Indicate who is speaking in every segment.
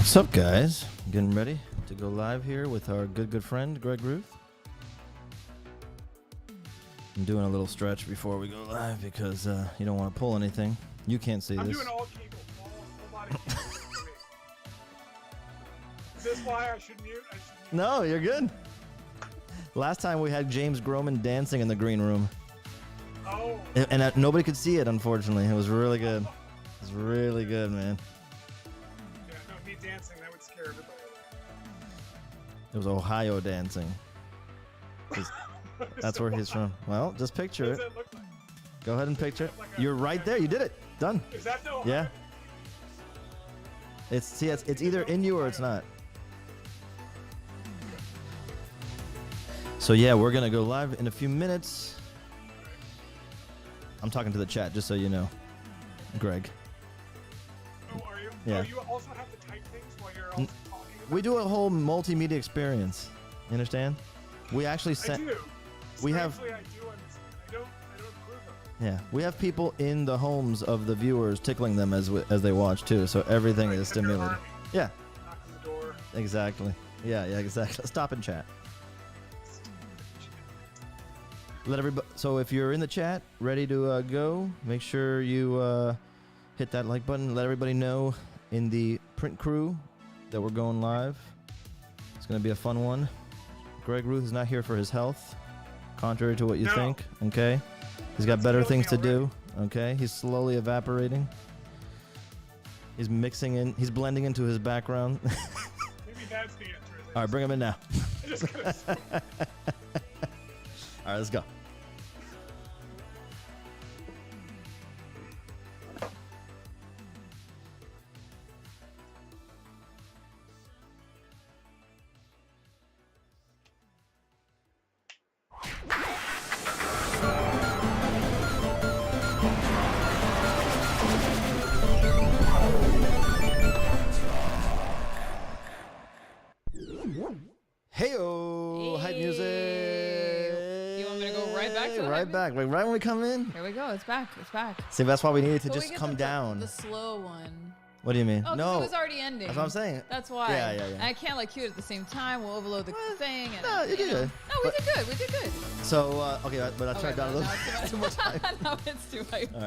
Speaker 1: What's up, guys? Getting ready to go live here with our good friend, Greg Ruth. I'm doing a little stretch before we go live because you don't want to pull anything. You can't see
Speaker 2: I'm
Speaker 1: this.
Speaker 2: doing all Kegels, all body Kegels for me. Is this why I should mute?
Speaker 1: No, you're good. Last time we had James Groman dancing in the green room.
Speaker 2: Oh.
Speaker 1: And nobody could see it, unfortunately. It was really good. It was really good, man.
Speaker 2: Yeah, no, me dancing, that would scare everybody.
Speaker 1: It was Ohio dancing. That's where he's from. Well, just picture it.
Speaker 2: Look like?
Speaker 1: Go ahead and picture it.
Speaker 2: Like
Speaker 1: You're right there. You did it. Done.
Speaker 2: Is that the Ohio?
Speaker 1: Yeah. It's either in you or it's not. So yeah, we're gonna go live in a few minutes. I'm talking to the chat, just so you know, Greg.
Speaker 2: Oh, are you?
Speaker 1: Yeah.
Speaker 2: Oh, you also have to type things while you're also talking about
Speaker 1: We do a whole multimedia experience. You understand? We actually
Speaker 2: I
Speaker 1: sent.
Speaker 2: do.
Speaker 1: We have.
Speaker 2: Strangely, I do understand. I don't approve of it.
Speaker 1: Yeah, we have people in the homes of the viewers tickling them as they watch too. So everything
Speaker 2: Like,
Speaker 1: is
Speaker 2: if you're
Speaker 1: stimulated.
Speaker 2: army,
Speaker 1: Yeah,
Speaker 2: knock on the door.
Speaker 1: exactly. Yeah, exactly. Stop and chat. Let everybody. So if you're in the chat, ready to go, make sure you hit that like button. Let everybody know in the print crew that we're going live. It's gonna be a fun one. Greg Ruth is not here for his health, contrary to what you
Speaker 2: No.
Speaker 1: think. Okay, he's got
Speaker 2: That's
Speaker 1: better
Speaker 2: killing
Speaker 1: things
Speaker 2: me
Speaker 1: to do. Okay, he's slowly evaporating. He's mixing in. He's blending into his background.
Speaker 2: Maybe that's the answer.
Speaker 1: All right, bring him in now.
Speaker 2: I just gotta smoke.
Speaker 1: All right, let's go. Hey-o, hype music.
Speaker 3: You want me to go right back to the
Speaker 1: Right
Speaker 3: hype
Speaker 1: back. Like right when we come in.
Speaker 3: Here we go. It's back. It's back.
Speaker 1: See, that's why we needed to
Speaker 3: But we
Speaker 1: just
Speaker 3: get
Speaker 1: come down.
Speaker 3: The slow one.
Speaker 1: What do you mean?
Speaker 3: Oh, 'cause
Speaker 1: no,
Speaker 3: it was already ending.
Speaker 1: that's what I'm saying.
Speaker 3: That's why.
Speaker 1: Yeah.
Speaker 3: And I can't like cue it at the same time. We'll overload the thing. And,
Speaker 1: No, you did good.
Speaker 3: No, we did good. We did good.
Speaker 1: So, okay, but I'll try
Speaker 3: Okay,
Speaker 1: down a
Speaker 3: but
Speaker 1: little.
Speaker 3: now it's
Speaker 1: Too much hype.
Speaker 3: now it's too hype.
Speaker 1: All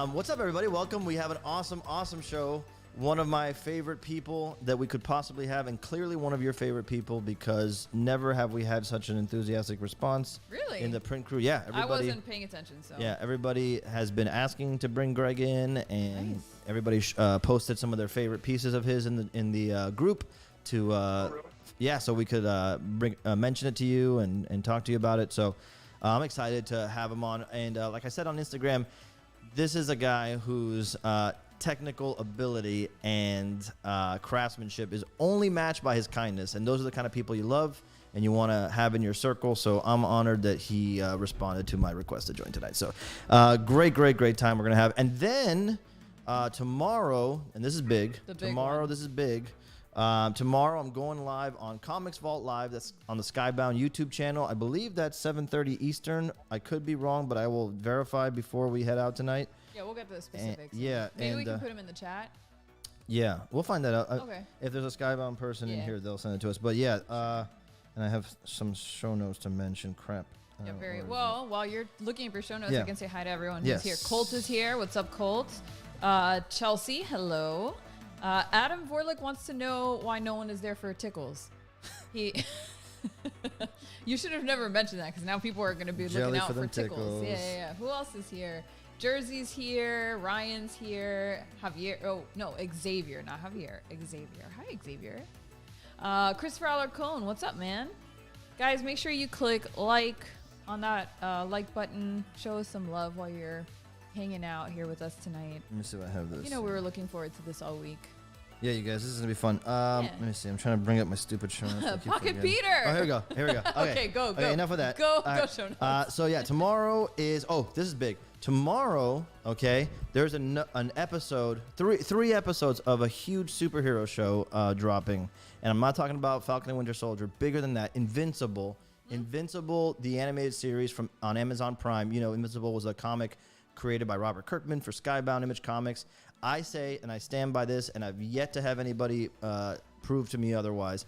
Speaker 1: right. What's up, everybody? Welcome. We have an awesome show. One of my favorite people that we could possibly have, and clearly one of your favorite people, because never have we had such an enthusiastic response.
Speaker 3: Really?
Speaker 1: In the print crew. Yeah,
Speaker 3: I
Speaker 1: everybody.
Speaker 3: wasn't paying attention, so.
Speaker 1: Yeah, everybody has been asking to bring Greg in, and
Speaker 3: Nice.
Speaker 1: everybody posted some of their favorite pieces of his in the group to
Speaker 2: Really?
Speaker 1: yeah, so we could mention it to you and talk to you about it. So I'm excited to have him on. And like I said on Instagram, this is a guy whose technical ability and craftsmanship is only matched by his kindness. And those are the kind of people you love and you want to have in your circle. So I'm honored that he responded to my request to join tonight. So great time we're going to have. And then tomorrow, and this is big.
Speaker 3: The big
Speaker 1: Tomorrow,
Speaker 3: one.
Speaker 1: this is big. Tomorrow I'm going live on Comics Vault Live. That's on the Skybound YouTube channel. I believe that's 7:30 Eastern. I could be wrong, but I will verify before we head out tonight.
Speaker 3: Yeah, we'll get to the specifics.
Speaker 1: yeah,
Speaker 3: Maybe we
Speaker 1: and,
Speaker 3: can put them in the chat.
Speaker 1: Yeah, we'll find that out.
Speaker 3: Okay.
Speaker 1: If there's a Skybound person in
Speaker 3: Yeah.
Speaker 1: here, they'll send it to us. But yeah, and I have some show notes to mention. Crap.
Speaker 3: Yeah,
Speaker 1: Where
Speaker 3: very
Speaker 1: is it?
Speaker 3: well. While you're looking for show notes,
Speaker 1: Yeah.
Speaker 3: I can say hi to everyone
Speaker 1: Yes.
Speaker 3: who's here. Colt is here. What's up, Colt? Chelsea, hello. Adam Vorlick wants to know why no one is there for tickles. He, you should have never mentioned that because now people are going to be
Speaker 1: Jelly
Speaker 3: looking out
Speaker 1: for
Speaker 3: for
Speaker 1: them
Speaker 3: tickles.
Speaker 1: tickles.
Speaker 3: Yeah. Who else is here? Jersey's here. Ryan's here. Javier. Oh no, Xavier, not Javier. Xavier. Hi, Xavier. Christopher Alarcone, what's up, man? Guys, make sure you click like on that like button. Show us some love while you're hanging out here with us tonight.
Speaker 1: Let me see if I have this.
Speaker 3: You know, we were looking forward to this all week.
Speaker 1: Yeah, you guys, this is gonna be fun. Let me see. I'm trying to bring up my stupid show notes. I keep
Speaker 3: Pocket
Speaker 1: forgetting.
Speaker 3: Peter!
Speaker 1: Oh, here we go. Here we go. Okay,
Speaker 3: Okay, go.
Speaker 1: Okay, enough of that.
Speaker 3: Go,
Speaker 1: All
Speaker 3: go show notes.
Speaker 1: So yeah, tomorrow is. Oh, this is big. Tomorrow, okay, there's an episode, three episodes of a huge superhero show dropping, and I'm not talking about Falcon and Winter Soldier. Bigger than that, Invincible. Invincible, the animated series on Amazon Prime. You know, Invincible was a comic created by Robert Kirkman for Skybound Image Comics. I say, and I stand by this, and I've yet to have anybody prove to me otherwise,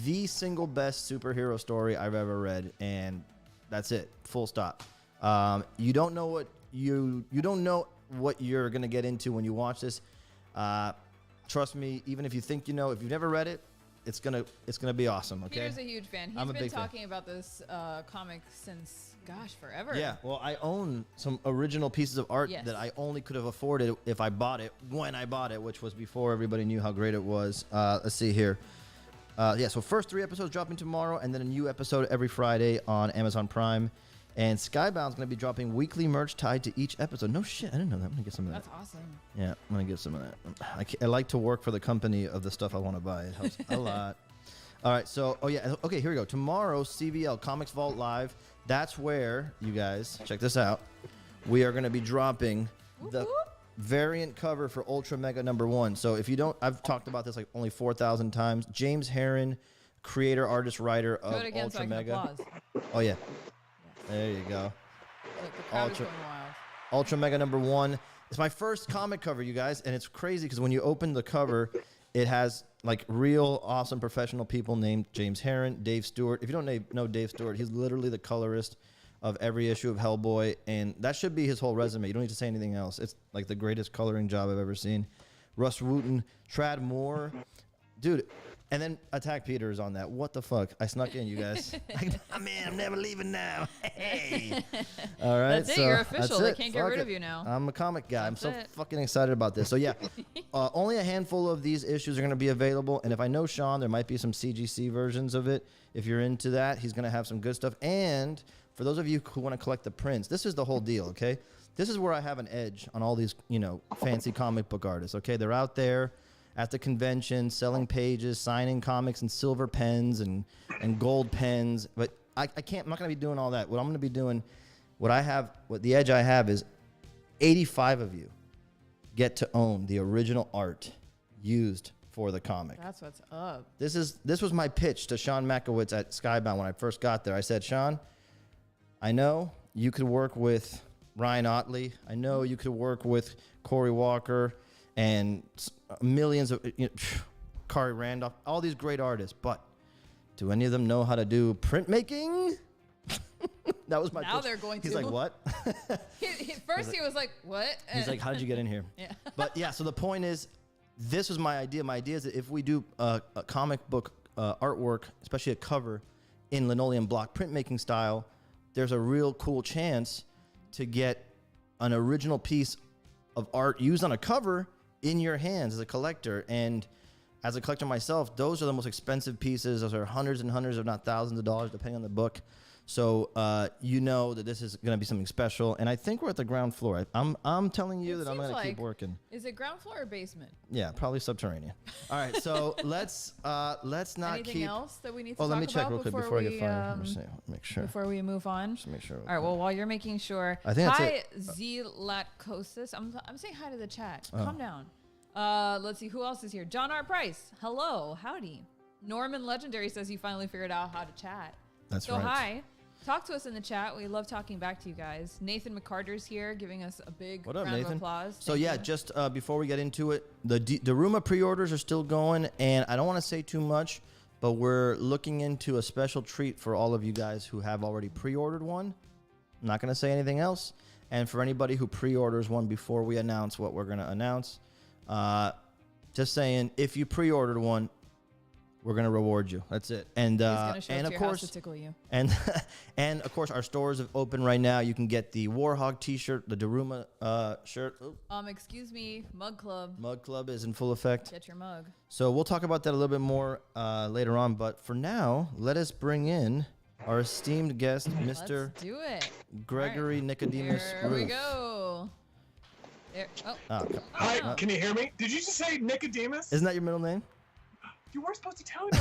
Speaker 1: the single best superhero story I've ever read, and that's it. Full stop. You don't know what you don't know what you're gonna get into when you watch this. Trust me, even if you think you know, if you've never read it, it's gonna be awesome. Okay.
Speaker 3: Peter's a huge fan. He's been talking about this comic since, gosh, forever.
Speaker 1: Yeah. Well, I own some original pieces of art that I only could have afforded if I bought it when I bought it, which was before everybody knew how great it was. Let's see here. So first 3 episodes dropping tomorrow, and then a new episode every Friday on Amazon Prime. And Skybound's going to be dropping weekly merch tied to each episode. No shit, I didn't know that. I'm going to get some of that.
Speaker 3: That's awesome.
Speaker 1: Yeah, I'm going to get some of that. I like to work for the company of the stuff I want to buy. It helps a lot. All right, so, okay, here we go. Tomorrow, CVL, Comics Vault Live. That's where, you guys, check this out. We are going to be dropping the variant cover for Ultra Mega #1. So if you don't, I've talked about this like only 4,000 times. James Herron, creator, artist, writer of Ultra Mega. Oh, yeah. There you go.
Speaker 3: Look, the crowd is going wild.
Speaker 1: Ultra Mega #1. It's my first comic cover, you guys, and it's crazy because when you open the cover, it has like real awesome professional people named James Herron, Dave Stewart. If you don't know Dave Stewart, he's literally the colorist of every issue of Hellboy, and that should be his whole resume. You don't need to say anything else. It's like the greatest coloring job I've ever seen. Russ Wooten, Trad Moore, dude. And then Attack Peter is on that. What the fuck? I snuck in, you guys. I'm never leaving now. Hey. All right.
Speaker 3: That's it. You're official. They can't get rid of you now.
Speaker 1: I'm a comic guy. I'm so fucking excited about this. So, yeah, only a handful of these issues are going to be available. And if I know Sean, there might be some CGC versions of it. If you're into that, he's going to have some good stuff. And for those of you who want to collect the prints, this is the whole deal, okay? This is where I have an edge on all these, fancy comic book artists, okay? They're out there at the convention, selling pages, signing comics in silver pens and gold pens. But I'm not going to be doing all that. What I'm going to be doing, what the edge I have is 85 of you get to own the original art used for the comic.
Speaker 3: That's what's up.
Speaker 1: This was my pitch to Sean Makowitz at Skybound when I first got there. I said, Sean, I know you could work with Ryan Otley. I know you could work with Corey Walker and millions of Kari Randolph, all these great artists, but do any of them know how to do printmaking? That was my
Speaker 3: now
Speaker 1: pitch.
Speaker 3: They're going
Speaker 1: He's
Speaker 3: to.
Speaker 1: like, what?
Speaker 3: First he was like, what?
Speaker 1: He's like, how did you get in here?
Speaker 3: Yeah.
Speaker 1: But yeah, so the point is, this was my idea. My idea is that if we do a comic book artwork, especially a cover in linoleum block printmaking style, there's a real cool chance to get an original piece of art used on a cover in your hands as a collector. And as a collector myself, those are the most expensive pieces. Those are hundreds and hundreds, if not thousands of dollars, depending on the book. So you know that this is going to be something special. And I think we're at the ground floor. I'm telling you that I'm going to keep working.
Speaker 3: Is it ground floor or basement?
Speaker 1: Yeah, probably subterranean. All right, so let's not
Speaker 3: Anything else that we need to talk about?
Speaker 1: Let me check real quick before I get fired. Let me see. Make sure.
Speaker 3: Before we move on.
Speaker 1: Just make sure.
Speaker 3: All right. Well, while you're making sure,
Speaker 1: I think
Speaker 3: hi Zelatkosis. I'm saying hi to the chat. Calm down. Let's see who else is here. John R. Price. Hello. Howdy. Norman Legendary says he finally figured out how to chat.
Speaker 1: That's
Speaker 3: right.
Speaker 1: So
Speaker 3: hi. Talk to us in the chat. We love talking back to you guys. Nathan McCarter's here giving us a big round of applause.
Speaker 1: So just before we get into it, the Daruma pre-orders are still going, and I don't want to say too much, but we're looking into a special treat for all of you guys who have already pre-ordered one. I'm not going to say anything else. And for anybody who pre-orders one before we announce what we're going to announce, just saying, if you pre-ordered one, we're gonna reward you. That's it. And of course,
Speaker 3: to tickle you.
Speaker 1: and of course, our stores are open right now. You can get the Warhog T-shirt, the Daruma shirt. Ooh.
Speaker 3: Excuse me, Mug Club.
Speaker 1: Mug Club is in full effect.
Speaker 3: Get your mug.
Speaker 1: So we'll talk about that a little bit more later on. But for now, let us bring in our esteemed guest, Mr.
Speaker 3: Let's do it.
Speaker 1: Gregory
Speaker 3: right.
Speaker 1: Nicodemus.
Speaker 3: Here
Speaker 1: Ruth.
Speaker 3: we go. There.
Speaker 2: Hi, can you hear me? Did you just say Nicodemus?
Speaker 1: Isn't that your middle name?
Speaker 2: You weren't supposed to tell me.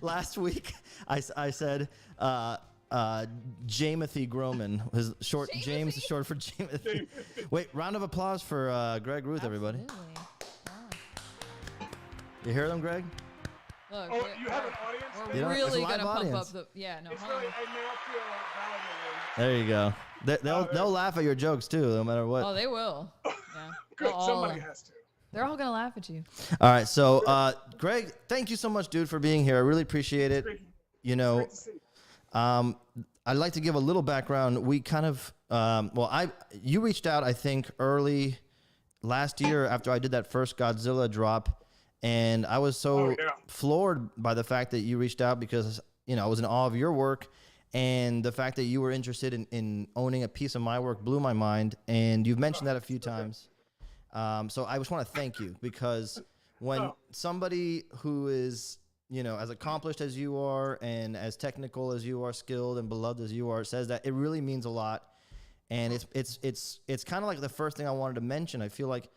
Speaker 1: Last week, I said Jamothy Groman. Was short.
Speaker 3: Jamothy?
Speaker 1: James is short for Jamothy. Wait, round of applause for Greg Ruth, everybody.
Speaker 3: Wow.
Speaker 1: You hear them, Greg?
Speaker 3: Look,
Speaker 2: you have an audience?
Speaker 3: We're really
Speaker 1: it's a live
Speaker 3: gonna pump
Speaker 1: audience.
Speaker 3: up the. Yeah, no.
Speaker 2: It's really, I now feel validated.
Speaker 1: There you go. They'll laugh at your jokes too, no matter what.
Speaker 3: Oh, they will. Yeah.
Speaker 2: Good. Somebody has to.
Speaker 3: They're all gonna laugh at you.
Speaker 1: All right. So, Greg, thank you so much, dude, for being here. I really appreciate it. You know,
Speaker 2: Great to see you.
Speaker 1: I'd like to give a little background. We kind of, you reached out, I think, early last year after I did that first Godzilla drop, and I was so floored by the fact that you reached out because, you know, I was in awe of your work, and the fact that you were interested in owning a piece of my work blew my mind, and you've mentioned that a few times. So I just want to thank you because when somebody who is, you know, as accomplished as you are and as technical as you are, skilled and beloved as you are, says that, it really means a lot. And it's kind of like the first thing I wanted to mention. I feel like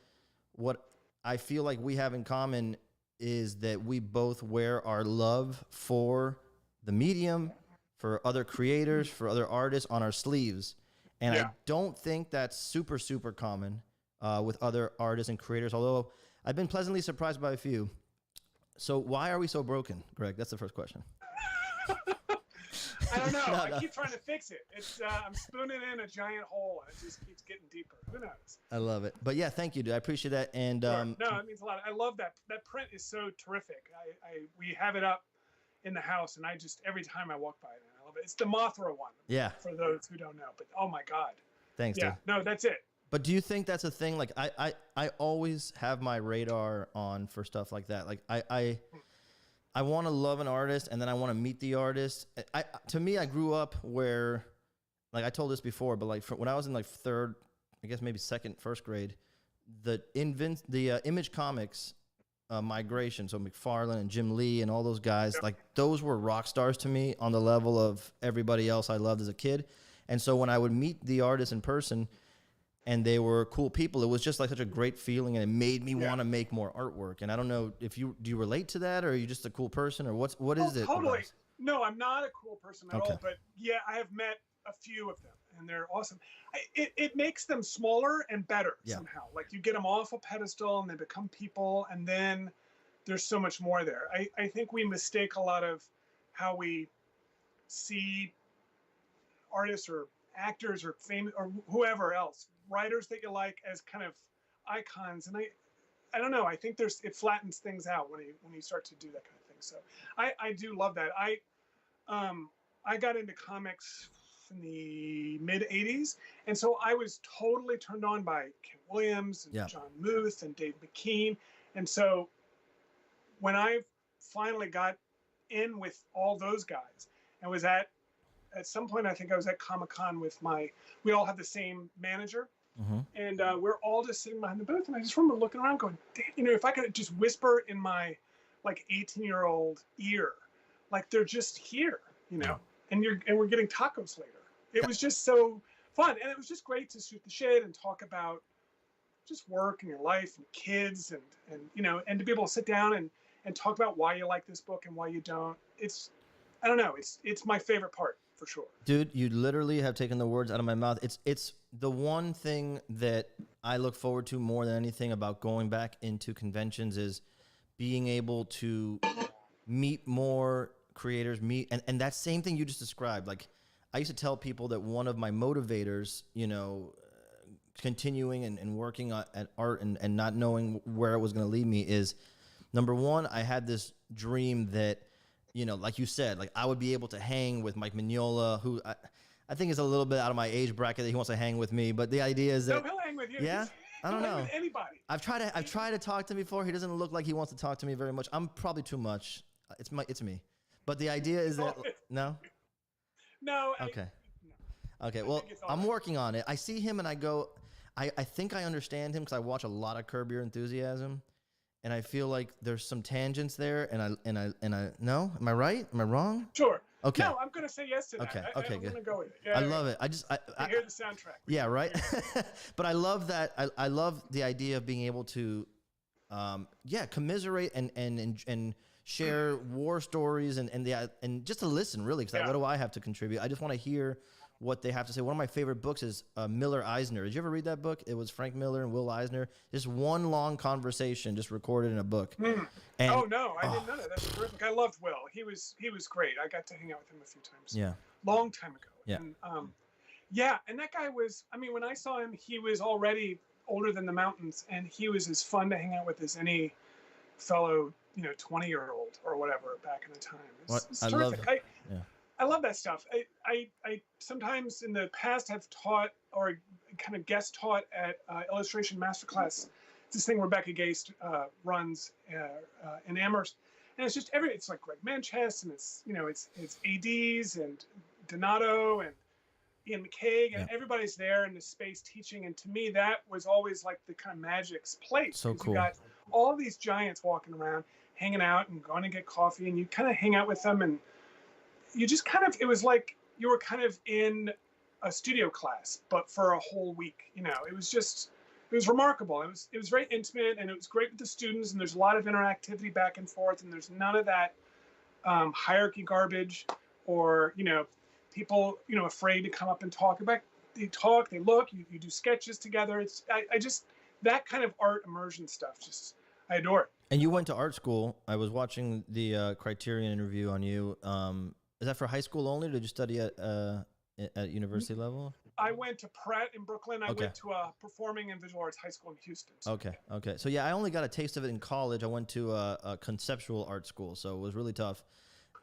Speaker 1: we have in common is that we both wear our love for the medium, for other creators, for other artists on our sleeves. And I don't think that's super, super common with other artists and creators, although I've been pleasantly surprised by a few. So why are we so broken, Greg? That's the first question.
Speaker 2: I don't know. I keep trying to fix it. It's I'm spooning in a giant hole, and it just keeps getting deeper. Who knows?
Speaker 1: I love it. But yeah, thank you, dude. I appreciate that. And
Speaker 2: no, it means a lot. I love that. That print is so terrific. We have it up in the house, and I just every time I walk by it, I love it. It's the Mothra one.
Speaker 1: Yeah.
Speaker 2: For those who don't know, but oh my God.
Speaker 1: Thanks, dude.
Speaker 2: No, that's it.
Speaker 1: But do you think that's a thing? Like I always have my radar on for stuff like that. Like I want to love an artist and then I want to meet the artist. To me, I grew up where, like I told this before, but like when I was in like third, I guess maybe second, first grade, the Image Comics migration, so McFarlane and Jim Lee and all those guys, like those were rock stars to me on the level of everybody else I loved as a kid. And so when I would meet the artists in person and they were cool people, it was just like such a great feeling, and it made me want to make more artwork. And I don't know if do you relate to that, or are you just a cool person, or what is it?
Speaker 2: Totally. No, I'm not a cool person at all, but yeah, I have met a few of them, and they're awesome. It makes them smaller and better somehow. Like you get them off a pedestal, and they become people, and then there's so much more there. I think we mistake a lot of how we see artists or actors or famous or whoever else, writers that you like, as kind of icons, and I don't know. I think it flattens things out when you start to do that kind of thing. So I do love that. I got into comics in the mid '80s, and so I was totally turned on by Ken Williams and John Muth and Dave McKean, and so when I finally got in with all those guys and was at some point, I think I was at Comic-Con with we all had the same manager, and we're all just sitting behind the booth, and I just remember looking around going, damn, if I could just whisper in my like 18-year-old ear, like they're just here, and we're getting tacos later. It was just so fun, and it was just great to shoot the shit and talk about just work and your life and kids and to be able to sit down and talk about why you like this book and why you don't. I don't know. It's my favorite part. For sure.
Speaker 1: Dude, you literally have taken the words out of my mouth. It's the one thing that I look forward to more than anything about going back into conventions is being able to meet more creators, and that same thing you just described. Like I used to tell people that one of my motivators, continuing and working at art and not knowing where it was going to lead me is, number one, I had this dream that, like you said, like I would be able to hang with Mike Mignola, who I think is a little bit out of my age bracket that he wants to hang with me. But the idea is that
Speaker 2: he'll hang with you.
Speaker 1: Yeah, I don't know.
Speaker 2: With anybody.
Speaker 1: I've tried to talk to him before. He doesn't look like he wants to talk to me very much. I'm probably too much. It's me. But the idea is that no. Okay. No. Okay. Well, I'm working on it. I see him and I go, I think I understand him because I watch a lot of Curb Your Enthusiasm. And I feel like there's some tangents there, and I no, am I right? Am I wrong?
Speaker 2: Sure.
Speaker 1: Okay.
Speaker 2: No, I'm gonna say yes to that.
Speaker 1: Okay.
Speaker 2: I'm
Speaker 1: good.
Speaker 2: gonna go with it. Yeah,
Speaker 1: I love it. I
Speaker 2: hear the soundtrack.
Speaker 1: Yeah, right. But I love that. I love the idea of being able to, commiserate and share war stories and just to listen really, because what do I have to contribute? I just want to hear what they have to say. One of my favorite books is Miller Eisner. Did you ever read that book? It was Frank Miller and Will Eisner. Just one long conversation, just recorded in a book. And,
Speaker 2: oh no, I didn't know that. That's terrific. I loved Will. He was great. I got to hang out with him a few times.
Speaker 1: Yeah.
Speaker 2: Long time ago.
Speaker 1: Yeah.
Speaker 2: And, and that guy was. I mean, when I saw him, he was already older than the mountains, and he was as fun to hang out with as any fellow, 20-year-old or whatever back in the time. It's terrific. I love that stuff. I sometimes in the past have taught or kind of guest taught at Illustration Masterclass. It's this thing Rebecca Gaist runs in Amherst, and it's just it's like Greg Manchess, and it's ADs and Donato and Ian McCaig, and everybody's there in the space teaching. And to me, that was always like the kind of magic's place.
Speaker 1: So cool.
Speaker 2: You got all these giants walking around, hanging out and going to get coffee, and you kind of hang out with them, and you just it was like you were kind of in a studio class, but for a whole week. It was remarkable. It was very intimate, and it was great with the students, and there's a lot of interactivity back and forth, and there's none of that hierarchy garbage or, people, afraid to come up and talk. They talk, they look, you do sketches together. I just, that kind of art immersion stuff, I adore it.
Speaker 1: And you went to art school. I was watching the Criterion interview on you. Is that for high school only, or did you study at university level?
Speaker 2: I went to Pratt in Brooklyn. I went to a performing and visual arts high school in Houston. So.
Speaker 1: Okay. So yeah, I only got a taste of it in college. I went to a conceptual art school, so it was really tough.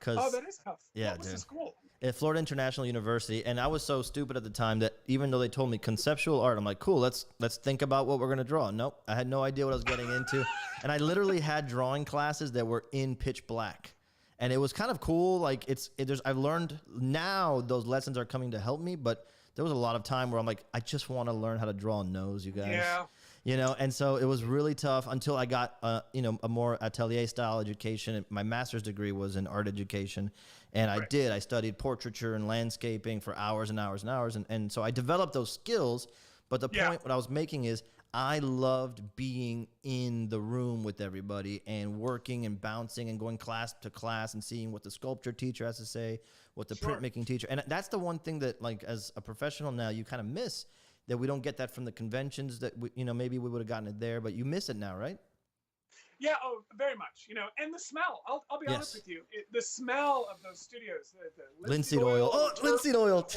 Speaker 2: Oh, that is tough.
Speaker 1: Yeah,
Speaker 2: what was the school?
Speaker 1: At Florida International University, and I was so stupid at the time that even though they told me conceptual art, I'm like, cool, let's think about what we're gonna draw. Nope, I had no idea what I was getting into, and I literally had drawing classes that were in pitch black, and it was kind of cool. Like I've learned now those lessons are coming to help me, but there was a lot of time where I'm like, I just want to learn how to draw a nose, you guys.
Speaker 2: Yeah.
Speaker 1: And so it was really tough until I got, a more atelier style education. My master's degree was in art education. And I studied portraiture and landscaping for hours and hours and hours. And so I developed those skills. But the point what I was making is I loved being in the room with everybody and working and bouncing and going class to class and seeing what the sculpture teacher has to say, what the printmaking teacher. And that's the one thing that, like, as a professional now, you kind of miss, that we don't get that from the conventions that maybe we would have gotten it there, but you miss it now, right?
Speaker 2: Yeah, very much. And the smell. I'll be honest with you. The smell of those studios, the
Speaker 1: linseed oil. Oh, linseed oil.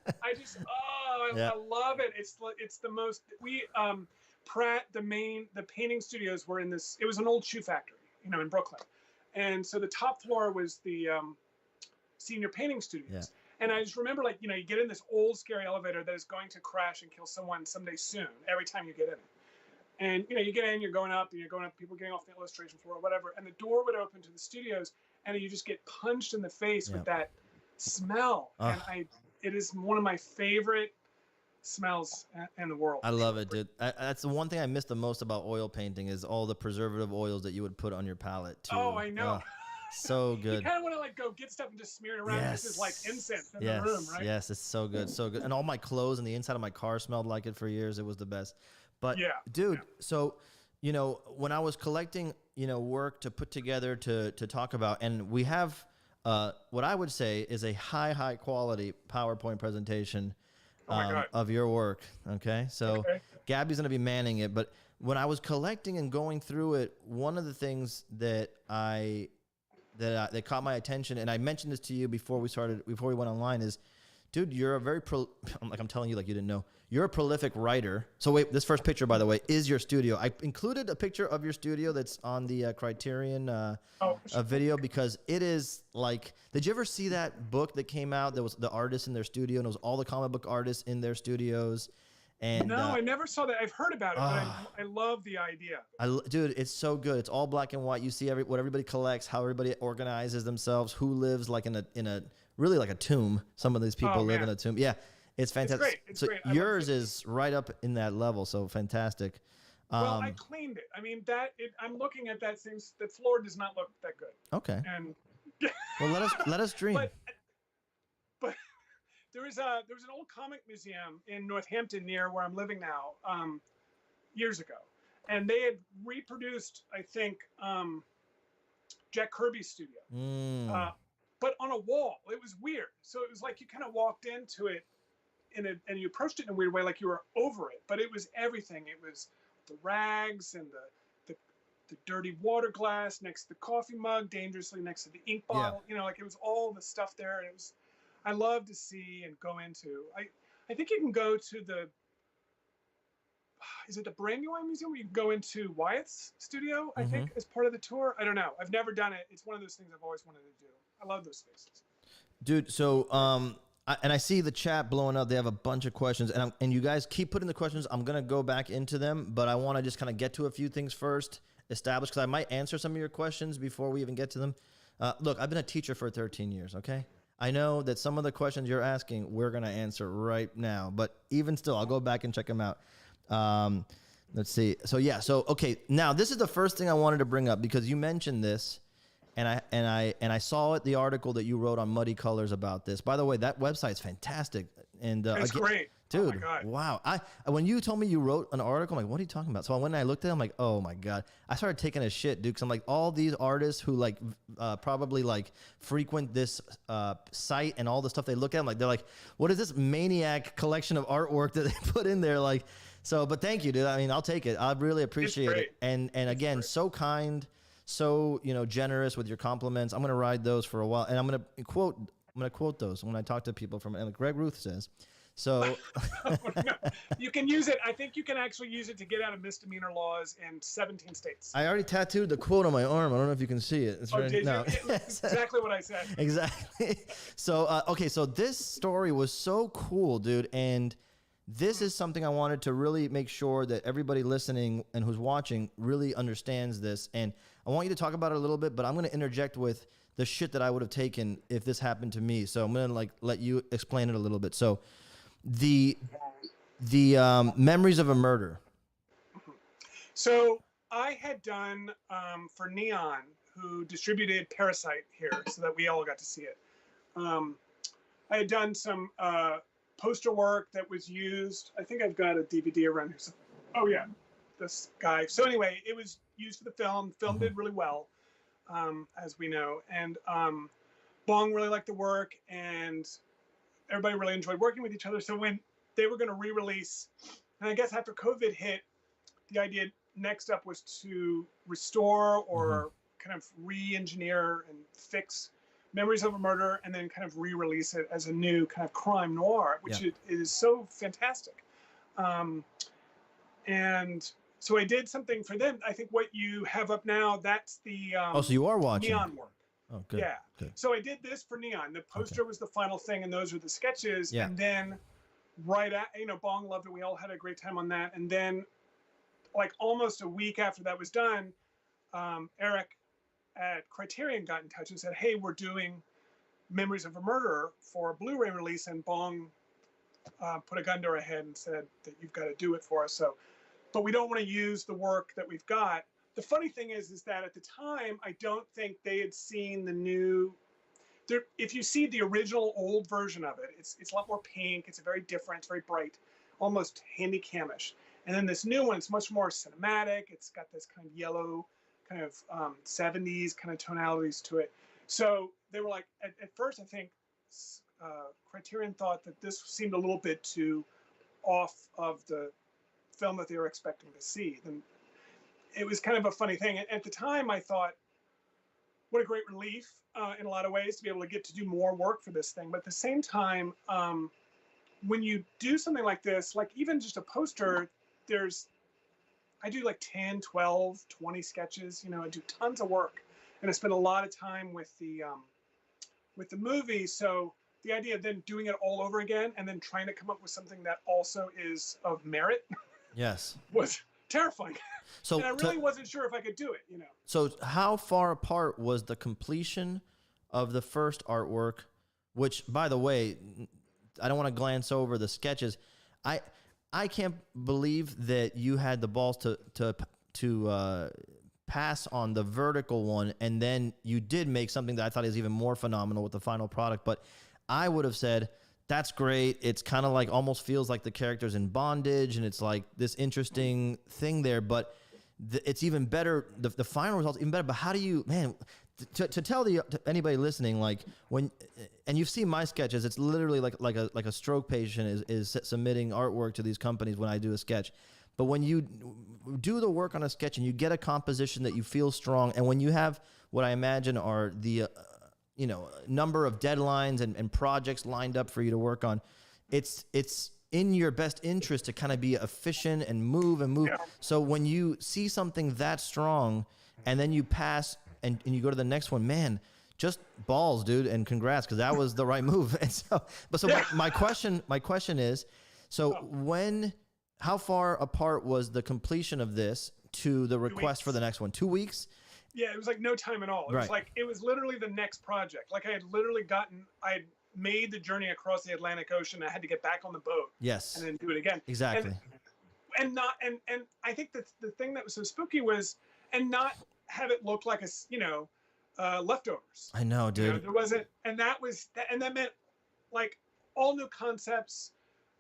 Speaker 2: I love it. It's the most. Pratt, the painting studios were in this. It was an old shoe factory, in Brooklyn, and so the top floor was the senior painting studios. Yeah. And I just remember, you get in this old scary elevator that is going to crash and kill someone someday soon every time you get in it. And, you get in, you're going up, people getting off the illustration floor or whatever, and the door would open to the studios, and you just get punched in the face with that smell. And it is one of my favorite smells in the world.
Speaker 1: I love it, dude. That's the one thing I miss the most about oil painting is all the preservative oils that you would put on your palette, too.
Speaker 2: Oh, I know.
Speaker 1: So good.
Speaker 2: You kind of want to go get stuff and just smear it around. This is like incense in the room, right?
Speaker 1: Yes, it's so good, so good. And all my clothes and the inside of my car smelled like it for years. It was the best. But dude, so when I was collecting work to put together to talk about, and we have what I would say is a high quality PowerPoint presentation of your work. Okay, so Gabby's gonna be manning it, but when I was collecting and going through it, one of the things that that caught my attention, and I mentioned this to you before we went online, is, dude, you're a very I'm telling you like you didn't know. You're a prolific writer. So wait, this first picture, by the way, is your studio. I included a picture of your studio that's on the Criterion video, because it is like, did you ever see that book that came out that was the artists in their studio, and it was all the comic book artists in their studios? And,
Speaker 2: no, I never saw that. I've heard about it, but I love the idea.
Speaker 1: Dude, it's so good. It's all black and white. You see what everybody collects, how everybody organizes themselves, who lives like in a really like a tomb. Some of these people live in a tomb. Yeah, it's fantastic.
Speaker 2: It's great.
Speaker 1: Yours is right up in that level. So fantastic.
Speaker 2: Well, I cleaned it. I mean, I'm looking at that thing. The floor does not look that good.
Speaker 1: Okay.
Speaker 2: And
Speaker 1: well, let us dream.
Speaker 2: But there was an old comic museum in Northampton near where I'm living now, years ago, and they had reproduced, I think, Jack Kirby's studio, but on a wall. It was weird. So it was like you kind of walked into it and you approached it in a weird way, like you were over it. But it was everything. It was the rags and the dirty water glass next to the coffee mug, dangerously next to the ink bottle. Yeah. It was all the stuff there, and it was. I love to see and go into. I think you can go to the is it the Brandywine Museum where you can go into Wyatt's studio, I think, as part of the tour? I don't know. I've never done it. It's one of those things I've always wanted to do. I love those spaces.
Speaker 1: Dude, so I see the chat blowing up. They have a bunch of questions, and you guys keep putting the questions. I'm gonna go back into them, but I want to just kind of get to a few things first, establish, because I might answer some of your questions before we even get to them. Look, I've been a teacher for 13 years. Okay, I know that some of the questions you're asking we're gonna answer right now, but even still, I'll go back and check them out. Let's see. So yeah. So okay. Now this is the first thing I wanted to bring up because you mentioned this. And I saw it, the article that you wrote on Muddy Colors about this. By the way, that website's fantastic. And
Speaker 2: it's great.
Speaker 1: Dude,
Speaker 2: oh my God.
Speaker 1: Wow. When you told me you wrote an article, I'm like, what are you talking about? So when I looked at it, I'm like, oh my God. I started taking a shit, dude, because I'm like, all these artists who like probably like frequent this site and all the stuff they look at, they're like, what is this maniac collection of artwork that they put in there? Like, so, but thank you, dude. I mean, I'll take it. I really appreciate it. And again, so kind. So, generous with your compliments. I'm going to ride those for a while. And I'm going to quote those when I talk to people from, and like Greg Ruth says. So
Speaker 2: no, you can use it. I think you can actually use it to get out of misdemeanor laws in 17 states.
Speaker 1: I already tattooed the quote on my arm. I don't know if you can see it. It's
Speaker 2: did you? Exactly what I said.
Speaker 1: Exactly. So, okay. So this story was so cool, dude. And this is something I wanted to really make sure that everybody listening and who's watching really understands this. And I want you to talk about it a little bit, but I'm going to interject with the shit that I would have taken if this happened to me. So I'm going to let you explain it a little bit. So the Memories of a Murder.
Speaker 2: So I had done for Neon, who distributed Parasite here so that we all got to see it. I had done some poster work that was used. I think I've got a DVD around here. Oh yeah, this guy. So anyway, it was used for the film. The film did really well, as we know. And Bong really liked the work, and everybody really enjoyed working with each other. So when they were going to re-release, and I guess after COVID hit, the idea next up was to restore or kind of re-engineer and fix Memories of a Murder, and then kind of re-release it as a new kind of crime noir, which is so fantastic. And so I did something for them. I think what you have up now, that's the
Speaker 1: so you are watching
Speaker 2: Neon work.
Speaker 1: Oh, good.
Speaker 2: Yeah.
Speaker 1: Good.
Speaker 2: So I did this for Neon. The poster was the final thing, and those were the sketches. Yeah. And then right at, Bong loved it. We all had a great time on that. And then like almost a week after that was done, Eric at Criterion got in touch and said, hey, we're doing Memories of a Murder for a Blu-ray release, and Bong put a gun to our head and said that you've got to do it for us. So, but we don't want to use the work that we've got. The funny thing is that at the time, I don't think they had seen the new. If you see the original old version of it, it's a lot more pink. It's very different. It's very bright, almost handy-camish. And then this new one, it's much more cinematic. It's got this kind of yellow, kind of 70s kind of tonalities to it. So they were like, at first, I think Criterion thought that this seemed a little bit too off of the film that they were expecting to see. Then it was kind of a funny thing. At the time, I thought, what a great relief in a lot of ways to be able to get to do more work for this thing. But at the same time, when you do something like this, like even just a poster, I do like 10, 12, 20 sketches, I do tons of work. And I spend a lot of time with the movie. So the idea of then doing it all over again and then trying to come up with something that also is of merit was terrifying. So and I really wasn't sure if I could do it,
Speaker 1: So how far apart was the completion of the first artwork, which, by the way, I don't want to glance over the sketches. I can't believe that you had the balls to pass on the vertical one, and then you did make something that I thought is even more phenomenal with the final product. But I would have said, that's great. It's kind of like almost feels like the character's in bondage, and it's like this interesting thing there. But it's even better. The final result's even better. But how do you, man? To tell to anybody listening, like and you've seen my sketches, it's literally like a stroke patient is submitting artwork to these companies when I do a sketch. But when you do the work on a sketch and you get a composition that you feel strong, and when you have what I imagine are the number of deadlines and projects lined up for you to work on, it's in your best interest to kind of be efficient and move and move.
Speaker 2: Yeah.
Speaker 1: So when you see something that strong and then you pass and you go to the next one, man, just balls, dude, and congrats, because that was the right move. And so, my question is, so how far apart was the completion of this to the request for the next one? 2 weeks?
Speaker 2: Yeah, it was like no time at all. It was literally the next project. Like I had made the journey across the Atlantic Ocean. I had to get back on the boat.
Speaker 1: Yes.
Speaker 2: And then do it again.
Speaker 1: Exactly.
Speaker 2: And I think that the thing that was so spooky was, and not have it look like leftovers.
Speaker 1: I know, dude.
Speaker 2: There wasn't, and that meant like all new concepts.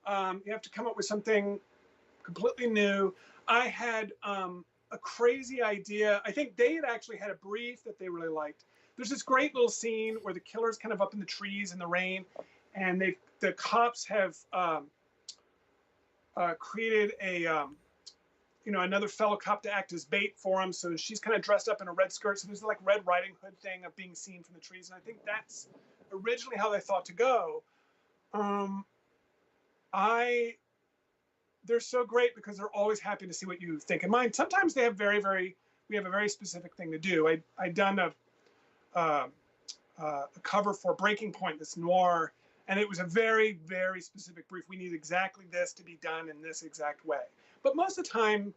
Speaker 2: You have to come up with something completely new. I had a crazy idea. I think they had actually had a brief that they really liked. There's this great little scene where the killer's kind of up in the trees in the rain, and the cops have created another fellow cop to act as bait for him. So she's kind of dressed up in a red skirt. So there's like Red Riding Hood thing of being seen from the trees. And I think that's originally how they thought to go. They're so great because they're always happy to see what you think in mind. Sometimes they have we have a very specific thing to do. I done a cover for Breaking Point, this noir, and it was a very, very specific brief. We need exactly this to be done in this exact way. But most of the time,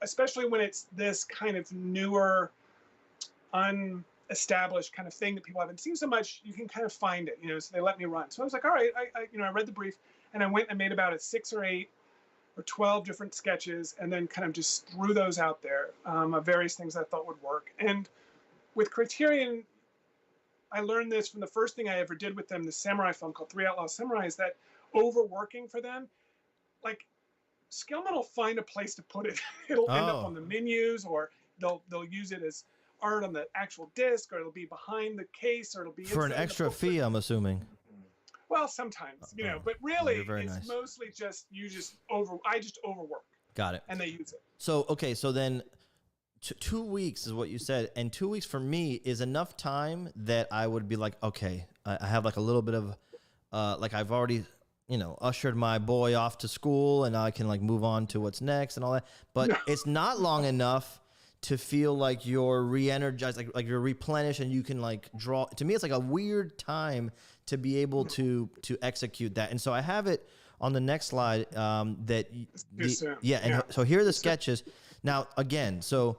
Speaker 2: especially when it's this kind of newer, unestablished kind of thing that people haven't seen so much, you can kind of find it, so they let me run. So I was like, all right, I read the brief, and I went and made about 6 or 8 or 12 different sketches, and then kind of just threw those out there of various things I thought would work. And with Criterion, I learned this from the first thing I ever did with them, the samurai film called Three Outlaw Samurai, is that overworking for them, like, Skillman will find a place to put it. It'll end up on the menus, or they'll use it as art on the actual disc, or it'll be behind the case, or it'll be
Speaker 1: for an extra fee, I'm assuming.
Speaker 2: Well, sometimes, but really it's mostly just I just overwork.
Speaker 1: Got it.
Speaker 2: And they use it.
Speaker 1: So, okay, so then 2 weeks is what you said, and 2 weeks for me is enough time that I would be like, okay, I have like a little bit of like I've already ushered my boy off to school, and I can like move on to what's next and all that. But it's not long enough to feel like you're re-energized, like you're replenished, and you can like draw. To me, it's like a weird time to be able to execute that. And so I have it on the next slide. So here are the sketches. Now again, so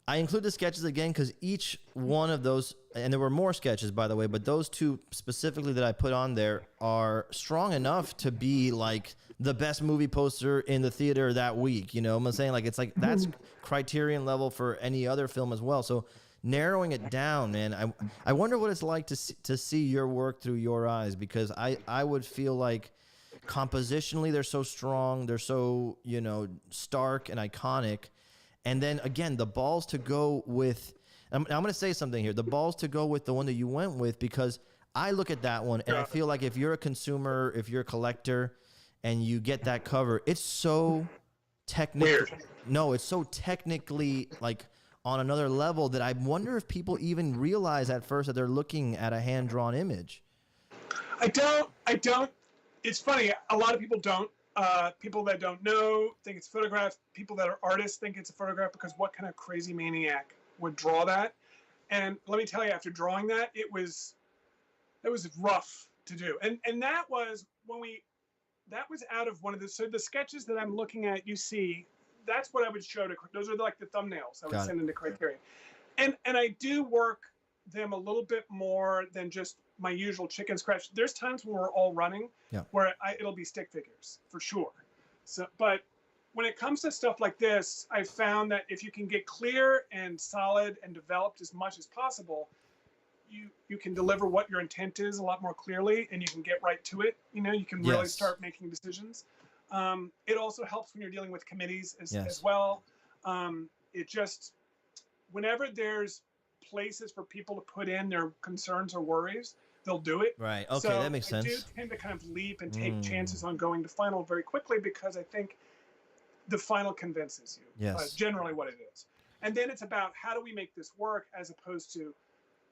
Speaker 1: I include the sketches again because each one of those, and there were more sketches, by the way, but those two specifically that I put on there are strong enough to be like the best movie poster in the theater that week. I'm saying, like, it's like that's Criterion level for any other film as well. So narrowing it down, man, I wonder what it's like to see your work through your eyes, because I would feel like compositionally they're so strong, they're so stark and iconic. And then again, the balls to go with, I'm going to say something here, the balls to go with the one that you went with, because I look at that one and I feel like if you're a consumer, if you're a collector and you get that cover, it's so technical. No, it's so technically like on another level that I wonder if people even realize at first that they're looking at a hand-drawn image.
Speaker 2: I don't. It's funny. A lot of people don't. People that don't know think it's photographed. People that are artists think it's a photograph, because what kind of crazy maniac would draw that? And let me tell you, after drawing that, it was rough to do. And that was out of one of the sketches that I'm looking at. You see, that's what I would show to. Those are like the thumbnails I would send into Criterion, and I do work them a little bit more than just my usual chicken scratch. There's times when we're all running, where it'll be stick figures for sure. So, but when it comes to stuff like this, I've found that if you can get clear and solid and developed as much as possible, you can deliver what your intent is a lot more clearly, and you can get right to it. You can really start making decisions. It also helps when you're dealing with committees as well. It just, whenever there's places for people to put in their concerns or worries, they'll do it.
Speaker 1: Right. Okay,
Speaker 2: so
Speaker 1: that makes sense.
Speaker 2: I do tend to kind of leap and take chances on going to final very quickly, because I think the final convinces you.
Speaker 1: Yes.
Speaker 2: Generally what it is. And then it's about, how do we make this work, as opposed to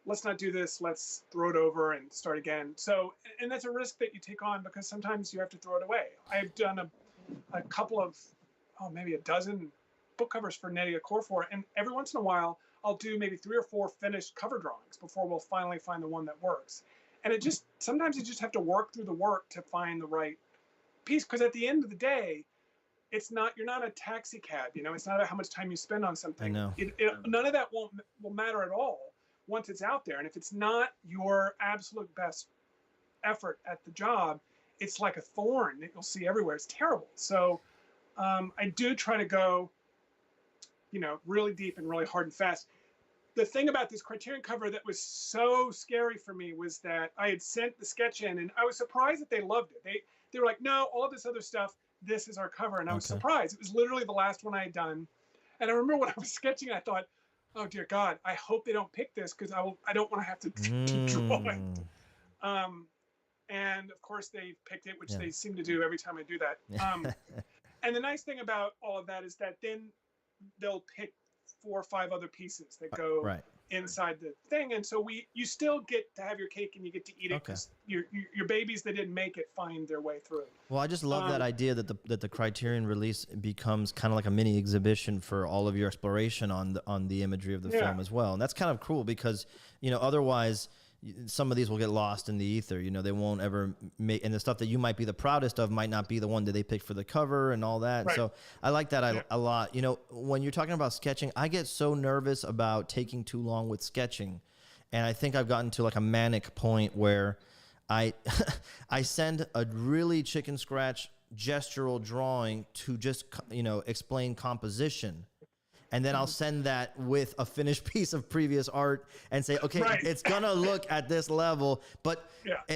Speaker 2: let's not do this. Let's throw it over and start again. So, and that's a risk that you take on because sometimes you have to throw it away. I've done a couple of, maybe a dozen book covers for Nettie Okorafor, and every once in a while I'll do maybe 3 or 4 finished cover drawings before we'll finally find the one that works. And sometimes you just have to work through the work to find the right piece, because at the end of the day, you're not a taxi cab, it's not about how much time you spend on something.
Speaker 1: I know.
Speaker 2: None of that will matter at all once it's out there. And if it's not your absolute best effort at the job, it's like a thorn that you'll see everywhere. It's terrible. So I do try to go, really deep and really hard and fast. The thing about this Criterion cover that was so scary for me was that I had sent the sketch in, and I was surprised that they loved it. They were like, no, all this other stuff, this is our cover. And I was surprised. It was literally the last one I had done. And I remember when I was sketching, I thought, oh dear God, I hope they don't pick this, because I don't want to have to keep drawing. And of course they picked it, which they seem to do every time I do that. And the nice thing about all of that is that then they'll pick 4 or 5 other pieces that go inside the thing, and so you still get to have your cake and you get to eat it, because your babies that didn't make it find their way through.
Speaker 1: Well, I just love that idea that the Criterion release becomes kind of like a mini exhibition for all of your exploration on the imagery of the film as well, and that's kind of cool because otherwise some of these will get lost in the ether. They won't ever make, and the stuff that you might be the proudest of might not be the one that they picked for the cover and all that. Right. So I like that a lot. When you're talking about sketching, I get so nervous about taking too long with sketching. And I think I've gotten to like a manic point where I send a really chicken scratch gestural drawing to just, explain composition. And then I'll send that with a finished piece of previous art and say, okay, it's going to look at this level. But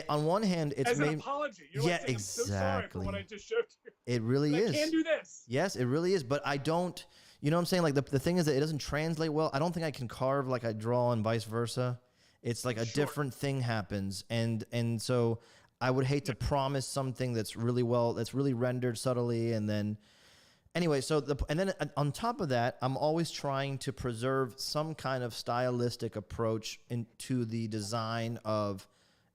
Speaker 1: on one hand, it's
Speaker 2: as an apology. You're like saying,
Speaker 1: exactly.
Speaker 2: I'm so sorry for what I just showed you.
Speaker 1: It really is.
Speaker 2: I can do this.
Speaker 1: Yes, it really is. But I don't, you know what I'm saying? Like the thing is that it doesn't translate well. I don't think I can carve like I draw and vice versa. It's like a different thing happens. And so I would hate to promise something that's really rendered subtly, and then anyway, and then on top of that, I'm always trying to preserve some kind of stylistic approach into the design of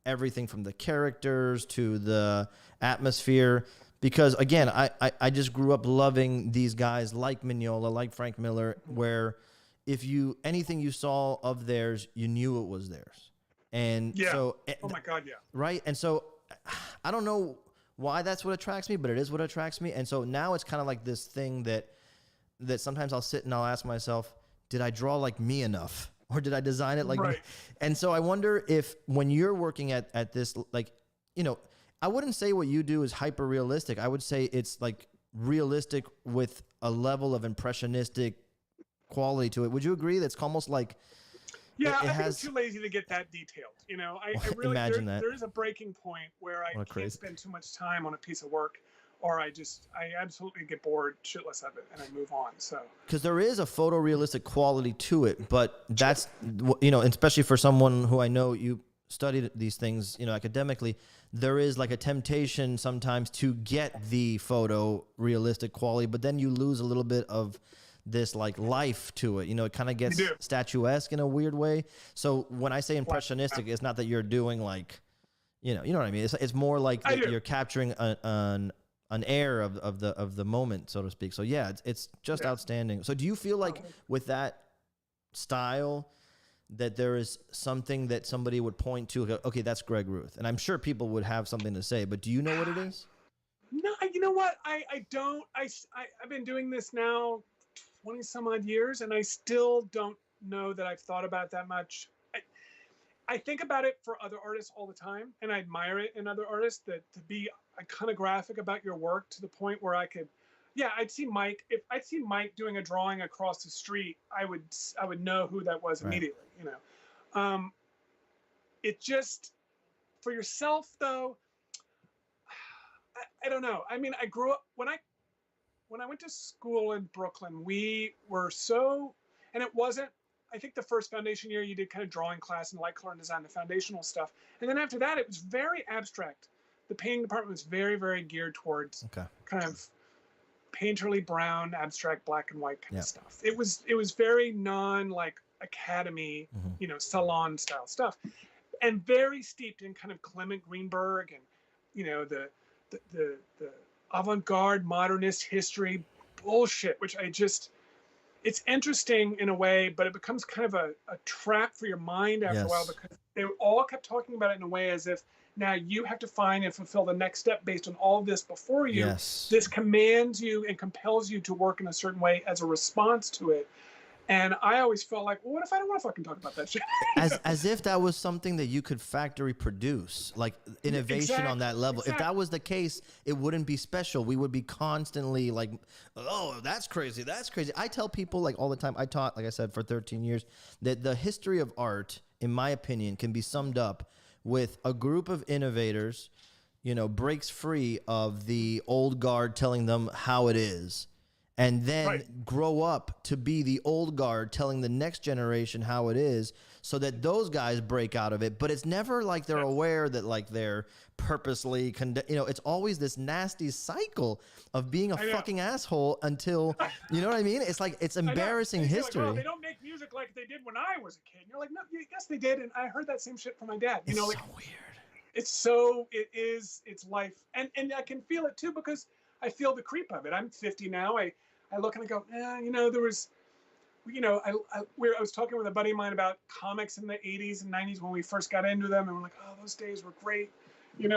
Speaker 1: everything from the characters to the atmosphere. Because again, I just grew up loving these guys like Mignola, like Frank Miller, where anything you saw of theirs, you knew it was theirs. And so,
Speaker 2: oh my God, yeah.
Speaker 1: Right. And so I don't know why that's what attracts me, but it is what attracts me. And so now it's kind of like this thing that sometimes I'll sit and I'll ask myself, did I draw like me enough? Or did I design it like me? And so I wonder if when you're working at this, like, I wouldn't say what you do is hyper realistic. I would say it's like realistic with a level of impressionistic quality to it. Would you agree? That's almost like,
Speaker 2: yeah, I think I'm too lazy to get that detailed. I really
Speaker 1: imagine that.
Speaker 2: There is a breaking point where I can't spend too much time on a piece of work, or I absolutely get bored shitless of it and I move on. So
Speaker 1: because there is a photorealistic quality to it, but that's especially for someone who I know you studied these things, academically, there is like a temptation sometimes to get the photorealistic quality, but then you lose a little bit of this like life to it. It kind of gets statuesque in a weird way. So when I say impressionistic, it's not that you're doing like, you know what I mean? It's more like you're capturing an air of the moment, so to speak. So yeah, it's just outstanding. So do you feel like with that style that there is something that somebody would point to, okay, that's Greg Ruth? And I'm sure people would have something to say, but do you know what it is?
Speaker 2: No, you know what? I don't. I've been doing this now 20 some odd years, and I still don't know that I've thought about that much. I think about it for other artists all the time, and I admire it in other artists, that to be iconographic about your work to the point where I'd see Mike. If I'd see Mike doing a drawing across the street, I would know who that was immediately. It just, for yourself though, I don't know. I mean, I grew up when I went to school in Brooklyn, we were so, and it wasn't, I think the first foundation year you did kind of drawing class and light color and design, the foundational stuff. And then after that, it was very abstract. The painting department was very, very geared towards kind of painterly brown, abstract black and white kind of stuff. It was very like academy, salon style stuff, and very steeped in kind of Clement Greenberg and, the avant-garde modernist history bullshit, which it's interesting in a way, but it becomes kind of a trap for your mind after a while, because they all kept talking about it in a way as if now you have to find and fulfill the next step based on all this before you.
Speaker 1: Yes.
Speaker 2: This commands you and compels you to work in a certain way as a response to it. And I always felt like, well, what if I don't want to fucking talk about that shit?
Speaker 1: As if that was something that you could factory produce, like innovation on that level. If that was the case, it wouldn't be special. We would be constantly like, oh, that's crazy. That's crazy. I tell people like all the time, I taught, like I said, for 13 years, that the history of art, in my opinion, can be summed up with a group of innovators, breaks free of the old guard telling them how it is. And then grow up to be the old guard telling the next generation how it is, so that those guys break out of it. But it's never like they're aware that like they're purposely, it's always this nasty cycle of being a fucking asshole until, you know what I mean? It's like, it's embarrassing history.
Speaker 2: Like, oh, they don't make music like they did when I was a kid. And you're like, no, yes, they did. And I heard that same shit from my dad.
Speaker 1: It's
Speaker 2: so weird. It's life. And I can feel it too, because I feel the creep of it. I'm 50 now. I look and I go, there was, I was talking with a buddy of mine about comics in the 80s and 90s when we first got into them, and we're like, oh, those days were great. You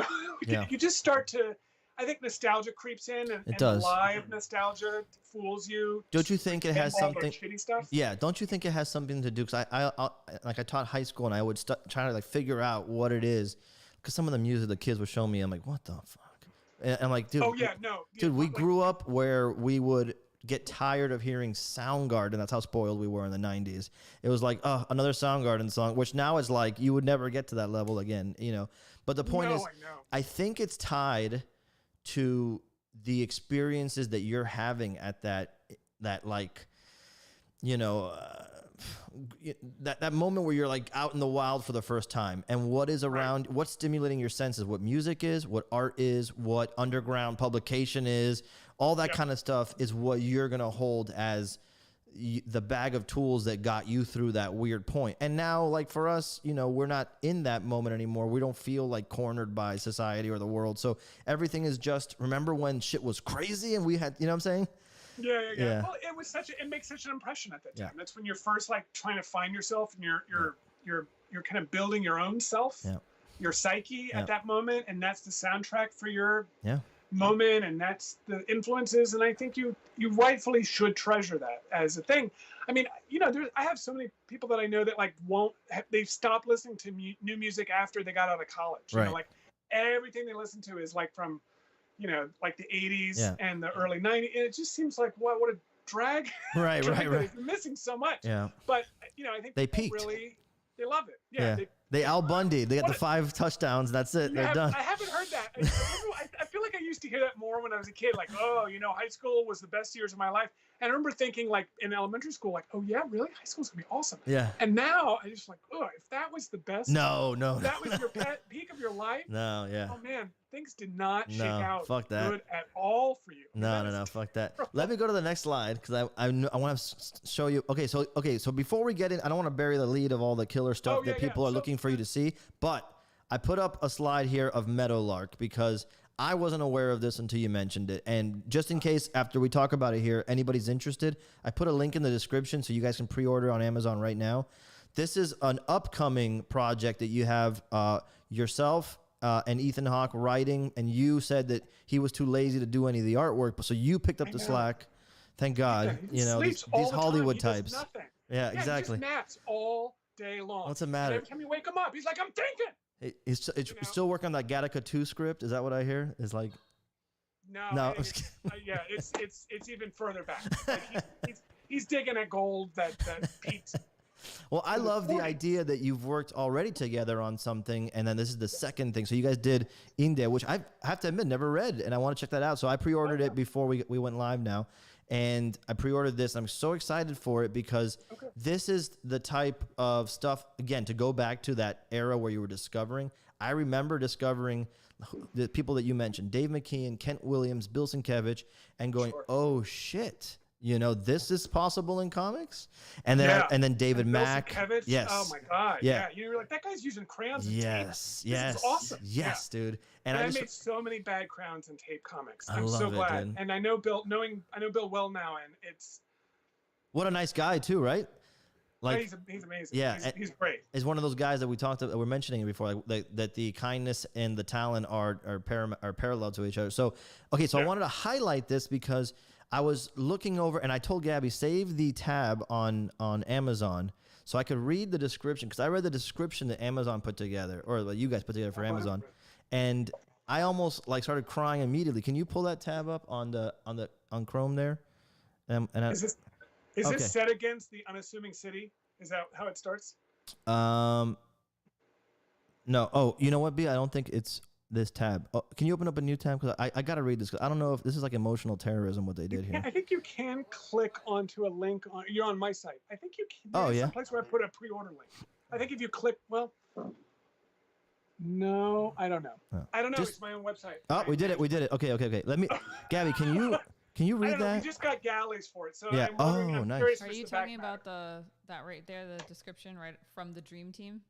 Speaker 2: just start to, I think nostalgia creeps in, and
Speaker 1: does.
Speaker 2: live nostalgia fools you.
Speaker 1: Don't you think it has something?
Speaker 2: Shitty stuff?
Speaker 1: Yeah. Don't you think it has something to do? Because I taught high school, and I would try to like figure out what it is, because some of the music the kids would show me, I'm like, what the fuck? And I'm like, dude.
Speaker 2: Oh yeah, no.
Speaker 1: Dude, we grew up where we would get tired of hearing Soundgarden. That's how spoiled we were in the 90s. It was like, oh, another Soundgarden song, which now is like, you would never get to that level again, But the point is, I think it's tied to the experiences that you're having at that like, that moment where you're like out in the wild for the first time, and what is around, what's stimulating your senses, what music is, what art is, what underground publication is, all that kind of stuff is what you're going to hold as the bag of tools that got you through that weird point. And now, like for us, we're not in that moment anymore. We don't feel like cornered by society or the world. So everything is just, remember when shit was crazy and we had, you know what I'm saying?
Speaker 2: Yeah. Well, it makes such an impression at that time. That's when you're first like trying to find yourself, and you're kind of building your own self, your psyche at that moment, and that's the soundtrack for your moment, and that's the influences. And I think you rightfully should treasure that as a thing. I mean, I have so many people that I know that like they've stopped listening to new music after they got out of college. Like everything they listen to is like from like the 80s and the early 90s. And it just seems like, what a drag.
Speaker 1: Right.
Speaker 2: You're missing so much.
Speaker 1: Yeah.
Speaker 2: But, I think
Speaker 1: they peaked.
Speaker 2: They love it. Yeah.
Speaker 1: They Al Bundy. They got the 5 touchdowns. That's it. They're done.
Speaker 2: I haven't heard that. I feel like I used to hear that more when I was a kid. Like, oh, high school was the best years of my life. And I remember thinking, like, in elementary school, like, oh, yeah, really? High school's going to be awesome.
Speaker 1: Yeah.
Speaker 2: And now I just like, oh, if that was the best.
Speaker 1: No.
Speaker 2: That was your peak of your life.
Speaker 1: No, yeah.
Speaker 2: Oh, man. Things did not shake out
Speaker 1: fuck that.
Speaker 2: good at all for you.
Speaker 1: No, fuck that. Let me go to the next slide, because I want to show you. Okay, so before we get in, I don't want to bury the lead of all the killer stuff that people are looking for you to see, but I put up a slide here of meadowlark because I wasn't aware of this until you mentioned it. And just in case, after we talk about it here, anybody's interested, I put a link in the description so you guys can pre-order on Amazon right now. This is an upcoming project that you have yourself and Ethan Hawke writing, and you said that he was too lazy to do any of the artwork, but so you picked up the slack. Thank God. These Hollywood types. Yeah, exactly.
Speaker 2: He just naps all day long.
Speaker 1: What's the matter?
Speaker 2: Every time you wake him up, he's like, I'm thinking.
Speaker 1: He's still working on that Gattaca 2 script. Is that what I hear? It's like,
Speaker 2: no. It's even further back. Like he's digging at gold that peaks.
Speaker 1: Well, I love the idea that you've worked already together on something, and then this is the second thing. So you guys did Inde, which I have to admit, never read, and I want to check that out. So I pre-ordered it before we went live now, and I pre-ordered this. I'm so excited for it because this is the type of stuff, again, to go back to that era where you were discovering. I remember discovering the people that you mentioned, Dave McKean, Kent Williams, Bill Sienkiewicz, and going, oh, shit. you know, this is possible in comics. And then and then David Mack.
Speaker 2: Yes. Oh my God.
Speaker 1: Yeah.
Speaker 2: You were like, that guy's using crayons and
Speaker 1: yes.
Speaker 2: tape.
Speaker 1: Yes.
Speaker 2: This is awesome.
Speaker 1: Yes, dude. And
Speaker 2: I made so many bad crayons and tape comics. I'm
Speaker 1: love
Speaker 2: so
Speaker 1: it,
Speaker 2: glad.
Speaker 1: dude.
Speaker 2: And I know Bill well now, and it's
Speaker 1: what a nice guy too, right? Like
Speaker 2: he's amazing.
Speaker 1: Yeah,
Speaker 2: he's great.
Speaker 1: Is one of those guys that we're mentioning it before, like that the kindness and the talent are parallel to each other. So okay, so I wanted to highlight this because I was looking over and I told Gabby save the tab on Amazon so I could read the description, because I read the description that Amazon put together, or like you guys put together for Amazon, and I almost like started crying immediately. Can you pull that tab up on Chrome there?
Speaker 2: Is this set against the unassuming city? Is that how it starts?
Speaker 1: No. Oh, you know what, B? I don't think it's this tab. Oh, can you open up a new tab? Because I got to read this. Cause I don't know if this is like emotional terrorism, what they did here.
Speaker 2: I think you can click onto a link. You're on my site. I think you can.
Speaker 1: Oh, yeah.
Speaker 2: Some place where I put a pre-order link. I think if you click, no, I don't know. Oh. I don't know. It's my own website.
Speaker 1: Oh, we did it. Okay. Let me, Gabby, can you read that?
Speaker 2: We just got galleys for it. So
Speaker 1: yeah.
Speaker 2: I'm
Speaker 1: nice.
Speaker 3: Are you talking about that right there, the description right from the Dream Team?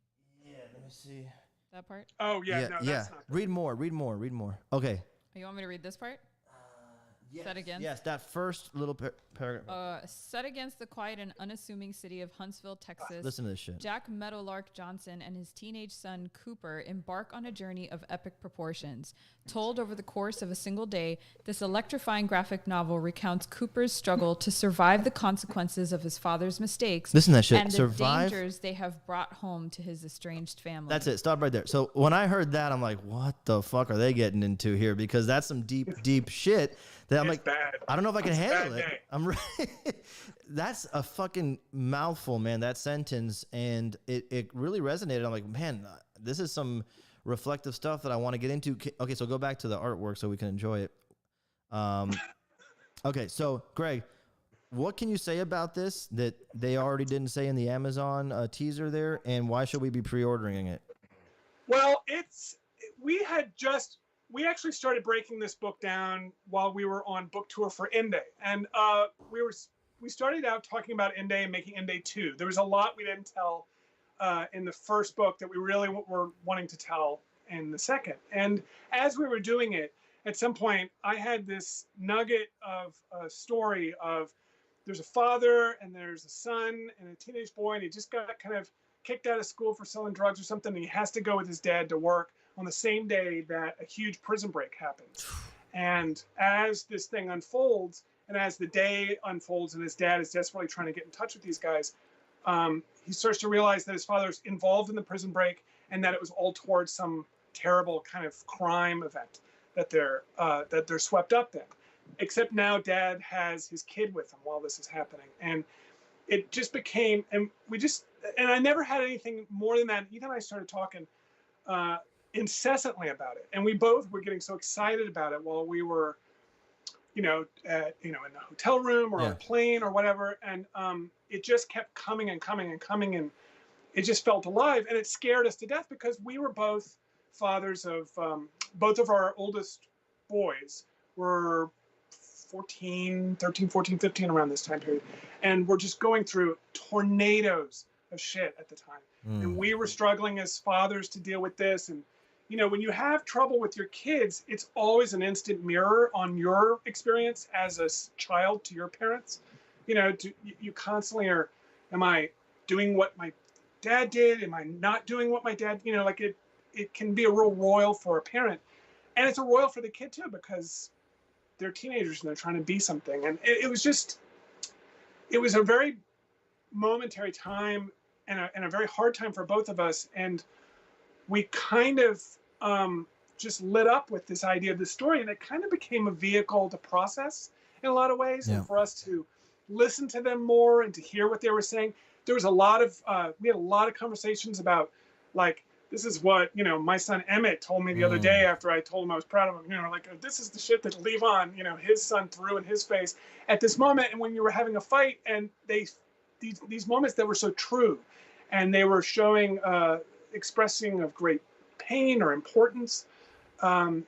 Speaker 1: Yeah, let me see.
Speaker 3: That part?
Speaker 2: Oh, yeah. No, that's not good.
Speaker 1: Read more. Okay.
Speaker 3: You want me to read this part?
Speaker 1: Yes.
Speaker 3: Set against?
Speaker 1: Yes, that first little paragraph.
Speaker 3: Set against the quiet and unassuming city of Huntsville, Texas.
Speaker 1: Listen to this shit.
Speaker 3: Jack Meadowlark Johnson and his teenage son Cooper embark on a journey of epic proportions. Told over the course of a single day, this electrifying graphic novel recounts Cooper's struggle to survive the consequences of his father's mistakes.
Speaker 1: Listen to that shit.
Speaker 3: And the dangers they have brought home to his estranged family.
Speaker 1: That's it. Stop right there. So when I heard that, I'm like, what the fuck are they getting into here? Because that's some deep shit. That I'm like,
Speaker 2: bad.
Speaker 1: I don't know if I can handle it. I'm right. That's a fucking mouthful, man. That sentence, and it really resonated. I'm like, man, this is some reflective stuff that I want to get into. Okay, so go back to the artwork so we can enjoy it. Okay, so Greg, what can you say about this that they already didn't say in the Amazon teaser there, and why should we be pre-ordering it?
Speaker 2: Well, we actually started breaking this book down while we were on book tour for Indie, and we started out talking about Indie and making Indie 2. There was a lot we didn't tell in the first book that we really were wanting to tell in the second. And as we were doing it, at some point, I had this nugget of a story of there's a father and there's a son and a teenage boy, and he just got kind of kicked out of school for selling drugs or something, and he has to go with his dad to work on the same day that a huge prison break happens. And as this thing unfolds, and as the day unfolds and his dad is desperately trying to get in touch with these guys, he starts to realize that his father's involved in the prison break and that it was all towards some terrible kind of crime event that they're swept up in. Except now dad has his kid with him while this is happening. And it just became, and I never had anything more than that. Ethan and I started talking incessantly about it, and we both were getting so excited about it while we were, in a hotel room or on a plane or whatever, and it just kept coming and coming and coming, and it just felt alive, and it scared us to death because we were both fathers of both of our oldest boys were 13, 14, 15 around this time period, and we're just going through tornadoes of shit at the time, and we were struggling as fathers to deal with this. And when you have trouble with your kids, it's always an instant mirror on your experience as a child to your parents. You constantly are, am I doing what my dad did? Am I not doing what my dad, it can be a real royal for a parent, and it's a royal for the kid too, because they're teenagers and they're trying to be something. And it was a very momentary time and a very hard time for both of us. And we kind of just lit up with this idea of the story, and it kind of became a vehicle to process in a lot of ways, and for us to listen to them more and to hear what they were saying. There was we had a lot of conversations about, like, this is what, my son Emmett told me the other day after I told him I was proud of him, this is the shit that Levon, his son threw in his face at this moment. And when you were having a fight, and these moments that were so true, and they were showing, expressing of great pain or importance,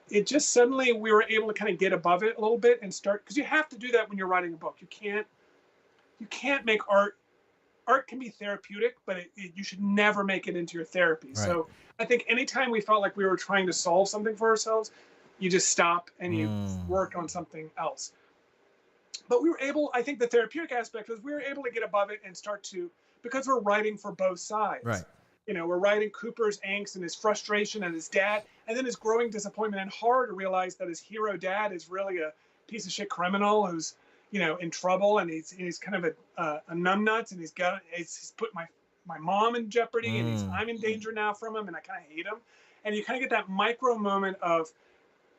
Speaker 2: it just suddenly, we were able to kind of get above it a little bit and start, because you have to do that when you're writing a book. You can't you can't make art. Art can be therapeutic, but you should never make it into your therapy.
Speaker 1: Right.
Speaker 2: So I think anytime we felt like we were trying to solve something for ourselves, you just stop and you work on something else. But we were able, I think the therapeutic aspect was we were able to get above it and start to, because we're writing for both sides.
Speaker 1: Right.
Speaker 2: You know, we're writing Cooper's angst and his frustration and his dad, and then his growing disappointment and horror to realize that his hero dad is really a piece of shit criminal who's, you know, in trouble, and he's kind of a numbnuts, and he's put my mom in jeopardy, and I'm in danger now from him, and I kind of hate him. And you kind of get that micro moment of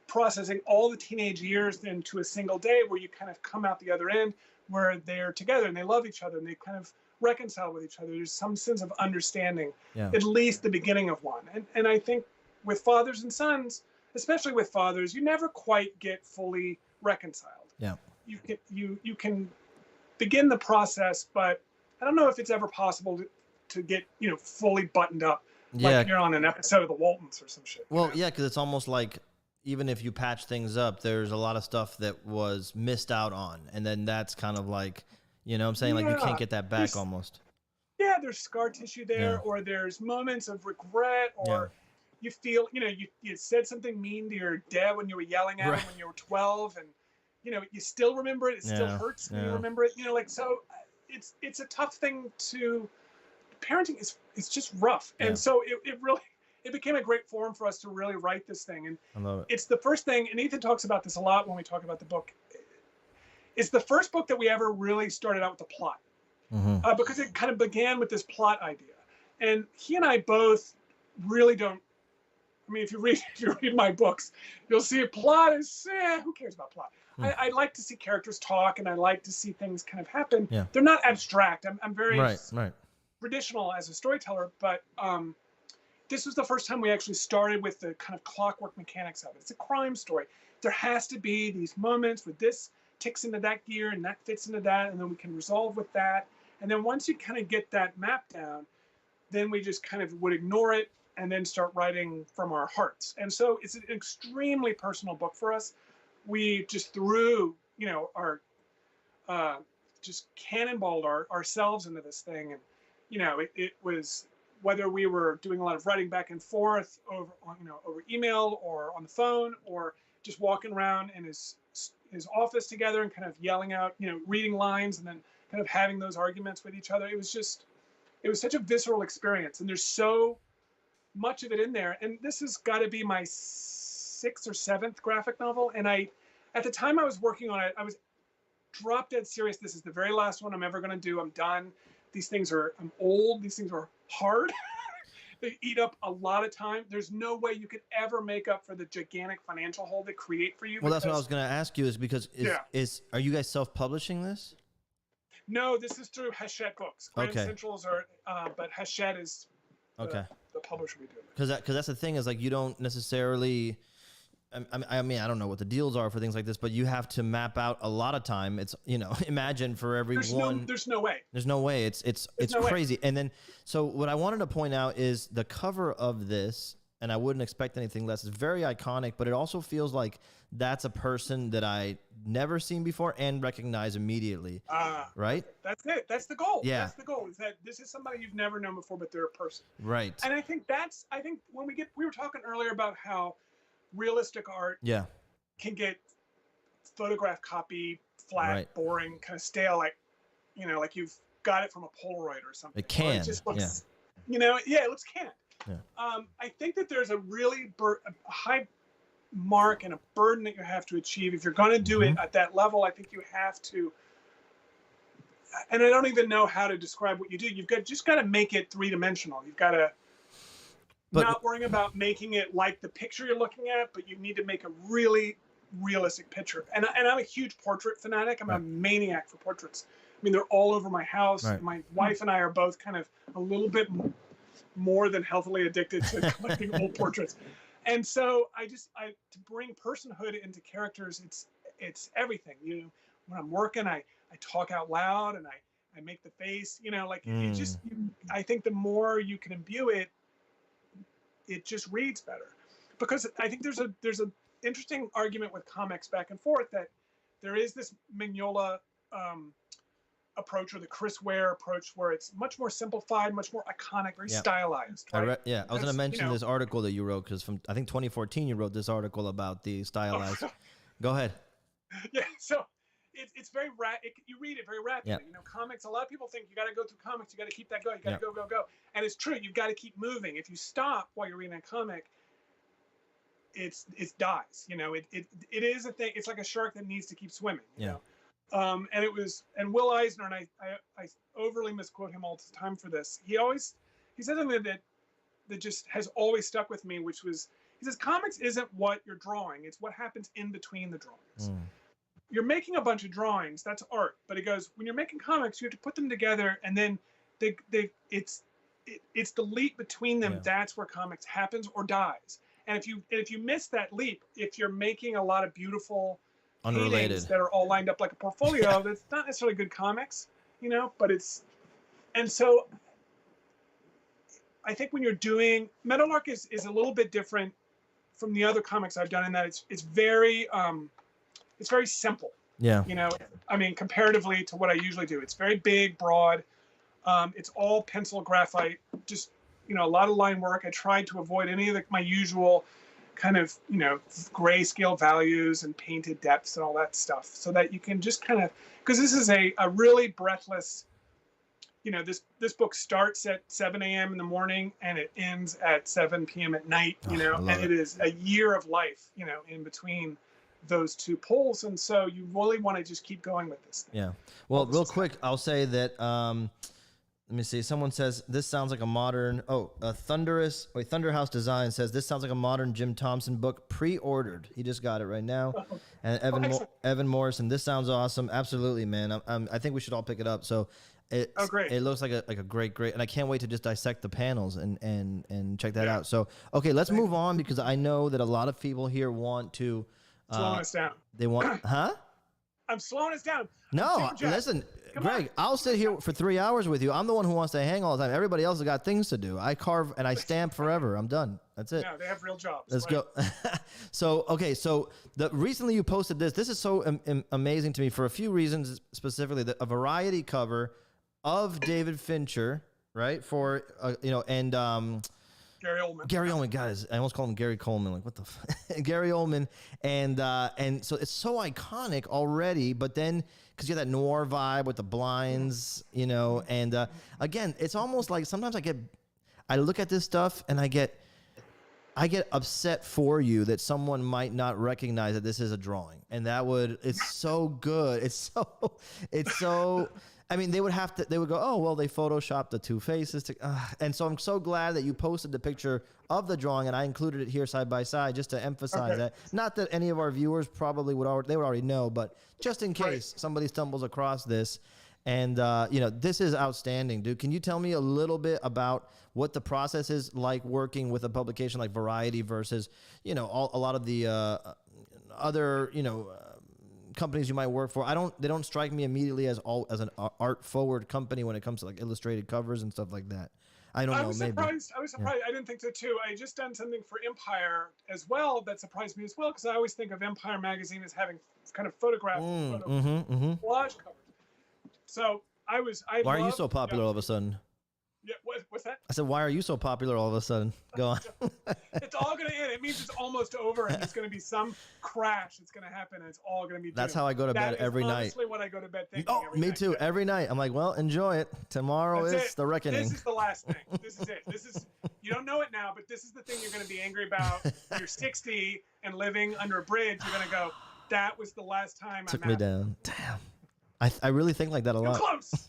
Speaker 2: processing all the teenage years into a single day where you kind of come out the other end where they're together and they love each other and they kind of reconcile with each other. There's some sense of understanding, at least the beginning of one. And I think with fathers and sons, especially with fathers, you never quite get fully reconciled.
Speaker 1: Yeah.
Speaker 2: You can begin the process, but I don't know if it's ever possible to get, you know, fully buttoned up.
Speaker 1: Yeah.
Speaker 2: Like you're on an episode of the Waltons or some shit.
Speaker 1: Well, yeah, because it's almost like even if you patch things up, there's a lot of stuff that was missed out on. And then that's kind of like, you know what I'm saying? Like you can't get that back almost.
Speaker 2: Yeah, there's scar tissue there, or there's moments of regret, or you feel, you know, you said something mean to your dad when you were yelling at him when you were 12, and, you know, you still remember it. It still hurts when you remember it. You know, like, so it's a tough thing to, parenting is just rough. And so it became a great forum for us to really write this thing. And
Speaker 1: I love it.
Speaker 2: It's the first thing, and Ethan talks about this a lot when we talk about the book. It's the first book that we ever really started out with the plot, because it kind of began with this plot idea. And he and I both really don't. I mean, if you read my books, you'll see a plot is who cares about plot? I like to see characters talk, and I like to see things kind of happen. Yeah. They're not abstract. I'm very traditional as a storyteller, but this was the first time we actually started with the kind of clockwork mechanics of it. It's a crime story. There has to be these moments where this ticks into that gear and that fits into that, and then we can resolve with that. And then once you kind of get that map down, then we just kind of would ignore it and then start writing from our hearts. And so it's an extremely personal book for us. We just threw, you know, our just cannonballed ourselves into this thing. And, you know, it was, whether we were doing a lot of writing back and forth over email or on the phone, or just walking around in his office together and kind of yelling out, you know, reading lines and then kind of having those arguments with each other. It was such a visceral experience, and there's so much of it in there. And this has got to be my 6th or 7th graphic novel. And at the time I was working on it, I was drop dead serious. This is the very last one I'm ever going to do. I'm done. I'm old. These things are hard. They eat up a lot of time. There's no way you could ever make up for the gigantic financial hole they create for you.
Speaker 1: Well, that's what I was going to ask you, is because are you guys self-publishing this?
Speaker 2: No, this is through Hachette Books. Grand Centrals are, but Hachette is the publisher we do it.
Speaker 1: Because that's the thing, is like you don't necessarily. I mean, I don't know what the deals are for things like this, but you have to map out a lot of time. It's, you know, imagine for every one.
Speaker 2: There's no way.
Speaker 1: There's no way. It's no crazy. Way. And then, so what I wanted to point out is the cover of this, and I wouldn't expect anything less. It's very iconic, but it also feels like that's a person that I never seen before and recognize immediately. Right?
Speaker 2: That's it. That's the goal.
Speaker 1: Yeah.
Speaker 2: That's the goal, is that this is somebody you've never known before, but they're a person.
Speaker 1: Right.
Speaker 2: And I think when we were talking earlier about how realistic art can get photograph copy, flat, boring, kind of stale, like, you know, like you've got it from a Polaroid or something.
Speaker 1: It can.
Speaker 2: It just looks, you know, it looks canned. Yeah. I think that there's a really a high mark and a burden that you have to achieve. If you're going to do it at that level, I think you have to, and I don't even know how to describe what you do. You've just got to make it 3-dimensional. You've got to, not worrying about making it like the picture you're looking at, but you need to make a really realistic picture. And I'm a huge portrait fanatic. I'm a maniac for portraits. I mean, they're all over my house. Right. My wife and I are both kind of a little bit more than healthily addicted to collecting old portraits. And so to bring personhood into characters, it's everything. You know, when I'm working, I talk out loud and I make the face, you know, like I think the more you can imbue it, it just reads better. Because I think there's a interesting argument with comics back and forth that there is this Mignola approach or the Chris Ware approach, where it's much more simplified, much more iconic, very stylized. Right?
Speaker 1: I was going to mention this article that you wrote, because from, I think, 2014, you wrote this article about the stylized. Go ahead.
Speaker 2: Yeah, so it's very you read it very rapidly. You know, comics, a lot of people think you got to go through comics, you got to keep that going, you got to go. And it's true, you've got to keep moving. If you stop while you're reading a comic, it dies. You know, it is a thing. It's like a shark that needs to keep swimming. You know? And Will Eisner, and I overly misquote him all the time for this. He said something that just has always stuck with me, which was, he says, comics isn't what you're drawing, it's what happens in between the drawings. You're making a bunch of drawings, that's art. But he goes, when you're making comics, you have to put them together, and then it's the leap between them. That's where comics happens or dies. And if you miss that leap, if you're making a lot of beautiful paintings that are all lined up like a portfolio, that's not necessarily good comics, you know. But and so I think when you're doing Meadowlark is a little bit different from the other comics I've done, in that it's very simple. Yeah. You know, I mean, comparatively to what I usually do, it's very big, broad. It's all pencil graphite, just, you know, a lot of line work. I tried to avoid any of my usual kind of, you know, grayscale values and painted depths and all that stuff, so that you can just kind of, because this is a really breathless, you know, this book starts at 7 a.m. in the morning and it ends at 7 p.m. at night, you know, and it is a year of life, you know, in between those two poles. And so you really want to just keep going with this thing. Yeah.
Speaker 1: Well, real quick, I'll say that, let me see. Someone says, this sounds like a modern, Thunderhouse Design says, this sounds like a modern Jim Thompson book, pre-ordered. He just got it right now. And Evan Morrison, this sounds awesome. Absolutely, man. I think we should all pick it up. So it looks like a great, and I can't wait to just dissect the panels and check that out. So, okay, let's move on, because I know that a lot of people here want to.
Speaker 2: Slowing us down.
Speaker 1: They want, huh?
Speaker 2: I'm slowing us down.
Speaker 1: No, listen, Greg, I'll sit here for 3 hours with you. I'm the one who wants to hang all the time. Everybody else has got things to do. I carve and I stamp forever. I'm done. That's it.
Speaker 2: Yeah, they have real jobs.
Speaker 1: Let's go. So recently you posted this. This is so amazing to me for a few reasons, specifically a variety cover of David Fincher, right? For, and
Speaker 2: Gary Oldman.
Speaker 1: Gary Oldman, guys, I almost called him Gary Coleman. Like, what the Gary Oldman. And so it's so iconic already, but then, because you have that noir vibe with the blinds, you know, and again, it's almost like sometimes I look at this stuff and I get upset for you that someone might not recognize that this is a drawing. And it's so good. It's so, I mean, they would go, oh, well, they photoshopped the two faces. And so I'm so glad that you posted the picture of the drawing, and I included it here side by side just to emphasize that. Not that any of our viewers probably would already know, but just in case somebody stumbles across this. And, this is outstanding, dude. Can you tell me a little bit about what the process is like working with a publication like Variety versus, a lot of the other, companies you might work for? They don't strike me immediately as an art forward company when it comes to like illustrated covers and stuff like that. I was
Speaker 2: surprised. I didn't think so too. I just done something for Empire as well that surprised me as well, because I always think of Empire magazine as having kind of photograph collage covers. So why
Speaker 1: are you so popular all of a sudden?
Speaker 2: Yeah, what's that?
Speaker 1: I said, why are you so popular all of a sudden? Go on.
Speaker 2: It's all going to end. It means it's almost over, and there's going to be some crash that's going to happen, and it's all going to be doomed.
Speaker 1: That's how I go to bed every night.
Speaker 2: That's honestly what I go to bed thinking.
Speaker 1: Oh, me too. Every night. I'm like, well, enjoy it. Tomorrow is the reckoning.
Speaker 2: This is the last thing. This is it. You don't know it now, but this is the thing you're going to be angry about. When you're 60 and living under a bridge, you're going to go, that was the last time
Speaker 1: Took me down. Damn. I really think like that a lot.
Speaker 2: Too close.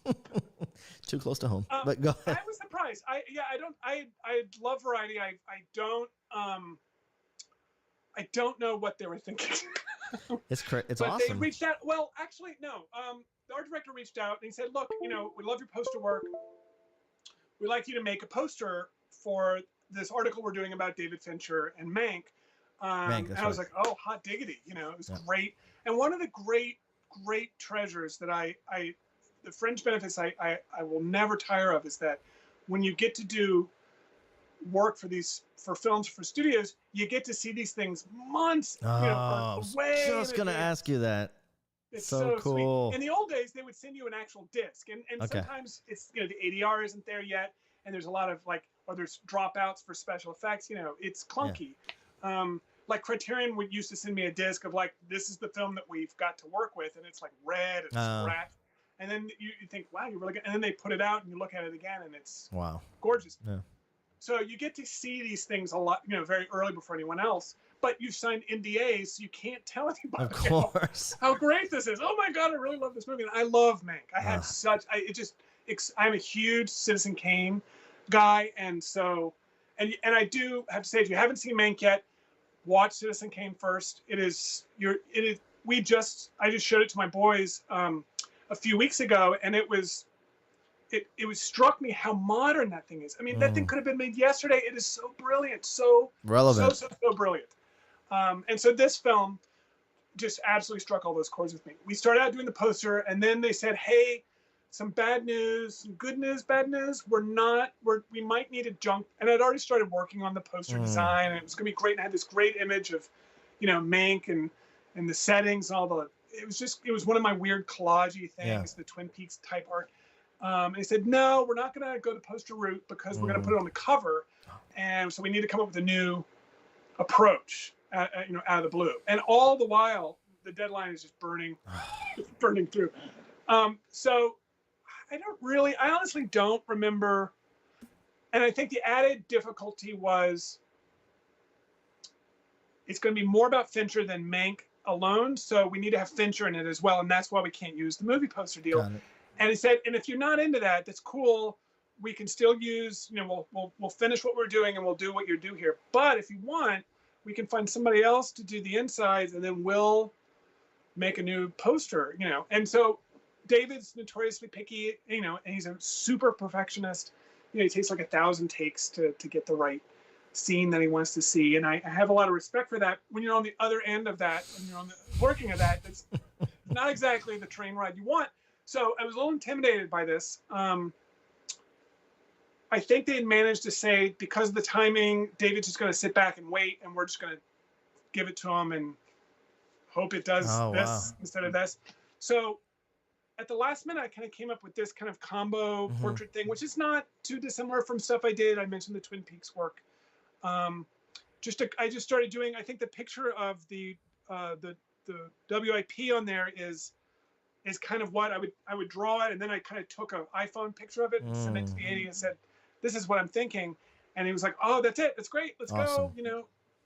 Speaker 1: Too close to home. But go ahead.
Speaker 2: I was surprised. I love Variety. I don't know what they were thinking.
Speaker 1: It's
Speaker 2: but
Speaker 1: awesome.
Speaker 2: They reached out. Well, actually, no. The art director reached out and he said, "Look, we love your poster work. We'd like you to make a poster for this article we're doing about David Fincher and Mank." And I was like, "Oh, hot diggity!" It was great. And one of the great treasures that the fringe benefits I will never tire of is that when you get to do work for films, for studios, you get to see these things months away.
Speaker 1: Just gonna ask you that.
Speaker 2: It's
Speaker 1: so cool.
Speaker 2: sweet. In the old days, they would send you an actual disc, and
Speaker 1: Okay.
Speaker 2: sometimes it's the ADR isn't there yet, and there's a lot of or there's dropouts for special effects. It's clunky. Like Criterion would used to send me a disc of this is the film that we've got to work with, and it's red and scratched, and then you think, wow, you're really good, and then they put it out and you look at it again, and it's gorgeous.
Speaker 1: Yeah.
Speaker 2: So you get to see these things a lot, very early before anyone else. But you've signed NDAs, so you can't tell anybody
Speaker 1: Of course.
Speaker 2: how great this is. Oh my God, I really love this movie. And I love Mank. I had I'm a huge Citizen Kane guy. And so, and I do have to say, if you haven't seen Mank yet, watch Citizen Kane first. I just showed it to my boys a few weeks ago, and it was struck me how modern that thing is. I mean, that thing could have been made yesterday. It is so brilliant, so
Speaker 1: relevant,
Speaker 2: so brilliant. And so this film just absolutely struck all those chords with me. We started out doing the poster, and then they said, "Hey, some bad news, some good news, bad news. We might need a junk." And I'd already started working on the poster design, and it was gonna be great. And I had this great image of, Mank and the settings and all the. It was one of my weird collagey things, the Twin Peaks type art. And he said, "No, we're not gonna go the poster route because we're gonna put it on the cover, and so we need to come up with a new approach." Out of the blue, and all the while the deadline is just burning through. So I honestly don't remember, and I think the added difficulty was it's going to be more about Fincher than Mank alone, so we need to have Fincher in it as well, and that's why we can't use the movie poster deal. And he said, and if you're not into that, that's cool. We can still use, we'll finish what we're doing and we'll do what you do here. But if you want, we can find somebody else to do the insides, and then we'll make a new poster, And so David's notoriously picky, and he's a super perfectionist. He takes 1,000 takes to get the right scene that he wants to see. And I have a lot of respect for that. When you're on the other end of that, when you're on the working of that, it's not exactly the train ride you want. So I was a little intimidated by this. I think they had managed to say, because of the timing, David's just going to sit back and wait, and we're just going to give it to him and hope it does instead of this. So at the last minute, I kind of came up with this kind of combo portrait thing, which is not too dissimilar from stuff I did. I mentioned the Twin Peaks work. I just started doing, I think the picture of the WIP on there is kind of what I would draw it, and then I kind of took an iPhone picture of it and sent it to the AD and said, "This is what I'm thinking." And he was like, "Oh, that's it. That's great. Let's go."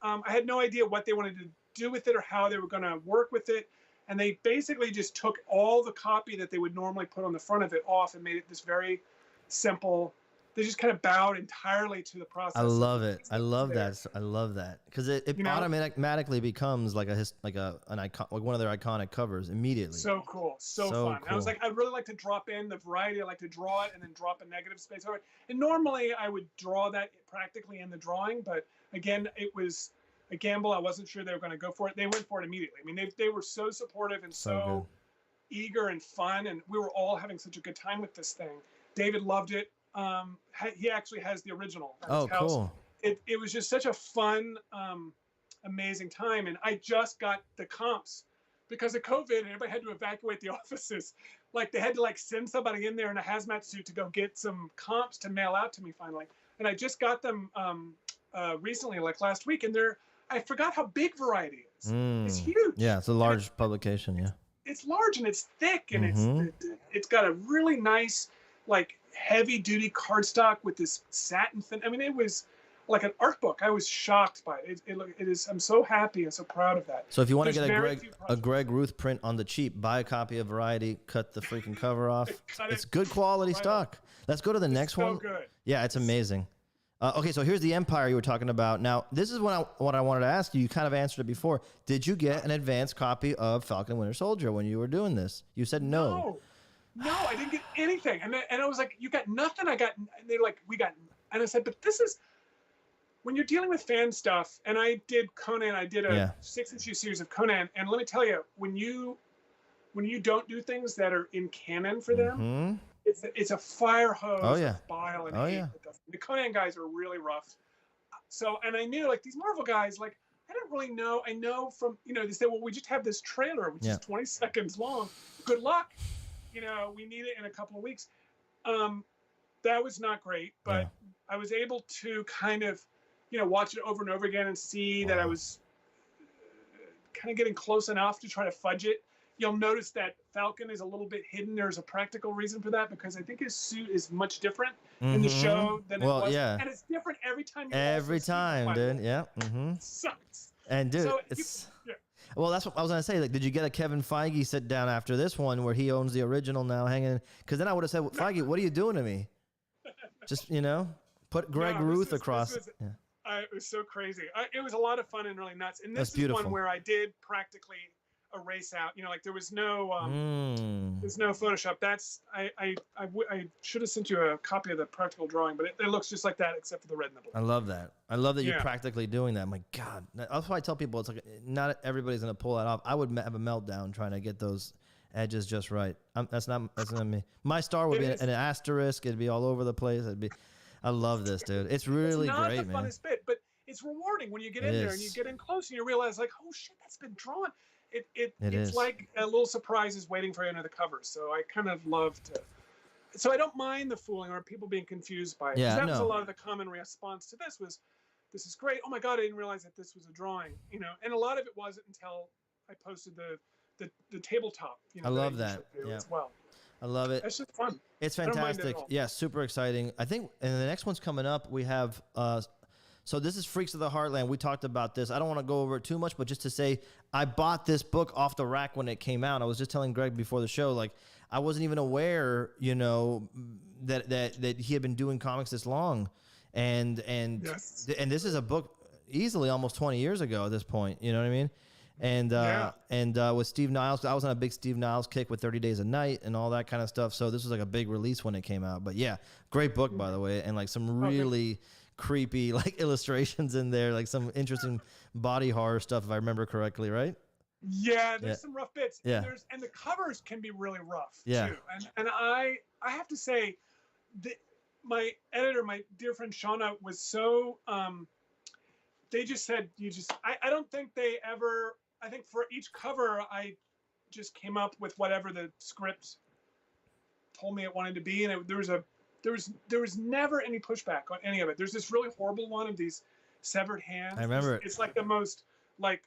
Speaker 2: I had no idea what they wanted to do with it or how they were going to work with it. And they basically just took all the copy that they would normally put on the front of it off and made it this very simple. They just kind of bowed entirely to the process.
Speaker 1: I love it. I love that. I love that because it automatically becomes like an icon, like one of their iconic covers immediately.
Speaker 2: So cool, so fun. Cool. I was like, I'd really like to drop in the variety. I like to draw it and then drop a negative space over it. And normally I would draw that practically in the drawing, but again, it was a gamble. I wasn't sure they were going to go for it. They went for it immediately. I mean, they were so supportive and so eager and fun, and we were all having such a good time with this thing. David loved it. He actually has the original at his house. Cool. It was just such a fun, amazing time. And I just got the comps because of COVID, and everybody had to evacuate the offices. Like they had to send somebody in there in a hazmat suit to go get some comps to mail out to me finally. And I just got them recently, last week, and I forgot how big Variety is. It's huge.
Speaker 1: Yeah, it's a large publication. Yeah,
Speaker 2: it's large and it's thick, and it's got a really nice heavy duty cardstock with this satin fin. I mean, it was like an art book. I was shocked by it. It is. I'm so happy and so proud of that.
Speaker 1: So if you want to get a Greg Ruth print on the cheap, buy a copy of Variety, cut the freaking cover off. It's good quality stock. Let's go to the next one.
Speaker 2: Good.
Speaker 1: Yeah, it's amazing. Okay, so here's the Empire you were talking about. Now, this is what I wanted to ask you. You kind of answered it before. Did you get an advanced copy of Falcon and Winter Soldier when you were doing this? You said no.
Speaker 2: No, I didn't get anything. And I was like, "You got nothing?" And they're like, "We got," and I said, "But this is when you're dealing with fan stuff." And I did Conan. I did a 6-issue series of Conan. And let me tell you, when you don't do things that are in canon for them, it's a fire hose of bile and hate. The Conan guys are really rough. So, and I knew these Marvel guys, I don't really know. I know from, they say, well, we just have this trailer, which is 20 seconds long. Good luck. We need it in a couple of weeks. That was not great, but I was able to kind of, watch it over and over again and see that I was kind of getting close enough to try to fudge it. You'll notice that Falcon is a little bit hidden. There's a practical reason for that because I think his suit is much different in the show than it was.
Speaker 1: Yeah.
Speaker 2: And it's different every time.
Speaker 1: Every time, dude. Yeah.
Speaker 2: It sucks.
Speaker 1: And dude, well, that's what I was gonna say. Like, did you get a Kevin Feige sit down after this one where he owns the original now hanging? Because then I would have said, Feige, what are you doing to me? Just put Greg Ruth across.
Speaker 2: It was so crazy. It was a lot of fun and really nuts. And
Speaker 1: That's
Speaker 2: this is
Speaker 1: beautiful.
Speaker 2: one where I did practically erase out. Like there was no there's no Photoshop. I should have sent you a copy of the practical drawing, but it looks just like that except for the red and the blue.
Speaker 1: I love that. I love that you're practically doing that. My God, that's why I tell people it's like not everybody's gonna pull that off. I would have a meltdown trying to get those edges just right. That's not me. My star would be an asterisk. It'd be all over the place. I love this, dude. It's really great, man.
Speaker 2: It's not the funnest bit, but it's rewarding when you get in there and you get in close and you realize like, oh shit, that's been drawn. It's like a little surprise is waiting for you under the covers. So I kind of love to. So I don't mind the fooling or people being confused by it.
Speaker 1: Yeah,
Speaker 2: that was a lot of the common response to this was, this is great. Oh my God, I didn't realize that this was a drawing. And a lot of it wasn't until I posted the tabletop.
Speaker 1: I love that.
Speaker 2: As well.
Speaker 1: I love it.
Speaker 2: It's just fun.
Speaker 1: It's fantastic. Yeah, super exciting. I think, and the next one's coming up. We have. So this is Freaks of the Heartland. We talked about this. I don't want to go over it too much, but just to say, I bought this book off the rack when it came out. I was just telling Greg before the show, like I wasn't even aware, that he had been doing comics this long, and this is a book easily almost 20 years ago at this point. You know what I mean? And with Steve Niles, I was on a big Steve Niles kick with 30 Days a Night and all that kind of stuff. So this was like a big release when it came out. But yeah, great book by the way, and like some really creepy like illustrations in there, like some interesting body horror stuff if I remember correctly, right?
Speaker 2: Yeah, there's some rough bits.
Speaker 1: Yeah,
Speaker 2: and the covers can be really rough
Speaker 1: too.
Speaker 2: And I have to say, my editor, my dear friend Shauna, was so they just said I don't think they ever. I think for each cover I just came up with whatever the script told me it wanted to be, and there was never any pushback on any of it. There's this really horrible one of these severed hands.
Speaker 1: I remember
Speaker 2: it's like the most like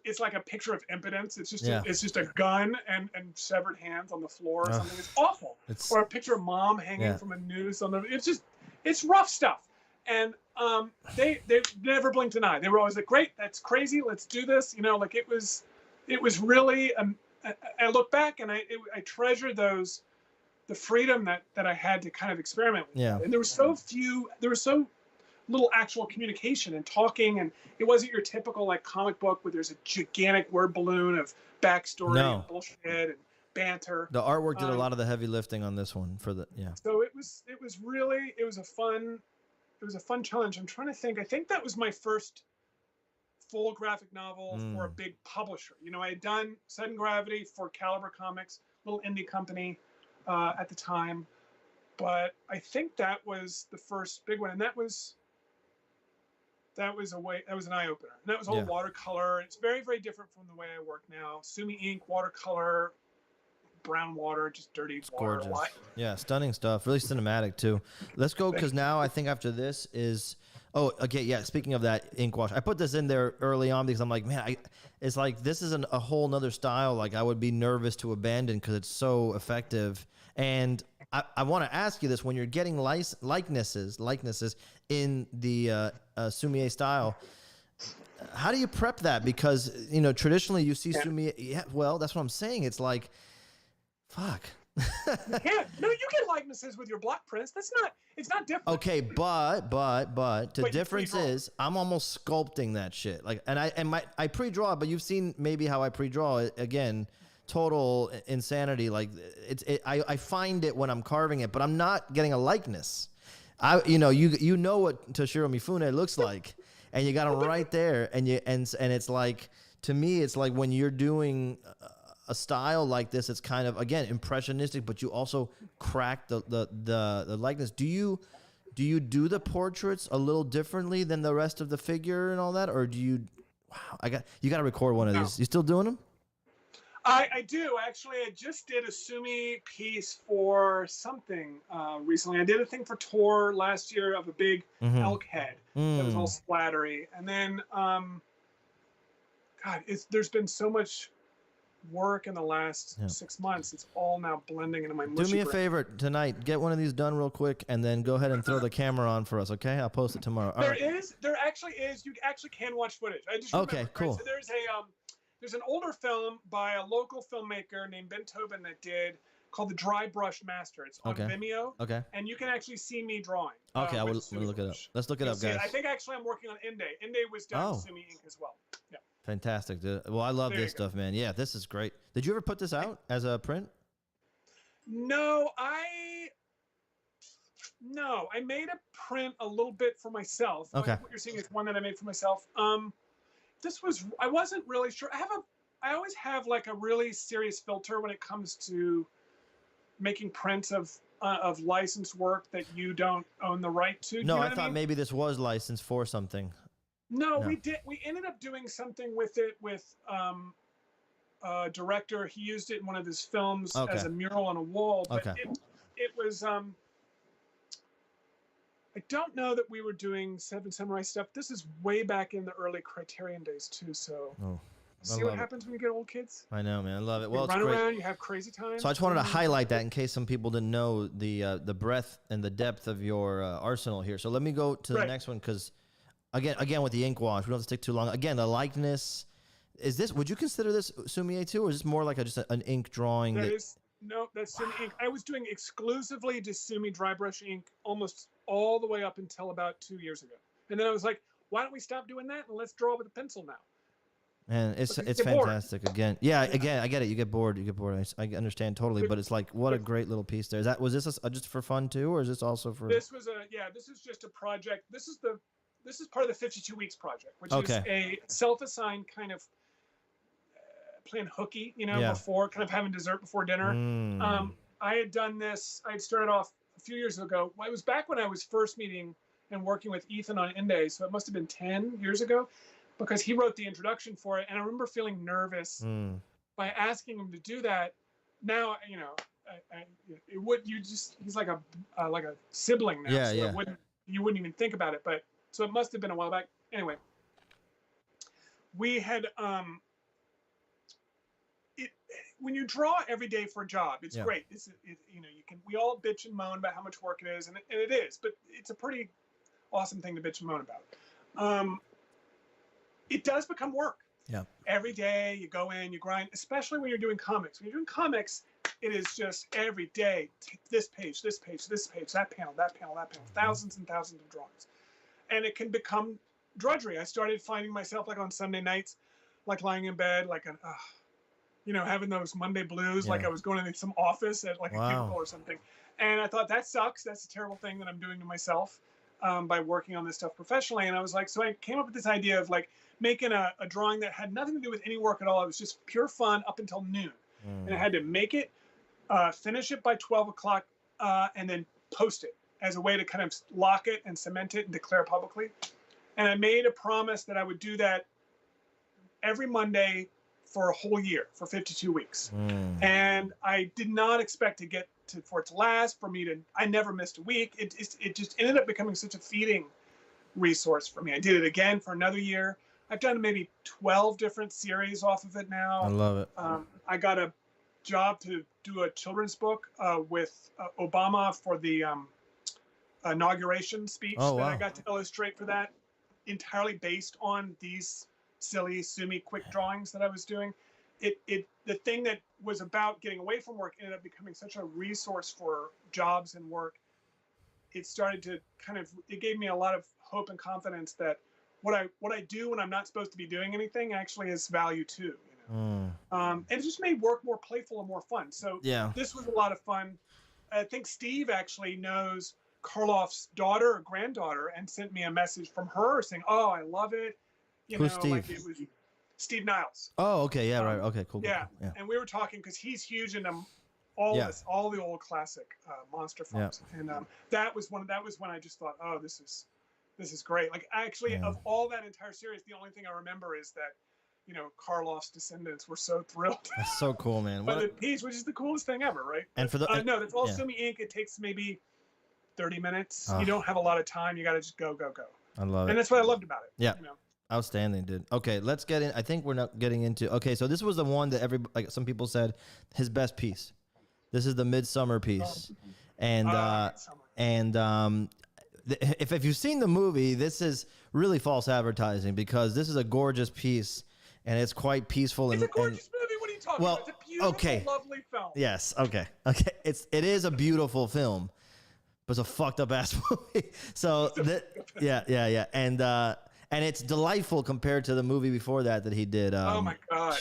Speaker 2: it's like a picture of impotence. It's just it's just a gun and severed hands on the floor or something. It's awful. Or a picture of mom hanging from a noose on the. It's rough stuff. And they never blinked an eye. They were always like, great, that's crazy, let's do this. Like it was really. I look back and I treasure the freedom that I had to kind of experiment with.
Speaker 1: Yeah.
Speaker 2: And there was so little actual communication and talking, and it wasn't your typical like comic book where there's a gigantic word balloon of backstory and bullshit and banter.
Speaker 1: The artwork did a lot of the heavy lifting on this one
Speaker 2: So it was a fun challenge. I'm trying to think. I think that was my first full graphic novel for a big publisher. I had done Sudden Gravity for Caliber Comics, little indie company at the time, but I think that was the first big one, and that was an eye opener. And that was all watercolor. It's very, very different from the way I work now. Sumi ink, watercolor, brown water, just dirty water.
Speaker 1: Gorgeous. Yeah, stunning stuff. Really cinematic too. Let's go, because now I think after this is speaking of that ink wash, I put this in there early on because I'm like, man, it's like this isn't a whole nother style like I would be nervous to abandon because it's so effective. And I want to ask you this: when you're getting likenesses in the Sumi style, how do you prep that? Because traditionally you see Sumi. Yeah, well, that's what I'm saying. It's like, fuck.
Speaker 2: You get likenesses with your block prints. It's not different.
Speaker 1: Okay, but the difference is I'm almost sculpting that shit. Like, and I pre-draw it, but you've seen maybe how I pre-draw it again. Total insanity. Like I find it when I'm carving it, but I'm not getting a likeness. You know what Toshiro Mifune looks like, and you got him right there, and it's like, to me, it's like when you're doing a style like this, it's kind of, again, impressionistic, but you also crack the likeness. Do do you do the portraits a little differently than the rest of the figure and all that, or do you? Wow, you got to record one of these. You still doing them?
Speaker 2: I do actually. I just did a Sumi piece for something recently. I did a thing for Tor last year of a big elk head that was all splattery, and then God, there's been so much work in the last 6 months. It's all now blending into my mushy
Speaker 1: Do me a
Speaker 2: brain.
Speaker 1: favor tonight. Get one of these done real quick, and then go ahead and throw the camera on for us. Okay, I'll post it tomorrow.
Speaker 2: There actually is. You actually can watch footage. I just
Speaker 1: okay, cool.
Speaker 2: Right? So there's an older film by a local filmmaker named Ben Tobin that did called The Dry Brush Master. It's on Vimeo. Okay. And you can actually see me drawing.
Speaker 1: Okay, I will look it up. Let's look it up, guys.
Speaker 2: I think actually I'm working on Inde. Inde was done with Sumi ink as well. Yeah.
Speaker 1: Fantastic, dude. Well, I love this stuff, man. Yeah, this is great. Did you ever put this out as a print?
Speaker 2: No, I made a print a little bit for myself.
Speaker 1: Okay.
Speaker 2: What you're seeing is one that I made for myself. I wasn't really sure. I always have like a really serious filter when it comes to making prints of licensed work that you don't own the right to.
Speaker 1: No, I thought maybe this was licensed for something.
Speaker 2: No, we did. We ended up doing something with it with a director. He used it in one of his films as a mural on a wall. But it was. I don't know that we were doing Seven Samurai stuff. This is way back in the early Criterion days too. So see what happens when you get old kids.
Speaker 1: I know, man. I love it. Well,
Speaker 2: you run around, you have crazy times.
Speaker 1: So I just wanted to highlight that in case some people didn't know the breadth and the depth of your arsenal here. So let me go to the next one because. Again, with the ink wash, we don't have to stick too long. Again, the likeness. Would you consider this Sumi too, or is this more like just an ink drawing?
Speaker 2: That's Sumi ink. I was doing exclusively just Sumi dry brush ink almost all the way up until about 2 years ago. And then I was like, why don't we stop doing that and let's draw with a pencil now?
Speaker 1: And it's fantastic. Bored. Again, I get it. You get bored. I understand totally, but it's like, what a great little piece there. Was this just for fun too, or is this also for?
Speaker 2: This is just a project. This is part of the 52 Weeks project, which is a self-assigned kind of playing hooky, before kind of having dessert before dinner. I had done this. I had started off a few years ago. It was back when I was first meeting and working with Ethan on Inde, so it must have been 10 years ago, because he wrote the introduction for it, and I remember feeling nervous by asking him to do that. Now, he's like a sibling now, you wouldn't even think about it, but. So it must have been a while back. Anyway, we had when you draw every day for a job, it's great. We all bitch and moan about how much work it is, and it is, but it's a pretty awesome thing to bitch and moan about. It does become work. Yeah. Every day you go in, you grind, especially when you're doing comics. When you're doing comics, it is just every day, this page, this page, this page, that panel, that panel, that panel, thousands and thousands of drawings. And it can become drudgery. I started finding myself like on Sunday nights, like lying in bed, like having those Monday blues, like I was going into some office at like a cubicle or something. And I thought, that sucks. That's a terrible thing that I'm doing to myself by working on this stuff professionally. And I was like, so I came up with this idea of like making a drawing that had nothing to do with any work at all. It was just pure fun up until noon. And I had to make it, finish it by 12 o'clock, and then post it as a way to kind of lock it and cement it and declare publicly. And I made a promise that I would do that every Monday for a whole year, for 52 weeks. And I did not expect for it to last, I never missed a week. It just ended up becoming such a feeding resource for me. I did it again for another year. I've done maybe 12 different series off of it now.
Speaker 1: I love it.
Speaker 2: I got a job to do a children's book with Obama for the inauguration speech I got to illustrate for that, entirely based on these silly Sumi quick drawings that I was doing. The thing that was about getting away from work ended up becoming such a resource for jobs and work. It started to it gave me a lot of hope and confidence that what I do when I'm not supposed to be doing anything actually has value too. And it just made work more playful and more fun. So this was a lot of fun. I think Steve actually knows Karloff's daughter or granddaughter and sent me a message from her saying, "Oh, I love it."
Speaker 1: Who's Steve?
Speaker 2: Like it was Steve Niles.
Speaker 1: Oh, okay, yeah, right, okay, cool.
Speaker 2: Yeah,
Speaker 1: cool.
Speaker 2: And we were talking because he's huge into all
Speaker 1: Yeah.
Speaker 2: this, all the old classic monster films, and that was when I just thought, oh, this is great. Like actually, of all that entire series, the only thing I remember is that, Karloff's descendants were so thrilled.
Speaker 1: That's so cool, man.
Speaker 2: But the piece, which is the coolest thing ever, right?
Speaker 1: And for the
Speaker 2: no, that's all Sumi Inc. It takes maybe 30 minutes. You don't have a lot of time. You got to just go.
Speaker 1: I love it.
Speaker 2: And that's what I loved about it.
Speaker 1: Yeah. Outstanding, dude. Okay, let's get in. I think we're not getting into. Okay, so this was the one that some people said his best piece. This is the Midsummer piece, and if you've seen the movie, this is really false advertising because this is a gorgeous piece, and it's quite peaceful.
Speaker 2: It's a gorgeous movie. What are you talking about? It's a beautiful, lovely film.
Speaker 1: Yes. Okay. It is a beautiful film, but it's a fucked up ass movie. So yeah, and it's delightful compared to the movie before that he did.
Speaker 2: Oh my god!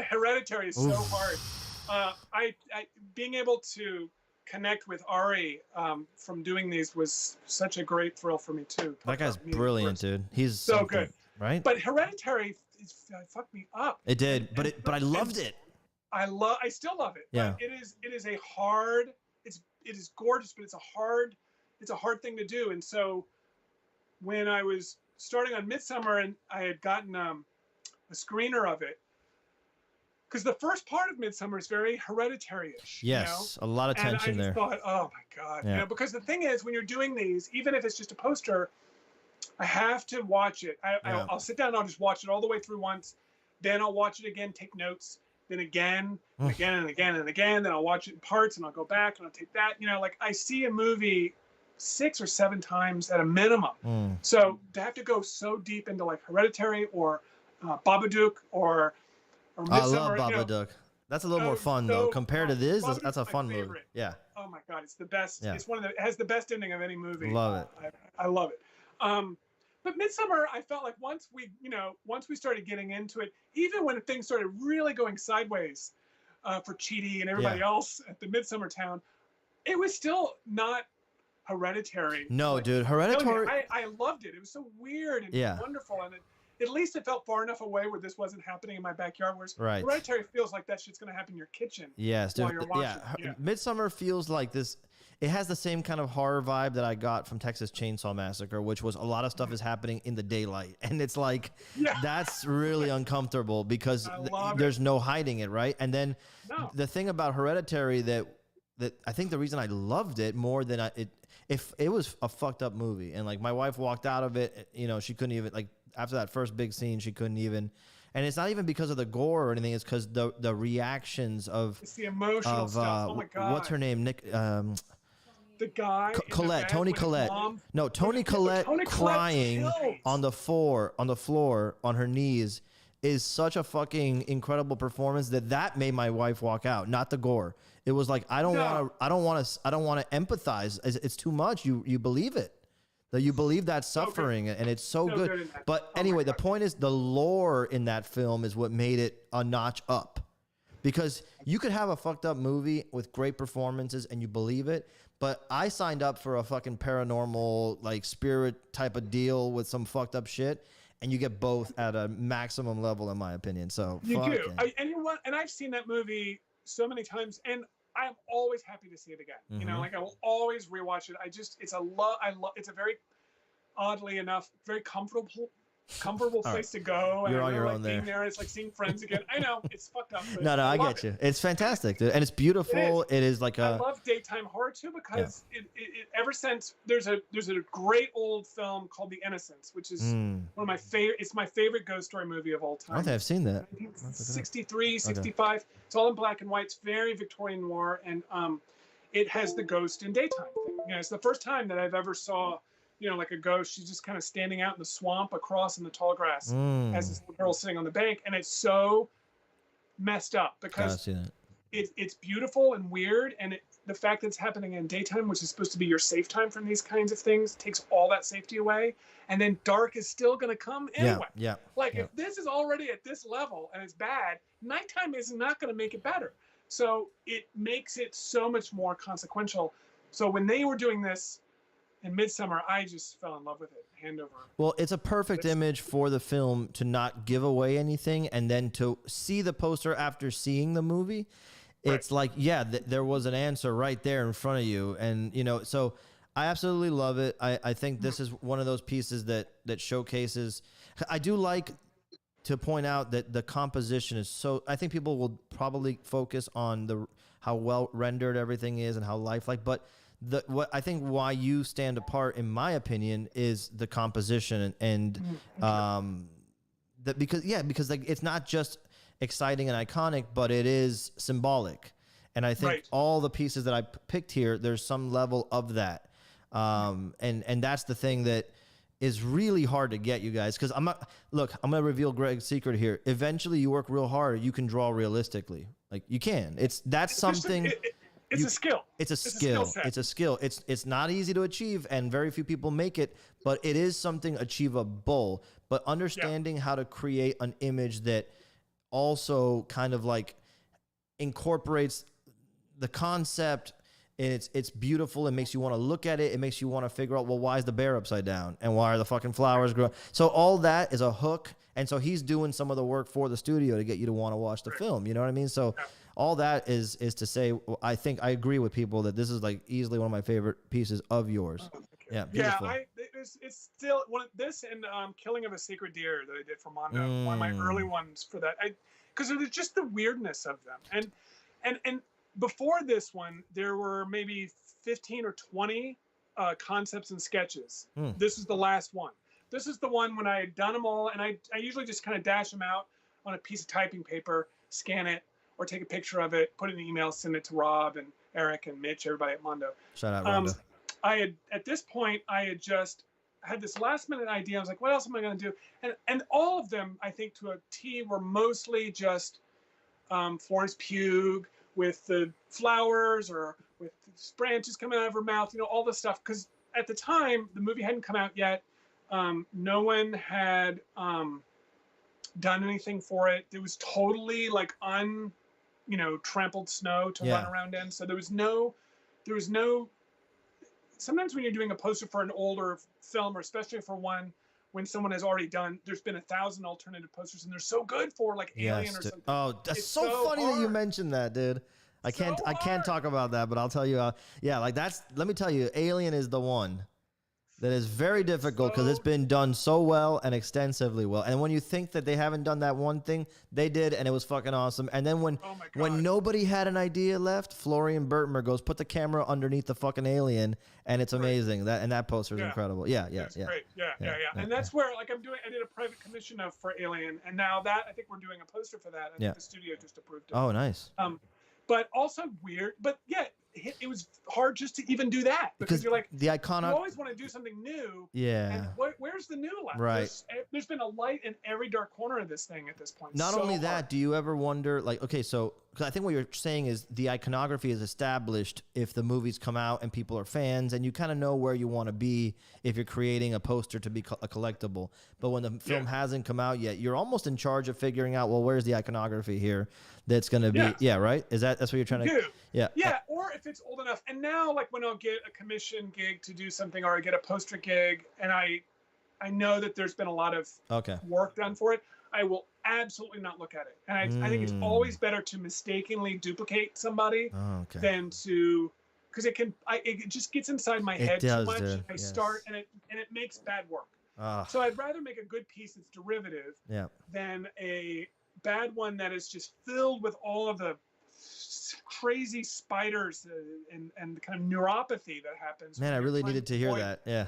Speaker 2: Hereditary is so hard. I being able to connect with Ari from doing these was such a great thrill for me too.
Speaker 1: That guy's brilliant, dude. He's
Speaker 2: so good,
Speaker 1: right?
Speaker 2: But Hereditary fucked me up.
Speaker 1: It did, but I loved it.
Speaker 2: I still love it.
Speaker 1: Yeah.
Speaker 2: But it is a hard. It is gorgeous, but it's a hard thing to do. And so when I was starting on Midsummer and I had gotten a screener of it, because the first part of Midsummer is very Hereditary-ish.
Speaker 1: Yes, a lot of tension there.
Speaker 2: And I just thought, oh my god, because the thing is, when you're doing these, even if it's just a poster, I have to watch it. I'll sit down and I'll just watch it all the way through once, then I'll watch it again, take notes, then again, and again and again and again, then I'll watch it in parts and I'll go back and I'll take that. Like I see a movie 6 or 7 times at a minimum. So to have to go so deep into like Hereditary or Babadook or Midsummer,
Speaker 1: I love Babadook. That's a little more fun though compared to this. That's a fun movie. Yeah.
Speaker 2: Oh my god, it's the best.
Speaker 1: Yeah.
Speaker 2: It's it has the best ending of any movie.
Speaker 1: Love it.
Speaker 2: I love it. But Midsummer, I felt like once we started getting into it, even when things started really going sideways for Chidi and everybody else at the Midsummer town, it was still not Hereditary.
Speaker 1: No, dude, Hereditary.
Speaker 2: I loved it. It was so weird and wonderful, and at least it felt far enough away where this wasn't happening in my backyard. Whereas Hereditary feels like that shit's gonna happen in your kitchen.
Speaker 1: Yes, dude.
Speaker 2: While you're watching.
Speaker 1: Midsummer feels like this. It has the same kind of horror vibe that I got from Texas Chainsaw Massacre, which was a lot of stuff is happening in the daylight, and it's like that's really uncomfortable because there's no hiding it, right? And then the thing about Hereditary that I think the reason I loved it more than if it was a fucked up movie, and like my wife walked out of it, she couldn't even like after that first big scene, she couldn't even. And it's not even because of the gore or anything. It's because the reactions of
Speaker 2: it's the emotional stuff. Oh my god!
Speaker 1: What's her name? Nick.
Speaker 2: The guy.
Speaker 1: Colette. Tony Collette. No, Tony Collette crying on the floor on her knees is such a fucking incredible performance that made my wife walk out. Not the gore. It was like I don't want to empathize. It's too much. You believe it. That you believe that suffering, and it's so good. But anyway, the point is the lore in that film is what made it a notch up. Because you could have a fucked up movie with great performances and you believe it, but I signed up for a fucking paranormal, like spirit type of deal with some fucked up shit, and you get both at a maximum level, in my opinion. So
Speaker 2: you do. And I've seen that movie so many times, and I'm always happy to see it again. Like I will always rewatch it. It's a very, oddly enough, very comfortable place to go.
Speaker 1: You're
Speaker 2: and
Speaker 1: on your own
Speaker 2: being there. It's like seeing friends again. I know it's fucked up.
Speaker 1: No, I get you. It's fantastic, dude. And it's beautiful. It is like
Speaker 2: I love daytime horror too because it ever since there's a great old film called The Innocents, which is one of my favorite. It's my favorite ghost story movie of all time.
Speaker 1: I don't think I've seen that.
Speaker 2: 63, 65. Okay. It's all in black and white. It's very Victorian noir, and it has the ghost in daytime thing. It's the first time that I've ever saw. Like a ghost, she's just kind of standing out in the swamp across in the tall grass as this little girl sitting on the bank. And it's so messed up because it's beautiful and weird. And the fact that it's happening in daytime, which is supposed to be your safe time from these kinds of things, takes all that safety away. And then dark is still going to come anyway. If this is already at this level and it's bad, nighttime is not going to make it better. So it makes it so much more consequential. So when they were doing this, in Midsummer, I just fell in love with it, hand over.
Speaker 1: Well, it's a perfect image for the film to not give away anything, and then to see the poster after seeing the movie. it's like, yeah, there was an answer right there in front of you. And, you know, so I absolutely love it. I think this is one of those pieces that showcases. I do like to point out that the composition is so. I think people will probably focus on how well rendered everything is and how lifelike. But what I think why you stand apart, in my opinion, is the composition and that because like it's not just exciting and iconic, but it is symbolic. And I think all the pieces that I picked here, there's some level of that. And that's the thing that is really hard to get, you guys, because I'm going to reveal Greg's secret here. Eventually you work real hard, you can draw realistically. Like you can. It's a skill. It's a skill. It's a skill. It's not easy to achieve, and very few people make it, but it is something achievable. But understanding how to create an image that also kind of like incorporates the concept, and it's beautiful. It makes you want to look at it. It makes you want to figure out, well, why is the bear upside down? And why are the fucking flowers growing? So all that is a hook. And so he's doing some of the work for the studio to get you to want to watch the film. You know what I mean? So all that is to say, I think I agree with people that this is like easily one of my favorite pieces of yours. Yeah, beautiful.
Speaker 2: Yeah, it's still this and Killing of a Sacred Deer that I did for Mondo, one of my early ones for that. Because there's just the weirdness of them. And before this one, there were maybe 15 or 20 concepts and sketches. This is the last one. This is the one when I had done them all, and I usually just kind of dash them out on a piece of typing paper, scan it, or take a picture of it, put it in an email, send it to Rob and Eric and Mitch, everybody at Mondo.
Speaker 1: Shout out, Rob.
Speaker 2: At this point, I had just had this last minute idea. I was like, what else am I going to do? And all of them, I think to a T, were mostly just Florence Pugh with the flowers or with branches coming out of her mouth, you know, all this stuff. Because at the time, the movie hadn't come out yet. No one had done anything for it. It was totally like trampled snow to run around in. So there was no. Sometimes when you're doing a poster for an older film, or especially for one when someone has already done, there's been 1,000 alternative posters, and they're so good for like Alien or something.
Speaker 1: Oh, that's so funny that you mentioned that, dude. I can't talk about that, but I'll tell you. Let me tell you, Alien is the one that is very difficult because it's been done so well and extensively well. And when you think that they haven't done that one thing, they did, and it was fucking awesome. And then when nobody had an idea left, Florian Bertmer goes, put the camera underneath the fucking alien, and it's amazing. That poster is incredible. Yeah.
Speaker 2: Great. Yeah. And that's where I did a private commission for Alien, and now that I think we're doing a poster for that. I think the studio just approved it.
Speaker 1: Oh, nice.
Speaker 2: But also weird. But yeah, it was hard just to even do that because you're like
Speaker 1: the iconic.
Speaker 2: You always want to do something new.
Speaker 1: Yeah.
Speaker 2: And where's the new light?
Speaker 1: Right.
Speaker 2: There's been a light in every dark corner of this thing at this point.
Speaker 1: Not only that, do you ever wonder, like, okay, so because I think what you're saying is the iconography is established if the movies come out and people are fans, and you kind of know where you want to be if you're creating a poster to be a collectible. But when the film hasn't come out yet, you're almost in charge of figuring out, well, where's the iconography here that's going to be, right? That's what you're trying to do? Yeah.
Speaker 2: Or if it's old enough. And now, like, when I'll get a commission gig to do something, or I get a poster gig, and I know that there's been a lot of work done for it, I will absolutely not look at it. And I think it's always better to mistakenly duplicate somebody than to, because it just gets inside my head too much. I start and it makes bad work. So I'd rather make a good piece that's derivative than a bad one that is just filled with all of the crazy spiders and the kind of neuropathy that happens.
Speaker 1: Man, I really needed to hear that. Yeah.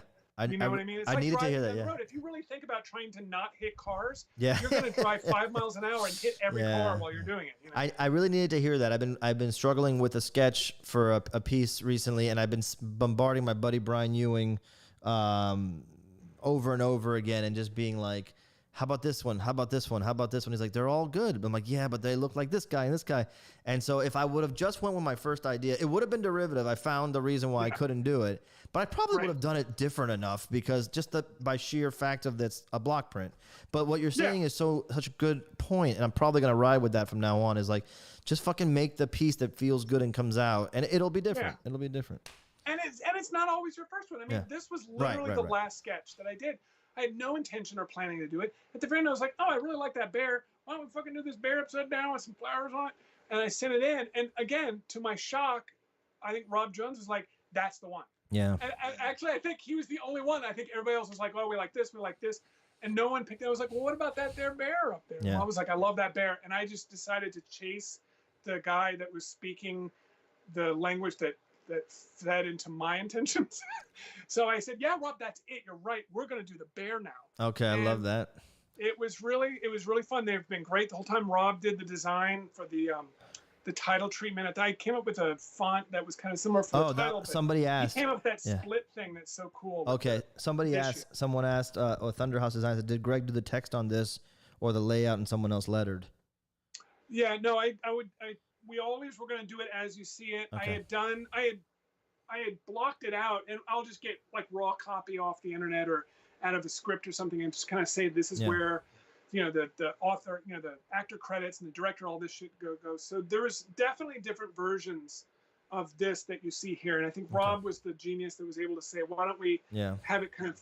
Speaker 2: You know what I mean? It's
Speaker 1: I
Speaker 2: like
Speaker 1: needed to hear
Speaker 2: driving
Speaker 1: that.
Speaker 2: down the road. If you really think about trying to not hit cars, you're going to drive 5 miles an hour and hit every car while you're doing it. You know?
Speaker 1: I really needed to hear that. I've been struggling with a sketch for a piece recently, and I've been bombarding my buddy Brian Ewing over and over again, and just being like, how about this one? How about this one? How about this one? He's like, they're all good. I'm like, yeah, but they look like this guy and this guy. And so if I would have just went with my first idea, it would have been derivative. I found the reason why I couldn't do it. But I probably would have done it different enough because just by sheer fact of that's a block print. But what you're saying is such a good point, and I'm probably going to ride with that from now on, is like, just fucking make the piece that feels good and comes out, and it'll be different. It'll be different.
Speaker 2: And it's not always your first one. I mean, this was literally the last sketch that I did. I had no intention or planning to do it. At the very end, I was like, oh, I really like that bear. Why don't we fucking do this bear upside down with some flowers on it? And I sent it in, and again, to my shock, I think Rob Jones was like, "That's the one."
Speaker 1: Yeah.
Speaker 2: And actually, I think he was the only one. I think everybody else was like, "Oh, we like this, and no one picked it. I was like, "Well, what about that there bear up there?"
Speaker 1: Yeah.
Speaker 2: Well, I was like, "I love that bear," and I just decided to chase the guy that was speaking the language that fed into my intentions. So I said, "Yeah, Rob, that's it. You're right. We're gonna do the bear now."
Speaker 1: Okay, I love that.
Speaker 2: It was really fun. They've been great the whole time. Rob did the design for the title treatment. I came up with a font that was kind of similar for the title.
Speaker 1: Somebody asked.
Speaker 2: He came up with that split thing that's so cool.
Speaker 1: Okay, someone asked, Thunderhouse Designs, did Greg do the text on this or the layout and someone else lettered?
Speaker 2: Yeah, no, we always were going to do it as you see it. Okay. I had blocked it out, and I'll just get like raw copy off the internet or out of a script or something and just kind of say this is where, the author, the actor credits and the director, all this shit goes. So there's definitely different versions of this that you see here, and I think Rob was the genius that was able to say, why don't we have it kind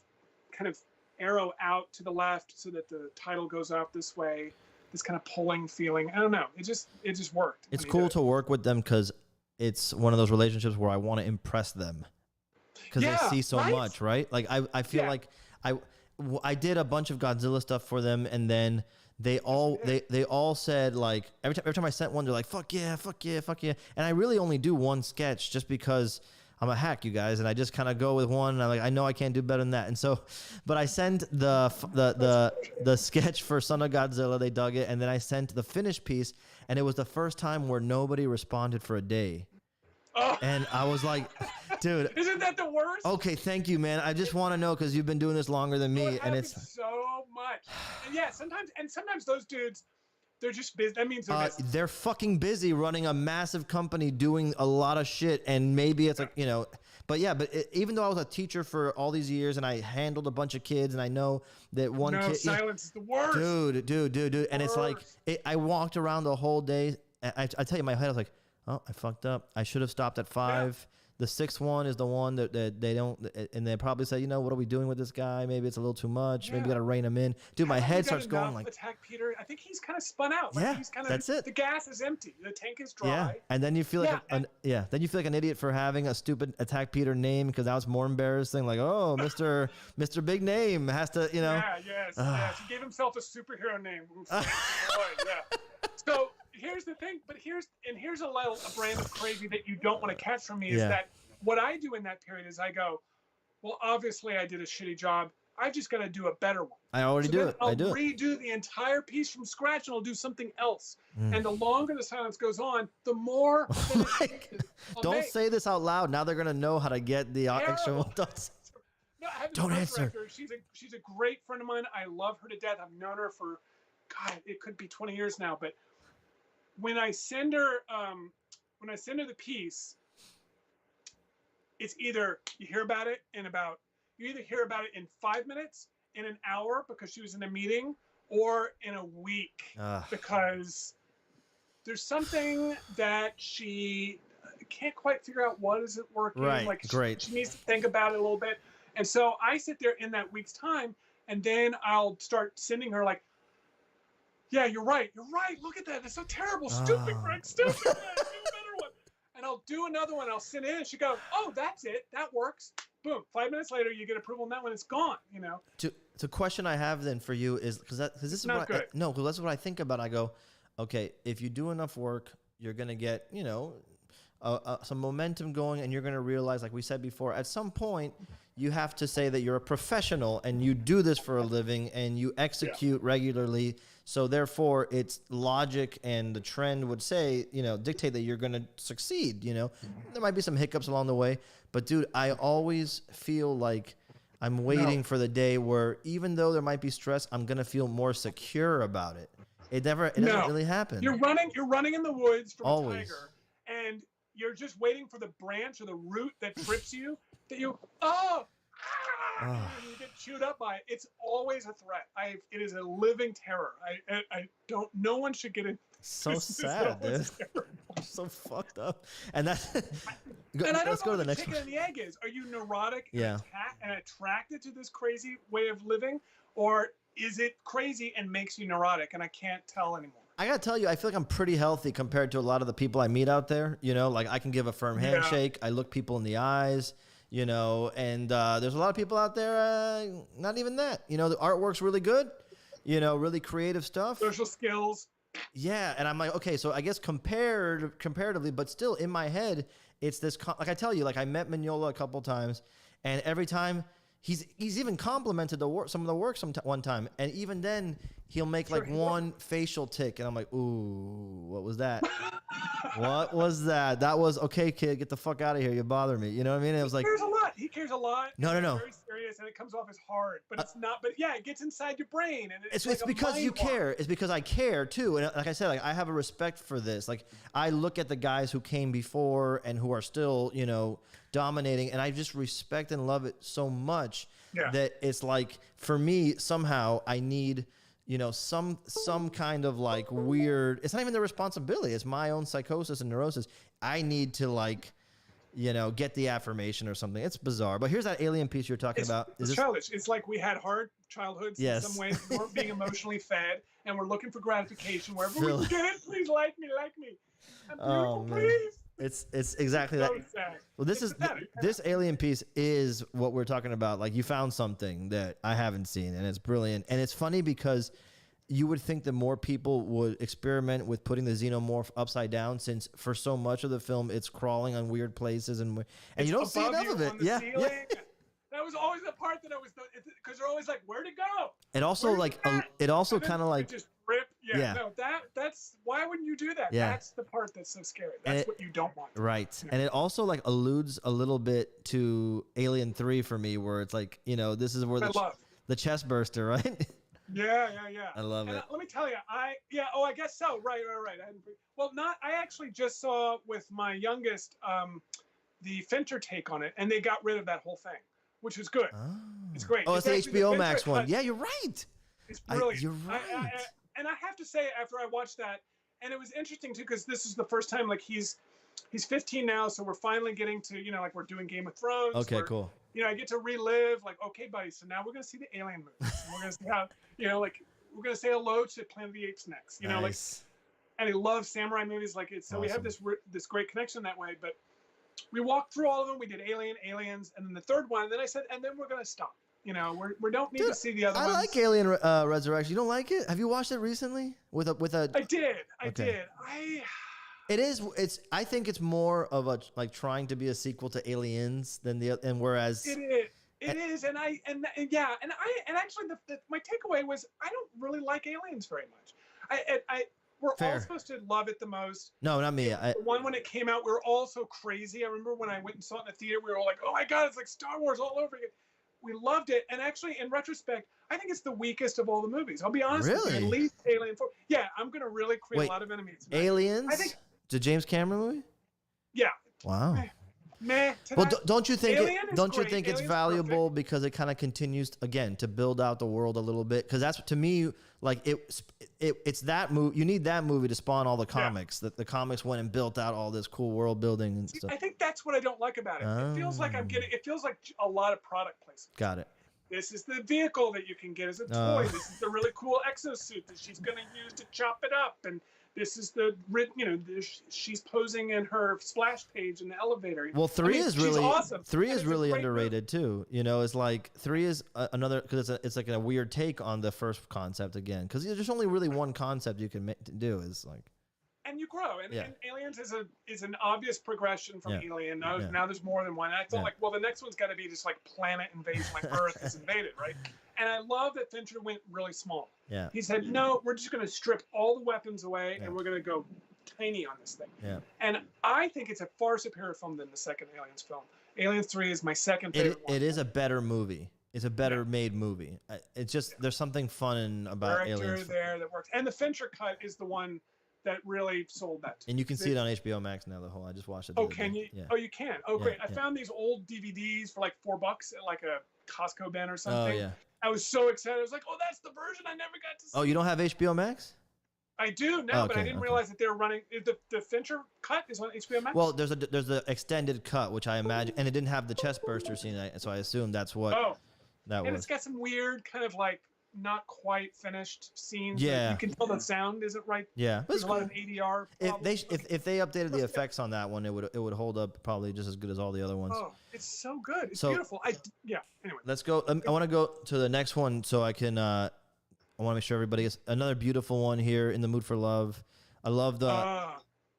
Speaker 2: of arrow out to the left so that the title goes out this way, this kind of pulling feeling. I don't know. It just worked.
Speaker 1: It's cool to work with them because it's one of those relationships where I want to impress them because they see so much, right? Like I feel like I did a bunch of Godzilla stuff for them, and then they all said, like, every time I sent one, they're like, fuck yeah. And I really only do one sketch just because I'm a hack, you guys, and I just kind of go with one, and I'm like, I know I can't do better than that. And so, but I sent the sketch for Son of Godzilla, they dug it, and then I sent the finished piece, and it was the first time where nobody responded for a day. Oh. And I was like, dude,
Speaker 2: isn't that the worst?
Speaker 1: Okay, thank you, man. I just want to know because you've been doing this longer than me, and it's
Speaker 2: so much. And yeah, sometimes those dudes, they're just busy. That means
Speaker 1: they're fucking busy running a massive company, doing a lot of shit, and maybe it's like But yeah, even though I was a teacher for all these years and I handled a bunch of kids, and I know that one kid,
Speaker 2: silence is the worst,
Speaker 1: dude, and it's like I walked around the whole day. I tell you, in my head I was like, oh, I fucked up. I should have stopped at 5. Yeah. The 6th one is the one that they don't, and they probably say, what are we doing with this guy? Maybe it's a little too much. Maybe we got to rein him in. Dude, my head starts going like.
Speaker 2: Attack Peter. I think he's kind of spun out. Like he's kind of, that's it. The gas is empty. The tank is dry.
Speaker 1: Yeah, and then you feel like then you feel like an idiot for having a stupid Attack Peter name because that was more embarrassing. Like, oh, Mr. Big Name has to,
Speaker 2: Yeah, yes. He gave himself a superhero name. Yeah. So. Here's the thing, but here's a brand of crazy that you don't want to catch from me is that what I do in that period is I go, well, obviously I did a shitty job. I just got to do a better one.
Speaker 1: I already do it.
Speaker 2: I'll redo the entire piece from scratch, and I'll do something else. And the longer the silence goes on, the more.
Speaker 1: Don't say this out loud. Now they're gonna know how to get the extra one.
Speaker 2: No, I have
Speaker 1: don't answer.
Speaker 2: She's a great friend of mine. I love her to death. I've known her for, God, it could be 20 years now, but. When I send her the piece, it's either you hear about it in 5 minutes, in an hour because she was in a meeting, or in a week because there's something that she can't quite figure out what isn't working.
Speaker 1: Right,
Speaker 2: like
Speaker 1: great.
Speaker 2: She needs to think about it a little bit, and so I sit there in that week's time, and then I'll start sending her like. Yeah, you're right. Look at that. That's so terrible. Stupid, Greg. Stupid. Do a better one. And I'll do another one. I'll send it in. And she goes, oh, that's it. That works. Boom. 5 minutes later, you get approval on that one. It's gone.
Speaker 1: The question I have then for you is because this is
Speaker 2: not good.
Speaker 1: Because that's what I think about. I go, okay, if you do enough work, you're gonna get some momentum going, and you're gonna realize, like we said before, at some point. You have to say that you're a professional and you do this for a living and you execute regularly. So therefore, it's logic and the trend would say, dictate that you're going to succeed. There might be some hiccups along the way, but dude, I always feel like I'm waiting for the day where even though there might be stress, I'm going to feel more secure about it. It doesn't really happen.
Speaker 2: You're running in the woods from a tiger, and you're just waiting for the branch or the root that trips you. That you you get chewed up by it. It's always a threat. It is a living terror. I don't. No one should get it.
Speaker 1: So sad, dude. So fucked up. And that's. Let's go to the next one.
Speaker 2: The chicken and the egg is: are you neurotic
Speaker 1: and
Speaker 2: attracted to this crazy way of living, or is it crazy and makes you neurotic? And I can't tell anymore.
Speaker 1: I gotta tell you, I feel like I'm pretty healthy compared to a lot of the people I meet out there. You know, like I can give a firm handshake. I look people in the eyes. You know, and there's a lot of people out there, not even that. You know, the artwork's really good. You know, really creative stuff.
Speaker 2: Social skills.
Speaker 1: Yeah, and I'm like, okay, so I guess comparatively, but still in my head, it's this. Like I tell you, like I met Mignola a couple times, and every time he's even complimented the work, some of the work one time, and even then he'll make like one facial tick, and I'm like, ooh, what was that? What was that? That was okay, kid. Get the fuck out of here. You bother me. You know what I mean? And it was like,
Speaker 2: he cares a lot.
Speaker 1: No.
Speaker 2: Very serious, and it comes off as hard, but it's not. But yeah, it gets inside your brain, and it's
Speaker 1: it's because you care. It's because I care too. And like I said, like I have a respect for this. Like I look at the guys who came before and who are still, you know, dominating, and I just respect and love it so much that it's like for me somehow I need, you know, some kind of like weird. It's not even the responsibility. It's my own psychosis and neurosis. I need to like, you know, get the affirmation or something. It's bizarre. But here's that alien piece you're talking about.
Speaker 2: It's childish. It's like we had hard childhoods in some ways. We weren't being emotionally fed, and we're looking for gratification wherever we can get it. Please like me. I'm beautiful, please.
Speaker 1: It's exactly that.
Speaker 2: Sad.
Speaker 1: Well, this alien piece is what we're talking about. Like you found something that I haven't seen, and it's brilliant. And it's funny because you would think that more people would experiment with putting the xenomorph upside down, since for so much of the film it's crawling on weird places and you don't see enough of it. Yeah.
Speaker 2: That was always the part that I was, because they're always like, where'd it go?
Speaker 1: It also like it also kind of like
Speaker 2: just rip. Yeah. No, that's why wouldn't you do that?
Speaker 1: Yeah.
Speaker 2: That's the part that's so scary. That's what you don't want.
Speaker 1: Right.
Speaker 2: Yeah.
Speaker 1: And it also like alludes a little bit to Alien 3 for me, where it's like, you know, this is where the chest burster, right?
Speaker 2: Yeah.
Speaker 1: I love it.
Speaker 2: Let me tell you, I guess so. Right. I actually just saw with my youngest the Fincher take on it, and they got rid of that whole thing, which is good. Oh. It's great.
Speaker 1: Oh, it's the HBO Max one. Yeah, you're right.
Speaker 2: It's brilliant.
Speaker 1: You're right.
Speaker 2: And I have to say, after I watched that, and it was interesting too, because this is the first time, like he's 15 now, so we're finally getting to, you know, like we're doing Game of Thrones.
Speaker 1: Okay, cool.
Speaker 2: You know, I get to relive, like, okay, buddy, so now we're going to see the Alien movies. We're going to see how, you know, like, we're going to say hello to Planet of the Apes next. You know, like, and he loves samurai movies. Like, it's, so we have this great connection that way. But we walked through all of them. We did Aliens, and then the third one. And then I said, and then we're going to stop. You know, we don't need to see the other ones.
Speaker 1: I like Alien Resurrection. You don't like it? Have you watched it recently? With a?
Speaker 2: I did. It is.
Speaker 1: I think it's more of a like trying to be a sequel to Aliens than and whereas
Speaker 2: it is. It is, and actually my takeaway was I don't really like Aliens very much. We're all supposed to love it the most.
Speaker 1: No, not me.
Speaker 2: The one when it came out, we were all so crazy. I remember when I went and saw it in the theater, we were all like, "Oh my god, it's like Star Wars all over again." We loved it, and actually, in retrospect, I think it's the weakest of all the movies. I'll be honest with you. At least Alien 4. Yeah, I'm gonna really create a lot of enemies.
Speaker 1: Aliens? I think the James Cameron movie?
Speaker 2: Yeah.
Speaker 1: Wow.
Speaker 2: Meh.
Speaker 1: Well, don't you think it's valuable because it kind of continues again to build out the world a little bit? Because that's to me like it's that movie. You need that movie to spawn all the comics. That the comics went and built out all this cool world building and stuff.
Speaker 2: I think that's what I don't like about it. It feels like It feels like a lot of product placement.
Speaker 1: Got it.
Speaker 2: This is the vehicle that you can get as a toy. This is the really cool exosuit that she's going to use to chop it up, and this is she's posing in her splash page in the elevator.
Speaker 1: Well, 3 is really
Speaker 2: awesome.
Speaker 1: 3 is really underrated too. You know, it's like 3 is another because it's like a weird take on the first concept again. Because there's only really one concept you can do is like.
Speaker 2: And you grow, and Aliens is an obvious progression from Alien. Now there's more than one. And I thought like, well, the next one's got to be just like planet invasion, like Earth is invaded, right? And I love that Fincher went really small.
Speaker 1: Yeah.
Speaker 2: He said, no, we're just going to strip all the weapons away, and we're going to go tiny on this thing.
Speaker 1: Yeah.
Speaker 2: And I think it's a far superior film than the second Aliens film. Aliens 3 is my second favorite one.
Speaker 1: It is a better movie. It's a better made movie. It's just there's something fun about Aliens.
Speaker 2: There that works, and the Fincher cut is the one that really sold that.
Speaker 1: And you can see it on HBO Max now. I just watched it.
Speaker 2: Oh, can you? Yeah. Oh, you can. Oh, great! I found these old DVDs for like $4 at like a Costco bin or something.
Speaker 1: Oh yeah.
Speaker 2: I was so excited. I was like, "Oh, that's the version I never got to see."
Speaker 1: Oh, you don't have HBO Max?
Speaker 2: I do now, but I didn't realize that they're running. The Fincher cut is on HBO Max.
Speaker 1: Well, there's the extended cut, which I imagine, and it didn't have the chest burster scene, so I assume that's what.
Speaker 2: Oh.
Speaker 1: That
Speaker 2: and
Speaker 1: was.
Speaker 2: It's got some weird kind of like not quite finished scenes.
Speaker 1: Yeah.
Speaker 2: You can tell the sound isn't right.
Speaker 1: Yeah,
Speaker 2: There's a lot of ADR problems.
Speaker 1: If they updated the effects on that one, it would hold up probably just as good as all the other ones.
Speaker 2: Oh, it's so good. It's beautiful. Anyway.
Speaker 1: Let's go. I want to go to the next one so I can. I want to make sure everybody gets another beautiful one here. In the Mood for Love. I love the.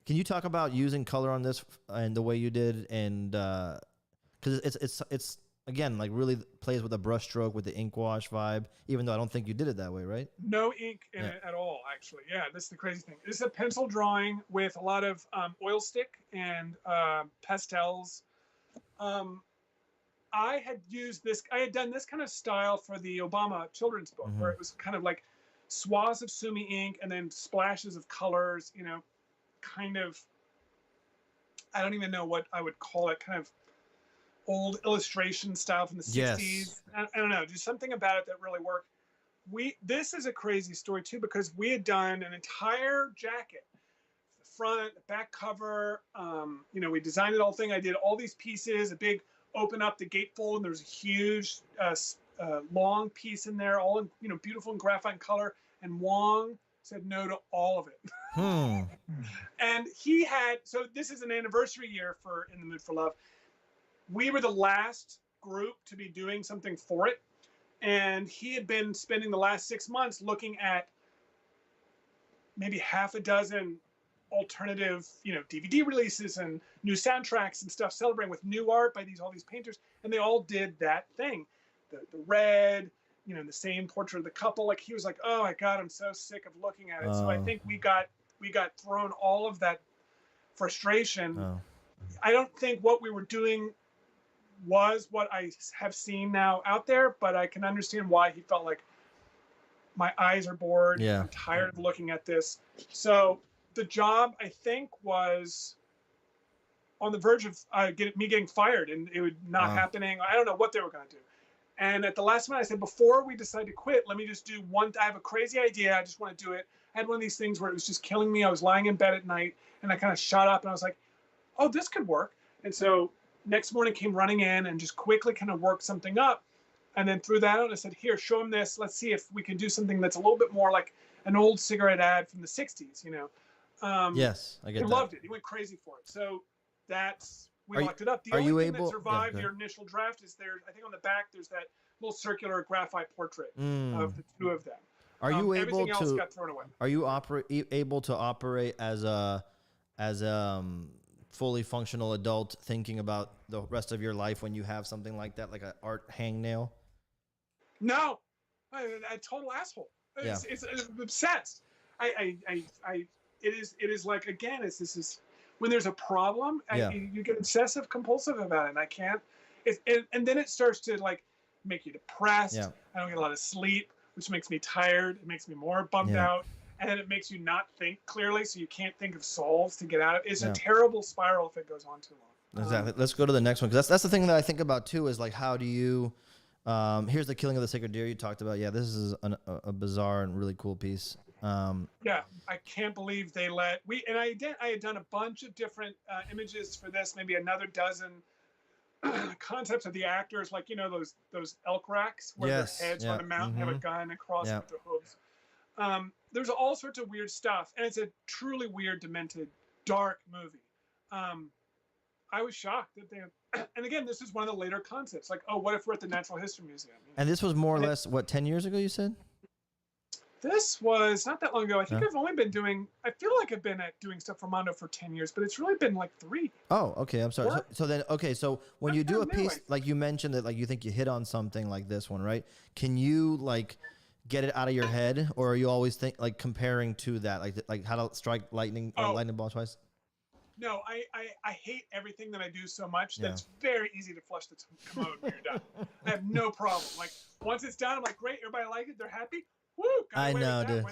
Speaker 1: Can you talk about using color on this and the way you did, and because it's again like really plays with a brush stroke with the ink wash vibe, even though I don't think you did it that way, right?
Speaker 2: No ink in it at all, actually. Yeah, that's the crazy thing. This is a pencil drawing with a lot of oil stick and pastels. I had done this kind of style for the Obama children's book, where it was kind of like swaths of sumi ink and then splashes of colors, kind of, I don't even know what I would call it, kind of old illustration style from the 60s.
Speaker 1: Yes.
Speaker 2: I don't know, just something about it that really worked. This is a crazy story too, because we had done an entire jacket, the front, the back cover, we designed the whole thing. I did all these pieces, a big open up the gatefold, and there was a huge long piece in there, all in beautiful in graphite color, and Wong said no to all of it. And so this is an anniversary year for In the Mood for Love. We were the last group to be doing something for it, and he had been spending the last 6 months looking at maybe half a dozen alternative DVD releases and new soundtracks and stuff, celebrating with new art by all these painters, and they all did that thing, the red, the same portrait of the couple. Like, he was like, oh my God, I'm so sick of looking at it. So I think we got thrown all of that frustration. I don't think what we were doing was what I have seen now out there, but I can understand why he felt like, my eyes are bored.
Speaker 1: Yeah.
Speaker 2: I'm tired of looking at this. So the job, I think, was on the verge of me getting fired, and it would not happening. I don't know what they were going to do. And at the last minute, I said, before we decide to quit, let me just do one. I have a crazy idea. I just want to do it. I had one of these things where it was just killing me. I was lying in bed at night, and I kind of shot up, and I was like, oh, this could work. And so next morning came running in and just quickly kind of worked something up, and then threw that out. I said, here, show him this. Let's see if we can do something that's a little bit more like an old cigarette ad from the 60s,
Speaker 1: Yes, I get that.
Speaker 2: He loved it. He went crazy for it. So we locked it up. The only thing that survived your initial draft is there. I think on the back there's that little circular graphite portrait of the two of them.
Speaker 1: Are you able
Speaker 2: everything
Speaker 1: to?
Speaker 2: Else got thrown away.
Speaker 1: Are you able to operate as a fully functional adult, thinking about the rest of your life when you have something like that, like an art hangnail?
Speaker 2: No, a total asshole. It's obsessed. It is like, again, this is when there's a problem, you get obsessive compulsive about it, and I can't. And then it starts to like make you depressed.
Speaker 1: Yeah.
Speaker 2: I don't get a lot of sleep, which makes me tired. It makes me more bummed out, and then it makes you not think clearly, so you can't think of solves to get out of it. It's a terrible spiral if it goes on too long.
Speaker 1: Exactly. Let's go to the next one, because that's the thing that I think about too, is like, how do you? Here's the Killing of the Sacred Deer you talked about. Yeah, this is a bizarre and really cool piece.
Speaker 2: I can't believe they let I had done a bunch of different images for this, maybe another dozen concepts of the actors, like those elk racks where their heads on a mountain have a gun across with their hooves. There's all sorts of weird stuff, and it's a truly weird, demented, dark movie. I was shocked that they. And again, this is one of the later concepts. Like, oh, what if we're at the Natural History Museum?
Speaker 1: And this was more or less, 10 years ago, you said?
Speaker 2: This was not that long ago. I think I've only been doing. I feel like I've been doing stuff for Mondo for 10 years, but it's really been like 3.
Speaker 1: Oh, okay. I'm sorry. So when you do a piece, like you mentioned that, like you think you hit on something like this one, right? Can you like get it out of your head, or are you always like comparing to that, like how to strike lightning ball twice?
Speaker 2: No, I hate everything that I do so much that it's very easy to flush the commode when you're done. I have no problem. Like, once it's done, I'm like, great, everybody like it, they're happy. Woo!
Speaker 1: I know, dude.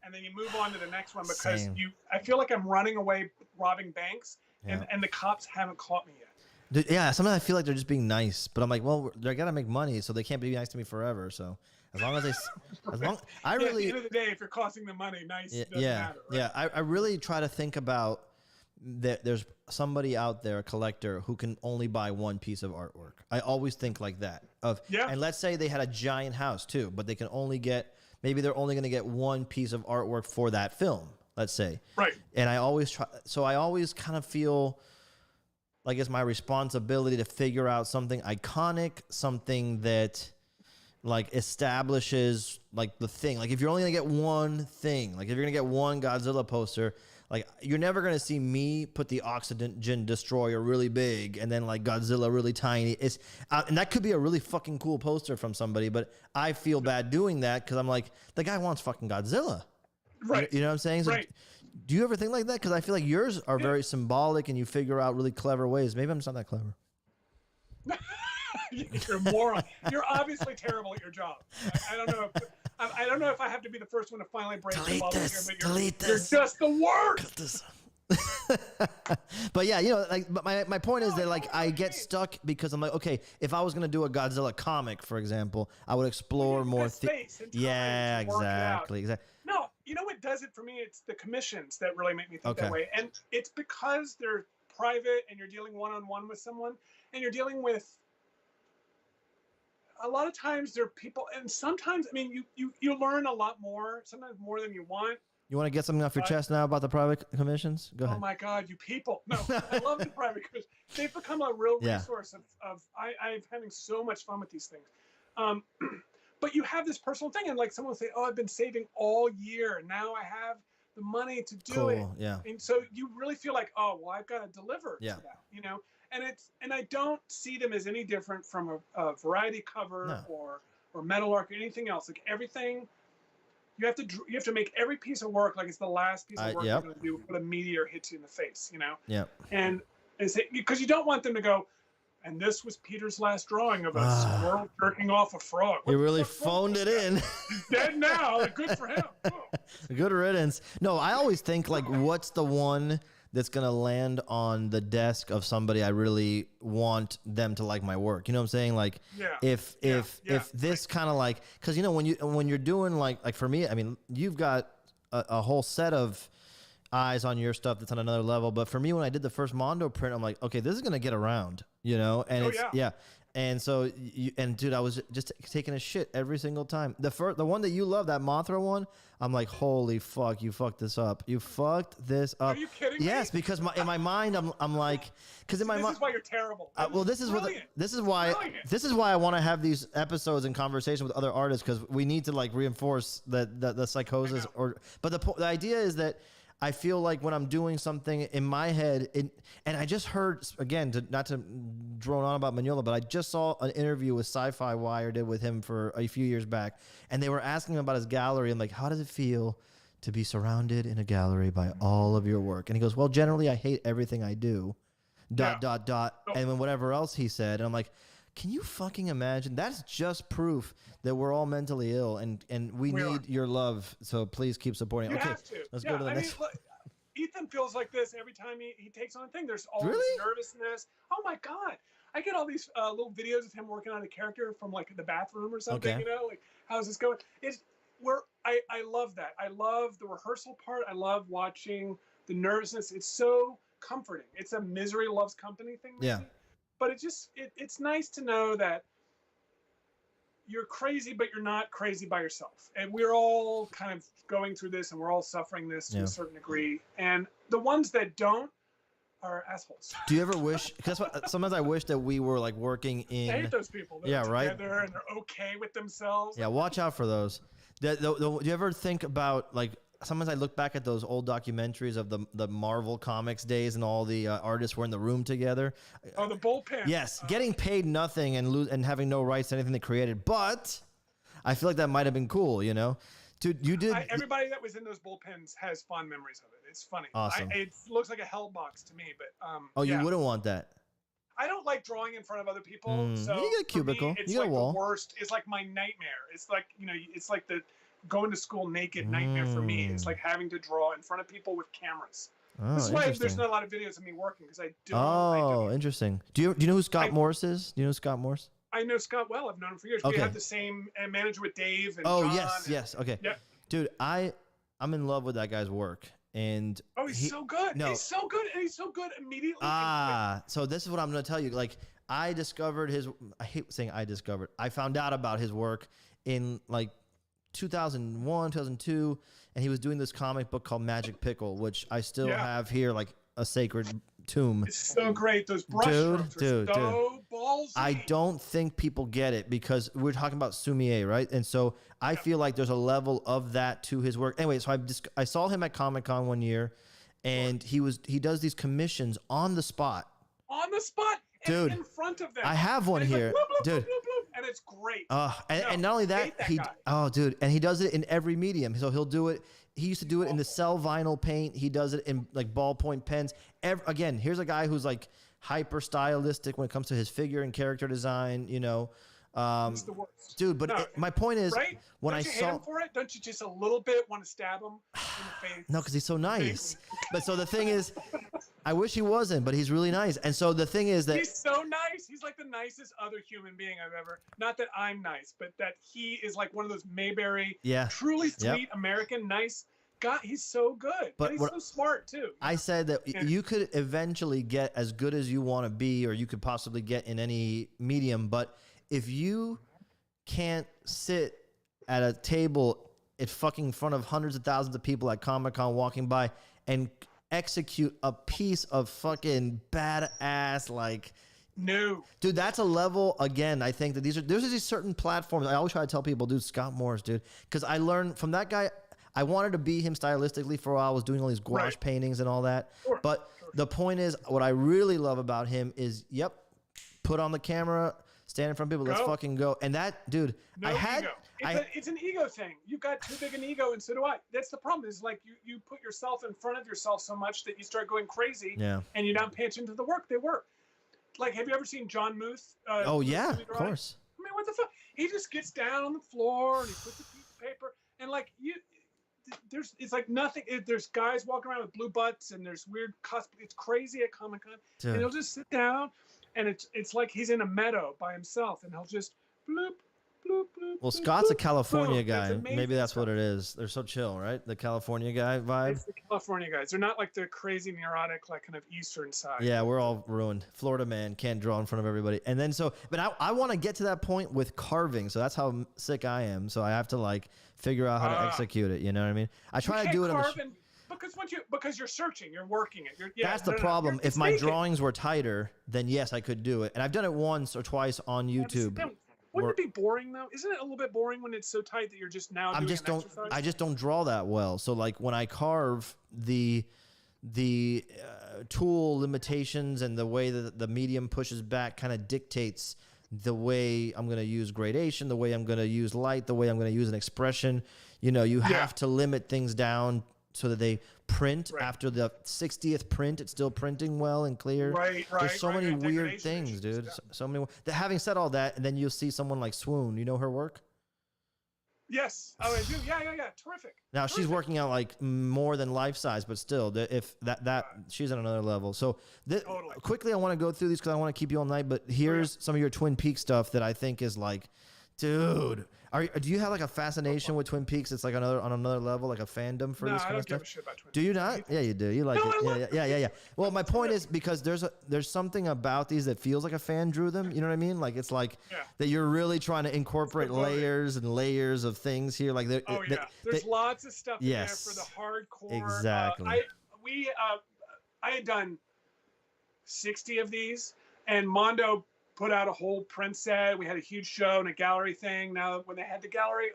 Speaker 2: And then you move on to the next one, because I feel like I'm running away robbing banks, and the cops haven't caught me yet.
Speaker 1: Dude, yeah, sometimes I feel like they're just being nice, but I'm like, well, they gotta make money, so they can't be nice to me forever. So as long as they, at the end
Speaker 2: of the day, if you're costing them money, nice doesn't matter. Right?
Speaker 1: Yeah. I really try to think about there's somebody out there, a collector, who can only buy one piece of artwork. I always think like that. And let's say they had a giant house too, but they can only get, maybe they're only going to get one piece of artwork for that film, let's say.
Speaker 2: Right.
Speaker 1: And I always kind of feel like it's my responsibility to figure out something iconic, something that like establishes like the thing. Like if you're only gonna get one thing, like if you're gonna get one Godzilla poster, like you're never gonna see me put the Oxygen Destroyer really big and then like Godzilla really tiny. It's and that could be a really fucking cool poster from somebody, but I feel bad doing that because I'm like, the guy wants fucking Godzilla.
Speaker 2: Right.
Speaker 1: You know what I'm saying? So
Speaker 2: right.
Speaker 1: Do you ever think like that? Because I feel like yours are very symbolic and you figure out really clever ways. Maybe I'm just not that clever.
Speaker 2: You're a moron. You're obviously terrible at your job. I don't know. I don't know if I have to be the first one to finally break the bubble here, but you're just the worst.
Speaker 1: But yeah, you know, like, but my point is that like I get stuck because I'm like, okay, if I was gonna do a Godzilla comic, for example, I would explore more. Yeah, exactly.
Speaker 2: No, you know what does it for me? It's the commissions that really make me think that way, and it's because they're private and you're dealing one-on-one with someone, and you're dealing with. A lot of times there are people, and sometimes, I mean, you learn a lot more, sometimes more than you want.
Speaker 1: You want to get something off your chest now about the private commissions? Go ahead.
Speaker 2: Oh my God, you people. No, I love the private commissions. They've become a real resource I'm having so much fun with these things. But you have this personal thing, and like someone will say, oh, I've been saving all year, and now I have the money to do it.
Speaker 1: Yeah.
Speaker 2: And so you really feel like, oh, well, I've got to deliver to that, you know? And I don't see them as any different from a variety cover or meadowlark or anything else. Like everything, you have to make every piece of work like it's the last piece of work you're going to do when a meteor hits you in the face, you know? Yeah. And say, because you don't want them to go, and this was Peter's last drawing of a squirrel jerking off a frog.
Speaker 1: He really phoned it in.
Speaker 2: He's dead now. Good for him. Oh.
Speaker 1: Good riddance. No, I always think like, what's the one that's going to land on the desk of somebody I really want them to like my work. You know what I'm saying? Like if this kind of like, cause you know, when you're doing like for me, I mean, you've got a whole set of eyes on your stuff that's on another level. But for me, when I did the first Mondo print, I'm like, okay, this is going to get around, you know? And And so, dude, I was just taking a shit every single time. The one that you love, that Mothra one, I'm like, holy fuck, you fucked this up. You fucked this up.
Speaker 2: Are you kidding me?
Speaker 1: Yes, because in my mind, I'm like, because in my mind,
Speaker 2: this is why you're terrible.
Speaker 1: Well, this is why I want to have these episodes and conversation with other artists, because we need to like reinforce the psychosis. But the idea is that I feel like when I'm doing something in my head, and I just heard, again, not to drone on about Mignola, but I just saw an interview with Sci-Fi Wire did with him for a few years back, and they were asking him about his gallery. I'm like, how does it feel to be surrounded in a gallery by all of your work? And he goes, well, generally I hate everything I do, ... And then whatever else he said. And I'm like, can you fucking imagine? That's just proof that we're all mentally ill, and we need your love. So please keep supporting.
Speaker 2: You have to. Let's go to the next. Look, Ethan feels like this every time he takes on a thing. There's all this nervousness. Oh my God. I get all these little videos of him working on a character from like the bathroom or something, you know, like how's this going? I love that. I love the rehearsal part. I love watching the nervousness. It's so comforting. It's a misery loves company thing. Maybe. Yeah. But it's nice to know that you're crazy, but you're not crazy by yourself. And we're all kind of going through this, and we're all suffering this to a certain degree. And the ones that don't are assholes.
Speaker 1: Do you ever wish? Because sometimes I wish that we were like working in.
Speaker 2: I hate those people. They're together and they're okay with themselves.
Speaker 1: Yeah, watch out for those. Do you ever think about like? Sometimes I look back at those old documentaries of the Marvel Comics days, and all the artists were in the room together.
Speaker 2: Oh, the bullpen.
Speaker 1: Yes, getting paid nothing and having no rights to anything they created. But I feel like that might have been cool, you know? Dude, you did.
Speaker 2: Everybody that was in those bullpens has fond memories of it. It's funny.
Speaker 1: Awesome.
Speaker 2: It looks like a hell box to me, but
Speaker 1: you wouldn't want that.
Speaker 2: I don't like drawing in front of other people. So
Speaker 1: you get a cubicle.
Speaker 2: It's
Speaker 1: you get
Speaker 2: like
Speaker 1: a wall.
Speaker 2: The worst. It's like my nightmare. It's like it's like the going to school naked nightmare for me. It's like having to draw in front of people with cameras. This is why there's not a lot of videos of me working, because I don't.
Speaker 1: Oh, interesting. Do you know who Scott Morse is? Do you know Scott Morse?
Speaker 2: I know Scott well. I've known him for years. We had the same manager with Dave and
Speaker 1: John.
Speaker 2: Yes.
Speaker 1: Okay. Yeah. Dude, I'm in love with that guy's work. and
Speaker 2: he's so good.
Speaker 1: No,
Speaker 2: he's so good, and he's so good immediately.
Speaker 1: So this is what I'm going to tell you. Like, I discovered his. I hate saying I discovered. I found out about his work in like 2001, 2002, and he was doing this comic book called Magic Pickle, which I still have here, like a sacred tomb.
Speaker 2: It's so great. Those brush strokes are so ballsy.
Speaker 1: I don't think people get it because we're talking about Sumier, right? And so I feel like there's a level of that to his work. Anyway, so I saw him at Comic-Con one year, and he does these commissions on the spot.
Speaker 2: On the spot,
Speaker 1: dude,
Speaker 2: in front of them.
Speaker 1: I have one here,
Speaker 2: like, bloop, bloop,
Speaker 1: dude.
Speaker 2: Bloop, bloop, bloop, and it's great.
Speaker 1: And not only that, and he does it in every medium. So he'll do it. He used to do it in the cell vinyl paint. He does it in like ballpoint pens. Again, here's a guy who's like hyper stylistic when it comes to his figure and character design. You know,
Speaker 2: he's the worst,
Speaker 1: dude. But my point is,
Speaker 2: right?
Speaker 1: When
Speaker 2: don't you hate him for it? Don't you just a little bit want to stab him in the face?
Speaker 1: No, because he's so nice. But so the thing is, I wish he wasn't, but he's really nice. And so the thing is that
Speaker 2: he's so nice. He's like the nicest other human being I've ever. Not that I'm nice, but that he is like one of those Mayberry, truly sweet American nice. God, he's so good. But he's so smart too.
Speaker 1: I said that you could eventually get as good as you want to be, or you could possibly get in any medium. But if you can't sit at a table in front of hundreds of thousands of people at Comic-Con walking by and execute a piece of fucking badass, like,
Speaker 2: no,
Speaker 1: dude, that's a level. Again, I think that there's these certain platforms. I always try to tell people, dude, Scott Morris, dude, because I learned from that guy. I wanted to be him stylistically for a while. I was doing all these gouache paintings and all that.
Speaker 2: Sure.
Speaker 1: But the point is, what I really love about him is, put on the camera, stand in front of people, let's fucking go. And that, dude,
Speaker 2: ego. It's an ego thing. You've got too big an ego, and so do I. That's the problem. Is like you put yourself in front of yourself so much that you start going crazy, and you don't pay attention to the work. They work. Like, have you ever seen John Muth?
Speaker 1: Oh yeah, of course.
Speaker 2: I mean, what the fuck? He just gets down on the floor and he puts a piece of paper, and like it's like nothing. There's guys walking around with blue butts, and there's weird cosplay. It's crazy at Comic-Con, and he'll just sit down, and it's like he's in a meadow by himself, and he'll just bloop, bloop, bloop.
Speaker 1: Well, Scott's
Speaker 2: bloop,
Speaker 1: a California
Speaker 2: bloop.
Speaker 1: guy. Maybe that's what it is. They're so chill, right? The California guy vibe.
Speaker 2: It's the California guys. They're not like the crazy neurotic, like kind of Eastern side.
Speaker 1: Yeah, we're all ruined. Florida man can't draw in front of everybody. And then but I want to get to that point with carving. So that's how sick I am. So I have to like figure out how to execute it. You know what I mean? I try to do it.
Speaker 2: Because you're searching, you're working it.
Speaker 1: That's the problem. If my drawings were tighter, then yes, I could do it. And I've done it once or twice on YouTube.
Speaker 2: Wouldn't it be boring though? Isn't it a little bit boring when it's so tight that you're just now doing an exercise?
Speaker 1: I just don't draw that well. So like when I carve, the tool limitations and the way that the medium pushes back kind of dictates the way I'm going to use gradation, the way I'm going to use light, the way I'm going to use an expression. You know, you have to limit things down so that they print after the 60th print. It's still printing well and clear. There's so many weird things, dude. So many. Having said all that, and then you'll see someone like Swoon. You know her work?
Speaker 2: Yes. Oh, I do. Yeah. Terrific.
Speaker 1: Now she's working out like more than life size, but still, if that she's on another level. So quickly, I want to go through these because I want to keep you all night. But here's some of your Twin Peaks stuff that I think is like, dude. Do you have like a fascination with Twin Peaks? It's like on another level, like a fandom for this kind of stuff.
Speaker 2: Give a shit about Twin Peaks.
Speaker 1: Do you not? Yeah, you do. You like it. Yeah. Well, my point is because there's something about these that feels like a fan drew them. You know what I mean? Like it's like that you're really trying to incorporate layers and layers of things here. Like
Speaker 2: there's lots of stuff in there for the hardcore.
Speaker 1: Exactly.
Speaker 2: I had done 60 of these, and Mondo put out a whole print set. We had a huge show and a gallery thing. Now, when they had the gallery,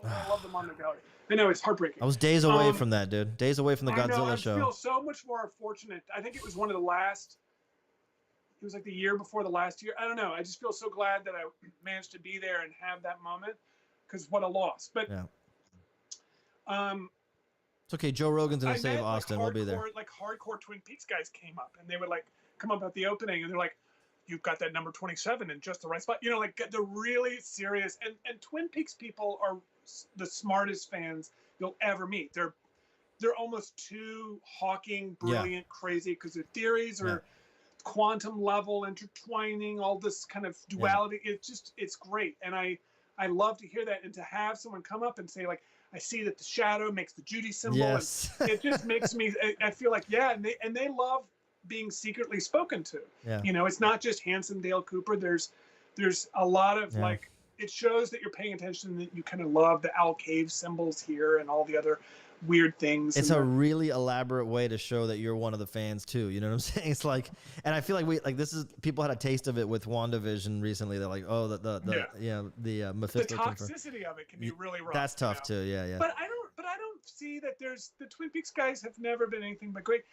Speaker 2: I love the Mondo gallery. I know, it's heartbreaking.
Speaker 1: I was days away from that, dude. Days away from the Godzilla show.
Speaker 2: I feel so much more fortunate. I think it was one of the last, it was like the year before the last year. I don't know. I just feel so glad that I managed to be there and have that moment, because what a loss. But
Speaker 1: it's okay. Joe Rogan's going to save Austin. We'll be there.
Speaker 2: Like hardcore Twin Peaks guys came up, and they would like come up at the opening, and they're like, you've got that number 27 in just the right spot. You know, like the really serious, and Twin Peaks people are the smartest fans you'll ever meet. They're almost too hawking, brilliant, crazy, because their theories are quantum level intertwining, all this kind of duality. It's great. And I I love to hear that, and to have someone come up and say like, I see that the shadow makes the Judy symbol.
Speaker 1: Yes.
Speaker 2: And it just makes me, I feel like, yeah. And they love being secretly spoken to.
Speaker 1: Yeah.
Speaker 2: You know, it's not just handsome Dale Cooper. There's a lot of like, it shows that you're paying attention, that you kind of love the owl cave symbols here and all the other weird things.
Speaker 1: It's a really elaborate way to show that you're one of the fans too. You know what I'm saying? It's like, and I feel like this is, people had a taste of it with WandaVision recently. They're like, oh, the Mephisto.
Speaker 2: The toxicity of it can be really rough.
Speaker 1: That's tough too. Yeah.
Speaker 2: But I don't see that the Twin Peaks guys have never been anything but great.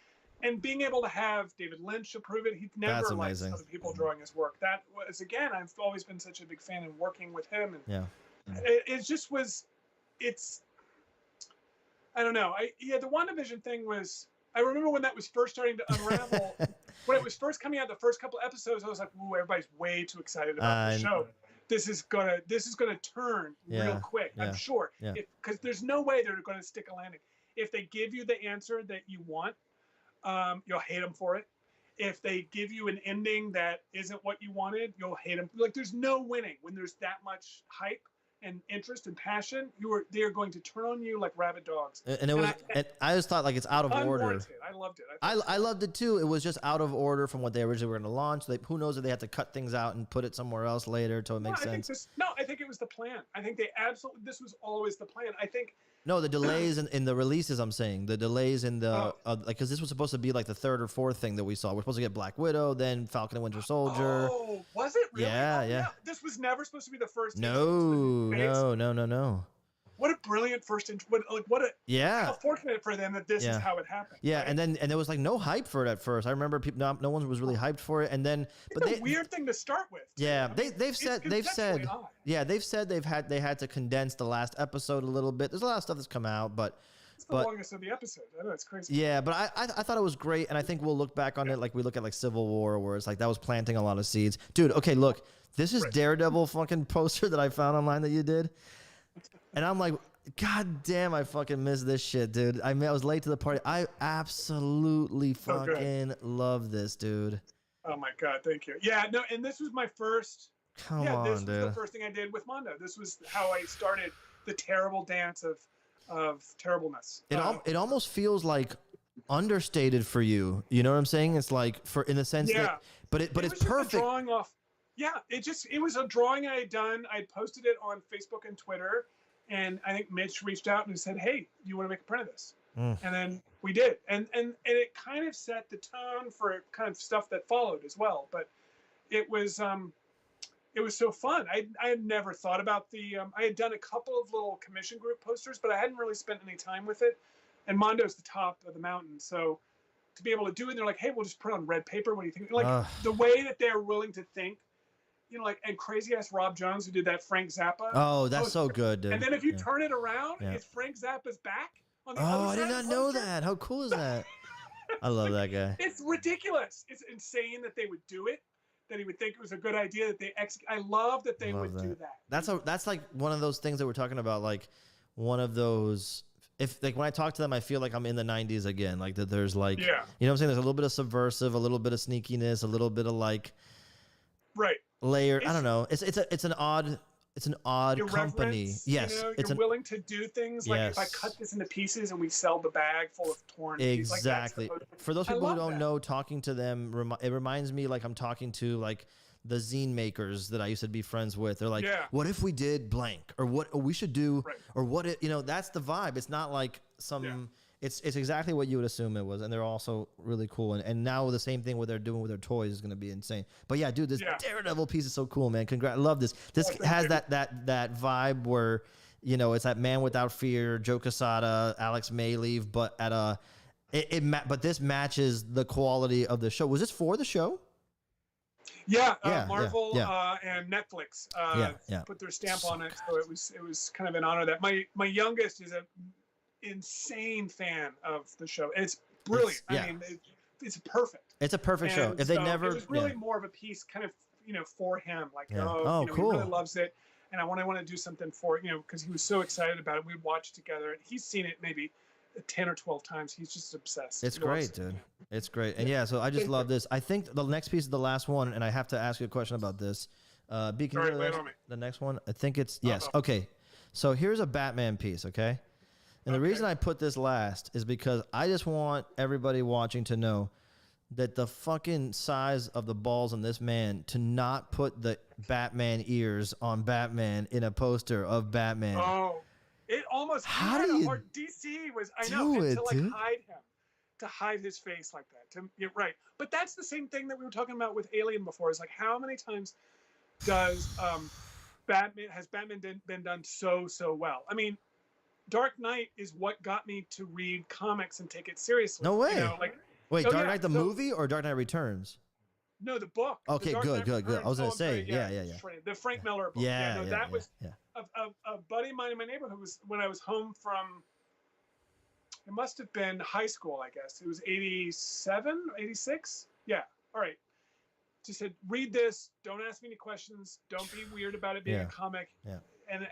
Speaker 2: And being able to have David Lynch approve it, he'd never liked other people drawing his work. That was, again, I've always been such a big fan of working with him. And it just was, I don't know. The WandaVision thing was, I remember when that was first starting to unravel. When it was first coming out, the first couple episodes, I was like, "Ooh, everybody's way too excited about the show. This is gonna turn real quick. I'm sure, because there's no way they're gonna stick a landing. If they give you the answer that you want, you'll hate them for it. If they give you an ending that isn't what you wanted, you'll hate them. Like, there's no winning when there's that much hype and interest and passion. They are going to turn on you like rabid dogs.
Speaker 1: And I just thought like it's out of order.
Speaker 2: I loved it.
Speaker 1: I loved it too. It was just out of order from what they originally were going to launch. Who knows if they had to cut things out and put it somewhere else later to make sense.
Speaker 2: I think it was the plan. I think this was always the plan. I think.
Speaker 1: No, the delays in the releases. I'm saying the delays in the because this was supposed to be like the third or fourth thing that we saw. We're supposed to get Black Widow, then Falcon and Winter Soldier.
Speaker 2: Oh, was it really?
Speaker 1: Yeah.
Speaker 2: This was never supposed to be the first.
Speaker 1: No. What
Speaker 2: a brilliant first. How fortunate for them that this is how it happened.
Speaker 1: Yeah, right? and there was like no hype for it at first. I remember no one was really hyped for it, and then
Speaker 2: it's a weird thing to start with.
Speaker 1: Yeah, they've said they had to condense the last episode a little bit. There's a lot of stuff that's come out, but
Speaker 2: it's the longest of the episodes. I know, it's crazy.
Speaker 1: Yeah, but I thought it was great, and I think we'll look back on it like we look at like Civil War, where it's like that was planting a lot of seeds. Dude, okay, look, this is Daredevil fucking poster that I found online that you did. And I'm like, God damn, I fucking missed this shit, dude. I was late to the party. I absolutely fucking love this, dude.
Speaker 2: Oh my God, thank you. Yeah, no, and this was my first.
Speaker 1: Come on,
Speaker 2: this
Speaker 1: dude.
Speaker 2: was the first thing I did with Mondo. This was how I started the terrible dance of terribleness.
Speaker 1: It almost feels like understated for you. You know what I'm saying? It's like in the sense that, but it's perfect.
Speaker 2: Drawing off. Yeah, it was a drawing I had done. I posted it on Facebook and Twitter, and I think Mitch reached out and said, "Hey, do you want to make a print of this?" And then we did, and it kind of set the tone for kind of stuff that followed as well. But it was so fun. I had never thought about I had done a couple of little commission group posters, but I hadn't really spent any time with it. And Mondo's the top of the mountain, so to be able to do it, they're like, "Hey, we'll just put it on red paper. What do you think?" Like the way that they're willing to think. You know, like, and crazy ass Rob Jones who did that Frank Zappa.
Speaker 1: Oh, that's so good, dude.
Speaker 2: And then if you turn it around, it's Frank Zappa's back on the other side.
Speaker 1: I did not know that. How cool is that? I love that guy.
Speaker 2: It's ridiculous. It's insane that they would do it. That he would think it was a good idea. That they I love that they would do that.
Speaker 1: That's like one of those things that we're talking about. Like one of those. If like when I talk to them, I feel like I'm in the 90s again. Like that. There's like, you know what I'm saying? There's a little bit of subversive, a little bit of sneakiness, a little bit of like.
Speaker 2: Right.
Speaker 1: Layer. I don't know. It's an odd company. Yes.
Speaker 2: You know, you're willing to do things like if I cut this into pieces and we sell the bag full of torn.
Speaker 1: Exactly. For those people who don't know, talking to them, it reminds me like I'm talking to like the zine makers that I used to be friends with. They're like, what if we did blank, or what we should do, or what it, you know, that's the vibe. It's not like some. Yeah. It's exactly what you would assume it was, and they're also really cool. And now the same thing what they're doing with their toys is going to be insane. But yeah, dude, this Daredevil piece is so cool, man. Congrats, I love this. This has that vibe where, you know, it's that Man Without Fear, Joe Quesada, Alex Mayleave, but at but this matches the quality of the show. Was this for the show?
Speaker 2: Marvel and Netflix put their stamp on it, so it was kind of an honor that my youngest is a insane fan of the show, and it's brilliant. I mean, it's perfect.
Speaker 1: It's a perfect show. If they never,
Speaker 2: it was really more of a piece, kind of, you know, for him. Like,
Speaker 1: cool.
Speaker 2: He really loves it, and I want to do something for it, you know, because he was so excited about it. We'd watch together, and he's seen it maybe 10 or 12 times. He's just obsessed.
Speaker 1: It's great, dude. It's great, and so I just love this. I think the next piece is the last one, and I have to ask you a question about this. Beacon,
Speaker 2: All right, lay it on me.
Speaker 1: the next one. I think it's yes. Okay, so here's a Batman piece. Okay, and the reason I put this last is because I just want everybody watching to know that the fucking size of the balls on this man to not put the Batman ears on Batman in a poster of Batman.
Speaker 2: Oh, it almost.
Speaker 1: How do you
Speaker 2: DC was. I know
Speaker 1: do it,
Speaker 2: to like
Speaker 1: dude?
Speaker 2: hide him, to hide his face like that. You're right, but that's the same thing that we were talking about with Alien before. Is like how many times does Batman been done so well? I mean, Dark Knight is what got me to read comics and take it seriously.
Speaker 1: No way.
Speaker 2: You know, like.
Speaker 1: Wait, Dark Knight the movie or Dark Knight Returns?
Speaker 2: No, the book.
Speaker 1: Okay, good. I was gonna say, yeah.
Speaker 2: The Frank Miller book. That was a buddy of mine in my neighborhood was when I was home from. It must have been high school, I guess. It was 87, 86. Yeah. All right. She said, "Read this. Don't ask me any questions. Don't be weird about it being a comic."
Speaker 1: Yeah.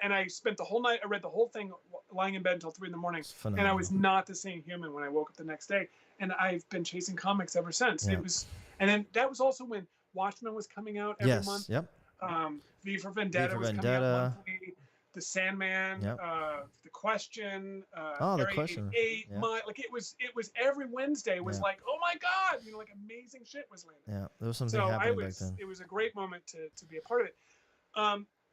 Speaker 2: And I spent the whole night. I read the whole thing, lying in bed until 3 a.m. And I was not the same human when I woke up the next day. And I've been chasing comics ever since.
Speaker 1: Yeah.
Speaker 2: It was, and then that was also when Watchmen was coming out every month.
Speaker 1: Yep.
Speaker 2: V for Vendetta was coming out monthly. The Sandman, The Question,
Speaker 1: The Question.
Speaker 2: 88, like it was every Wednesday was like, oh my God, you know, like amazing shit was landing.
Speaker 1: Yeah, there was something happening back then.
Speaker 2: It was a great moment to be a part of it.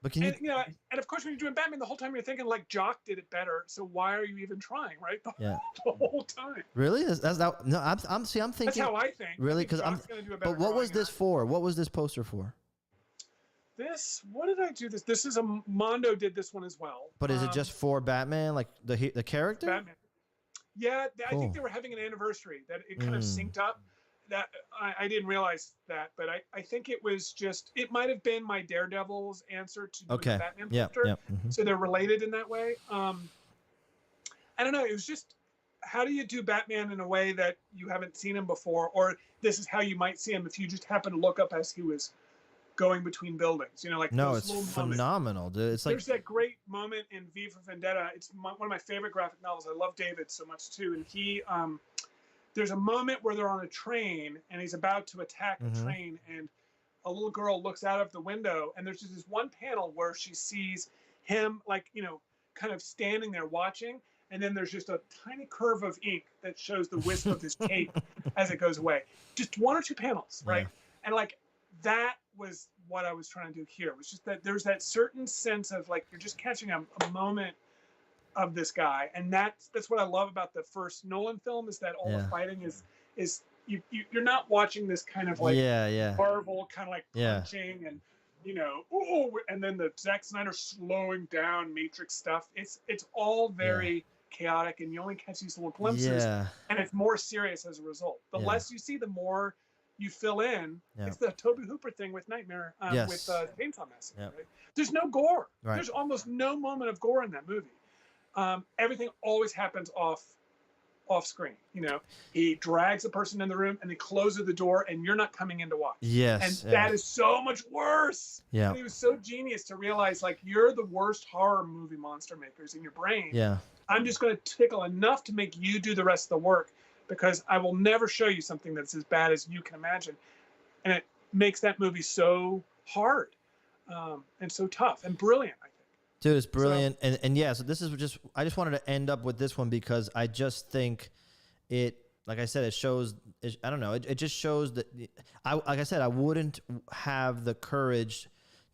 Speaker 1: But can
Speaker 2: you know, and of course, when you're doing Batman, the whole time you're thinking like Jock did it better. So why are you even trying, right? The whole time.
Speaker 1: Really? That's that? No, I'm thinking.
Speaker 2: That's how I think.
Speaker 1: Really, because I'm. But what was this for? What was this poster for?
Speaker 2: What did I do this? This is Mondo did this one as well.
Speaker 1: But is it just for Batman, like the character?
Speaker 2: Batman. Yeah, cool. I think they were having an anniversary that it kind of synced up. That I didn't realize that, but I think it was just, it might have been my Daredevil's answer to the Batman poster. So they're related in that way. I don't know. It was just, how do you do Batman in a way that you haven't seen him before, or this is how you might see him if you just happen to look up as he was going between buildings, you know, like
Speaker 1: it's phenomenal, dude. It's like
Speaker 2: there's that great moment in V for Vendetta. It's one of my favorite graphic novels. I love David so much too, and he there's a moment where they're on a train and he's about to attack the train, and a little girl looks out of the window, and there's just this one panel where she sees him, like, you know, kind of standing there watching, and then there's just a tiny curve of ink that shows the wisp of his cape as it goes away. Just one or two panels, right? And like that was what I was trying to do here. It was just that there's that certain sense of like you're just catching a moment of this guy, and that's what I love about the first Nolan film, is that all the fighting is you're not watching this kind of like Marvel kind of like punching and, you know, and then the Zack Snyder slowing down Matrix stuff. It's all very chaotic, and you only catch these little glimpses, and it's more serious as a result. The less you see, the more you fill in. It's the Toby Hooper thing with Nightmare, with Chainsaw Massacre. Right? There's no gore. There's almost no moment of gore in that movie. Everything always happens off screen. You know, he drags a person in the room and he closes the door, and you're not coming in to watch. And that is so much worse. And he was so genius to realize, like, you're the worst horror movie monster makers in your brain. I'm just going to tickle enough to make you do the rest of the work, because I will never show you something that's as bad as you can imagine. And it makes that movie so hard, and so tough and brilliant, I think.
Speaker 1: Dude, it's brilliant. So, and so this is just, I just wanted to end up with this one because I just think it, like I said, it shows, I don't know, it just shows that, like I said, I wouldn't have the courage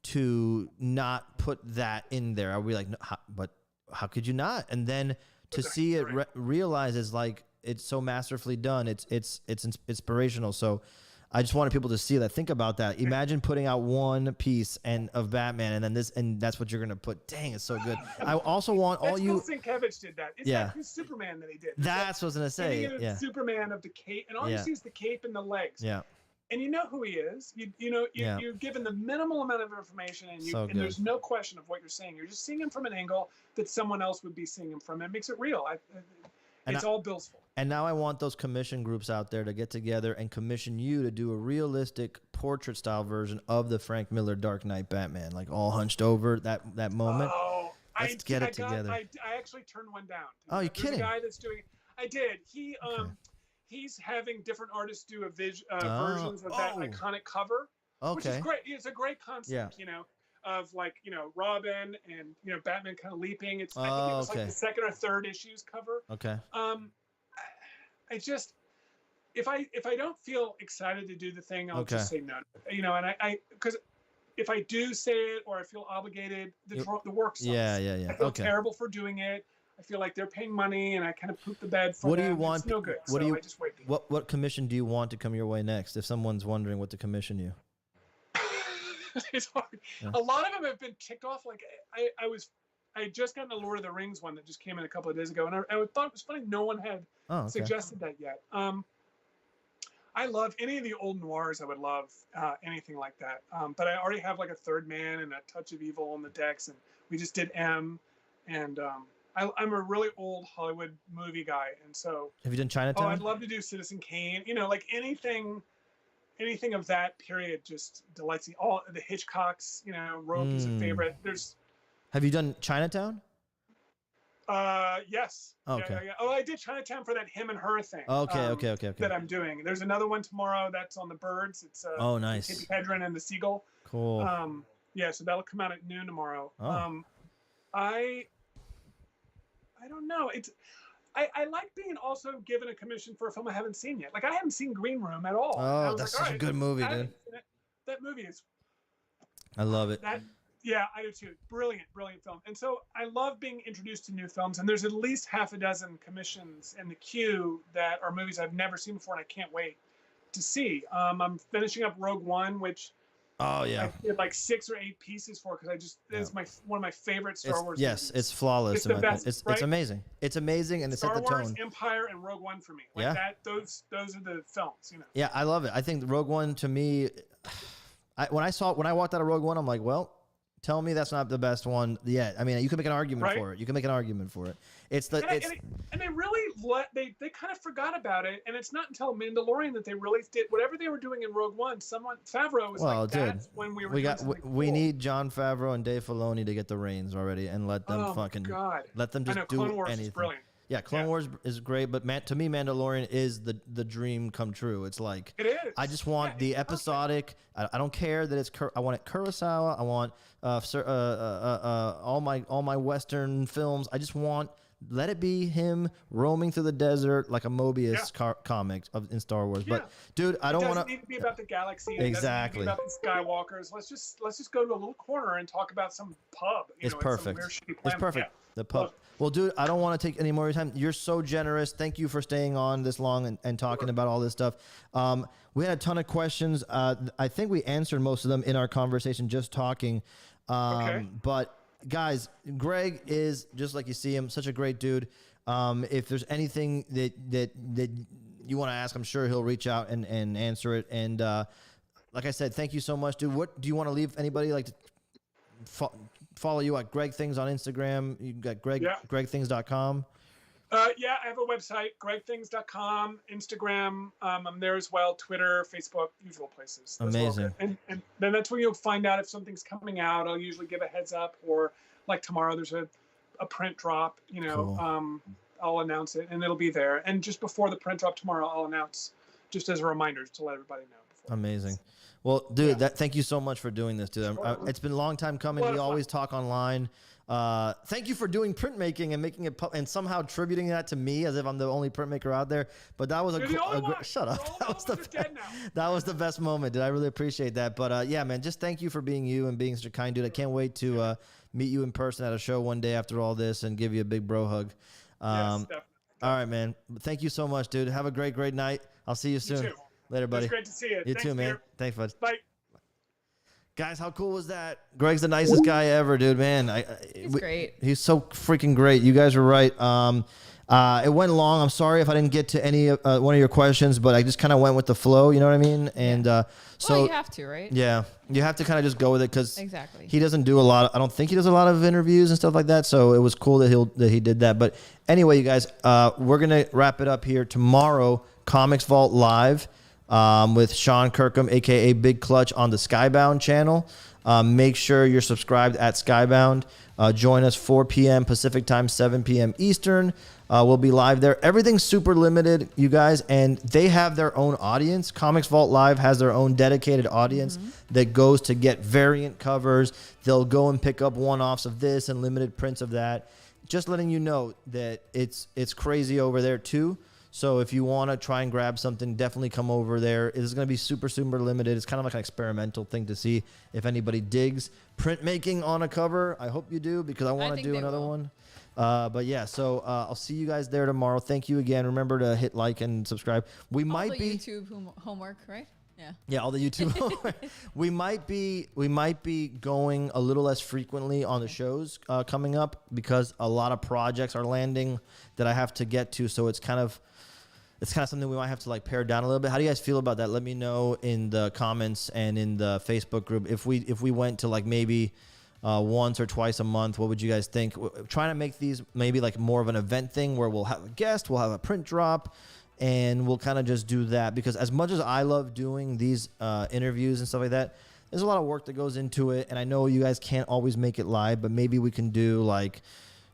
Speaker 1: to not put that in there. I would be like, no, but how could you not? And then to see it realize is like, it's so masterfully done. It's inspirational. So I just wanted people to see that. Think about that. Imagine putting out one piece of Batman, and then this, and that's what you're gonna put. Dang, it's so good. I also want all you.
Speaker 2: Sienkiewicz did that. It's like his Superman that he did.
Speaker 1: That's what I was gonna say.
Speaker 2: Superman of the cape, and all you see is the cape and the legs. And you know who he is. You're given the minimal amount of information, and there's no question of what you're saying. You're just seeing him from an angle that someone else would be seeing him from. It makes it real. It's all Bill's fault.
Speaker 1: And now I want those commission groups out there to get together and commission you to do a realistic portrait style version of the Frank Miller Dark Knight Batman, like all hunched over that moment.
Speaker 2: Oh,
Speaker 1: Let's get it together.
Speaker 2: I actually turned one down.
Speaker 1: Oh, you're kidding?
Speaker 2: There's a guy that's doing it. I did. He's having different artists do versions of that iconic cover.
Speaker 1: Okay.
Speaker 2: Which is great. It's a great concept,
Speaker 1: Yeah.
Speaker 2: of like, Robin and, Batman kind of leaping. I think it was like
Speaker 1: Okay.
Speaker 2: the second or third issues cover.
Speaker 1: Okay.
Speaker 2: I just, if I don't feel excited to do the thing, I'll
Speaker 1: Okay.
Speaker 2: just say no. And because if I do say it or I feel obligated, the work sucks.
Speaker 1: Yeah.
Speaker 2: I feel
Speaker 1: Okay.
Speaker 2: terrible for doing it. I feel like they're paying money and I kind of poop the bed for
Speaker 1: What do
Speaker 2: them.
Speaker 1: you want?
Speaker 2: It's no good.
Speaker 1: What do you?
Speaker 2: I just wait.
Speaker 1: What commission do you want to come your way next? If someone's wondering what to commission you.
Speaker 2: It's hard.
Speaker 1: Yeah.
Speaker 2: A lot of them have been ticked off. Like I had just gotten a Lord of the Rings one that just came in a couple of days ago, and I thought it was funny no one had suggested that yet. I love any of the old noirs. I would love anything like that. But I already have like a Third Man and a Touch of Evil on the decks, and we just did M, and I'm a really old Hollywood movie guy, and so
Speaker 1: Have you done Chinatown?
Speaker 2: I'd love to do Citizen Kane. Like anything of that period just delights me. All the Hitchcocks, Rogue is a favorite.
Speaker 1: Have you done Chinatown?
Speaker 2: Yes.
Speaker 1: Okay.
Speaker 2: Yeah. Oh, I did Chinatown for that him and her thing.
Speaker 1: Okay.
Speaker 2: That I'm doing. There's another one tomorrow that's on the birds. It's
Speaker 1: oh, nice.
Speaker 2: Hippie Hedron and the Seagull.
Speaker 1: Cool.
Speaker 2: Yeah, so that'll come out at noon tomorrow.
Speaker 1: Oh.
Speaker 2: I don't know. I like being also given a commission for a film I haven't seen yet. Like I haven't seen Green Room at all.
Speaker 1: Oh, that's such a good movie, dude.
Speaker 2: That movie is.
Speaker 1: I love it.
Speaker 2: Yeah, I do too. Brilliant film. And so I love being introduced to new films. And there's at least half a dozen commissions in the queue that are movies I've never seen before, and I can't wait to see. I'm finishing up Rogue One, which I did like 6 or 8 pieces for because it's one of my favorite Star Wars.
Speaker 1: Yes,
Speaker 2: movies.
Speaker 1: It's flawless.
Speaker 2: It's the best.
Speaker 1: It's amazing. It's amazing, and it set the tone.
Speaker 2: Star Wars, Empire, and Rogue One for me. Like that. Those are the films.
Speaker 1: Yeah, I love it. I think Rogue One to me, when I walked out of Rogue One, I'm like, well. Tell me that's not the best one yet. I mean, you can make an argument for it. You can make an argument for it. And
Speaker 2: they really they kind of forgot about it, and it's not until Mandalorian that they really did whatever they were doing in Rogue One. Favreau was that's when
Speaker 1: we need Jon Favreau and Dave Filoni to get the reins already and let them let them just do
Speaker 2: Clone Wars
Speaker 1: anything.
Speaker 2: Is brilliant.
Speaker 1: Yeah, Clone Wars is great, but to me, Mandalorian is the dream come true. It's like
Speaker 2: it is.
Speaker 1: I just want the episodic. I don't care that it's. I want it Kurosawa. I want all my Western films. I just want let it be him roaming through the desert like a Mobius comic in Star Wars. Yeah. But dude, I don't want to.
Speaker 2: It doesn't need to be about the galaxy.
Speaker 1: Exactly.
Speaker 2: It doesn't need to be about the Skywalkers. Let's just go to a little corner and talk about some pub.
Speaker 1: It's perfect. It's perfect.
Speaker 2: Yeah.
Speaker 1: The pub. Well, dude, I don't want to take any more of your time. You're so generous. Thank you for staying on this long and talking about all this stuff. We had a ton of questions. I think we answered most of them in our conversation just talking. But guys, Greg is, just like you see him, such a great dude. If there's anything that you want to ask, I'm sure he'll reach out and answer it. And like I said, thank you so much, dude. What do you want to leave anybody like to follow you at Greg Things on Instagram? You got gregthings.com.
Speaker 2: I have a website, gregthings.com, Instagram. I'm there as well, Twitter, Facebook, usual places.
Speaker 1: Amazing.
Speaker 2: And then that's where you'll find out if something's coming out. I'll usually give a heads up, or like tomorrow there's a print drop, cool. I'll announce it and it'll be there. And just before the print drop tomorrow, I'll announce just as a reminder to let everybody know.
Speaker 1: Amazing. Well, dude, thank you so much for doing this, dude. It's been a long time coming. We always talk online. Thank you for doing printmaking and making it and somehow attributing that to me as if I'm the only printmaker out there. But that was shut up. That was the best moment, dude. I really appreciate that. But yeah, man, just thank you for being you and being such a kind dude. I can't wait to meet you in person at a show one day after all this and give you a big bro hug.
Speaker 2: Yes, definitely.
Speaker 1: All right, man. Thank you so much, dude. Have a great night. I'll see you soon.
Speaker 2: You too.
Speaker 1: Later, buddy.
Speaker 2: It's great to see you.
Speaker 1: You too, man. Thanks, bud.
Speaker 2: Bye.
Speaker 1: Guys, how cool was that? Greg's the nicest guy ever, dude, man.
Speaker 3: He's great.
Speaker 1: He's so freaking great. You guys are right. It went long. I'm sorry if I didn't get to any one of your questions, but I just kind of went with the flow, you know what I mean? And so
Speaker 3: you have to, right?
Speaker 1: Yeah. You have to kind of just go with it because
Speaker 3: exactly.
Speaker 1: He doesn't do a lot. I don't think he does a lot of interviews and stuff like that. So it was cool that he did that. But anyway, you guys, we're going to wrap it up here tomorrow. Comics Vault Live. With Sean Kirkham, a.k.a. Big Clutch, on the Skybound channel. Make sure you're subscribed at Skybound. Join us 4 p.m. Pacific time, 7 p.m. Eastern. We'll be live there. Everything's super limited, you guys, and they have their own audience. Comics Vault Live has their own dedicated audience that goes to get variant covers. They'll go and pick up one-offs of this and limited prints of that. Just letting you know that it's crazy over there too. So if you want to try and grab something, definitely come over there. It's going to be super, super limited. It's kind of like an experimental thing to see if anybody digs printmaking on a cover. I hope you do, because I want to do another one. But yeah, so I'll see you guys there tomorrow. Thank you again. Remember to hit like and subscribe. We might be
Speaker 3: YouTube homework, right?
Speaker 1: Yeah, all the YouTube. we might be going a little less frequently on the shows coming up, because a lot of projects are landing that I have to get to. So it's kind of something we might have to like pare down a little bit. How do you guys feel about that? Let me know in the comments and in the Facebook group. If we went to like maybe once or twice a month, what would you guys think? We're trying to make these maybe like more of an event thing where we'll have a guest, we'll have a print drop, and we'll kind of just do that. Because as much as I love doing these interviews and stuff like that, there's a lot of work that goes into it. And I know you guys can't always make it live, but maybe we can do like,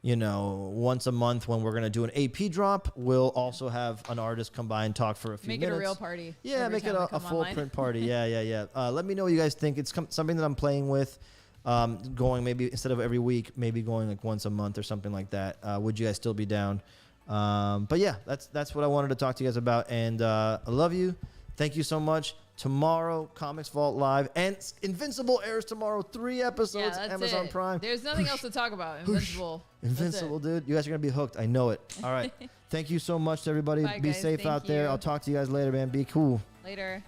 Speaker 1: once a month when we're going to do an AP drop, we'll also have an artist come by and talk for a few minutes.
Speaker 3: Make it a real party.
Speaker 1: Yeah, make it a full print party. Yeah. Let me know what you guys think. It's something that I'm playing with. Going maybe instead of every week, maybe going like once a month or something like that. Would you guys still be down? But yeah, that's what I wanted to talk to you guys about. And I love you. Thank you so much. Tomorrow, Comics Vault Live, and Invincible airs tomorrow. 3 episodes, Amazon Prime.
Speaker 3: There's nothing else to talk about.
Speaker 1: Invincible, dude. You guys are going to be hooked. I know it. All right. Thank you so much to everybody.
Speaker 3: Bye,
Speaker 1: be
Speaker 3: guys.
Speaker 1: safe out there. I'll talk to you guys later, man. Be cool.
Speaker 3: Later.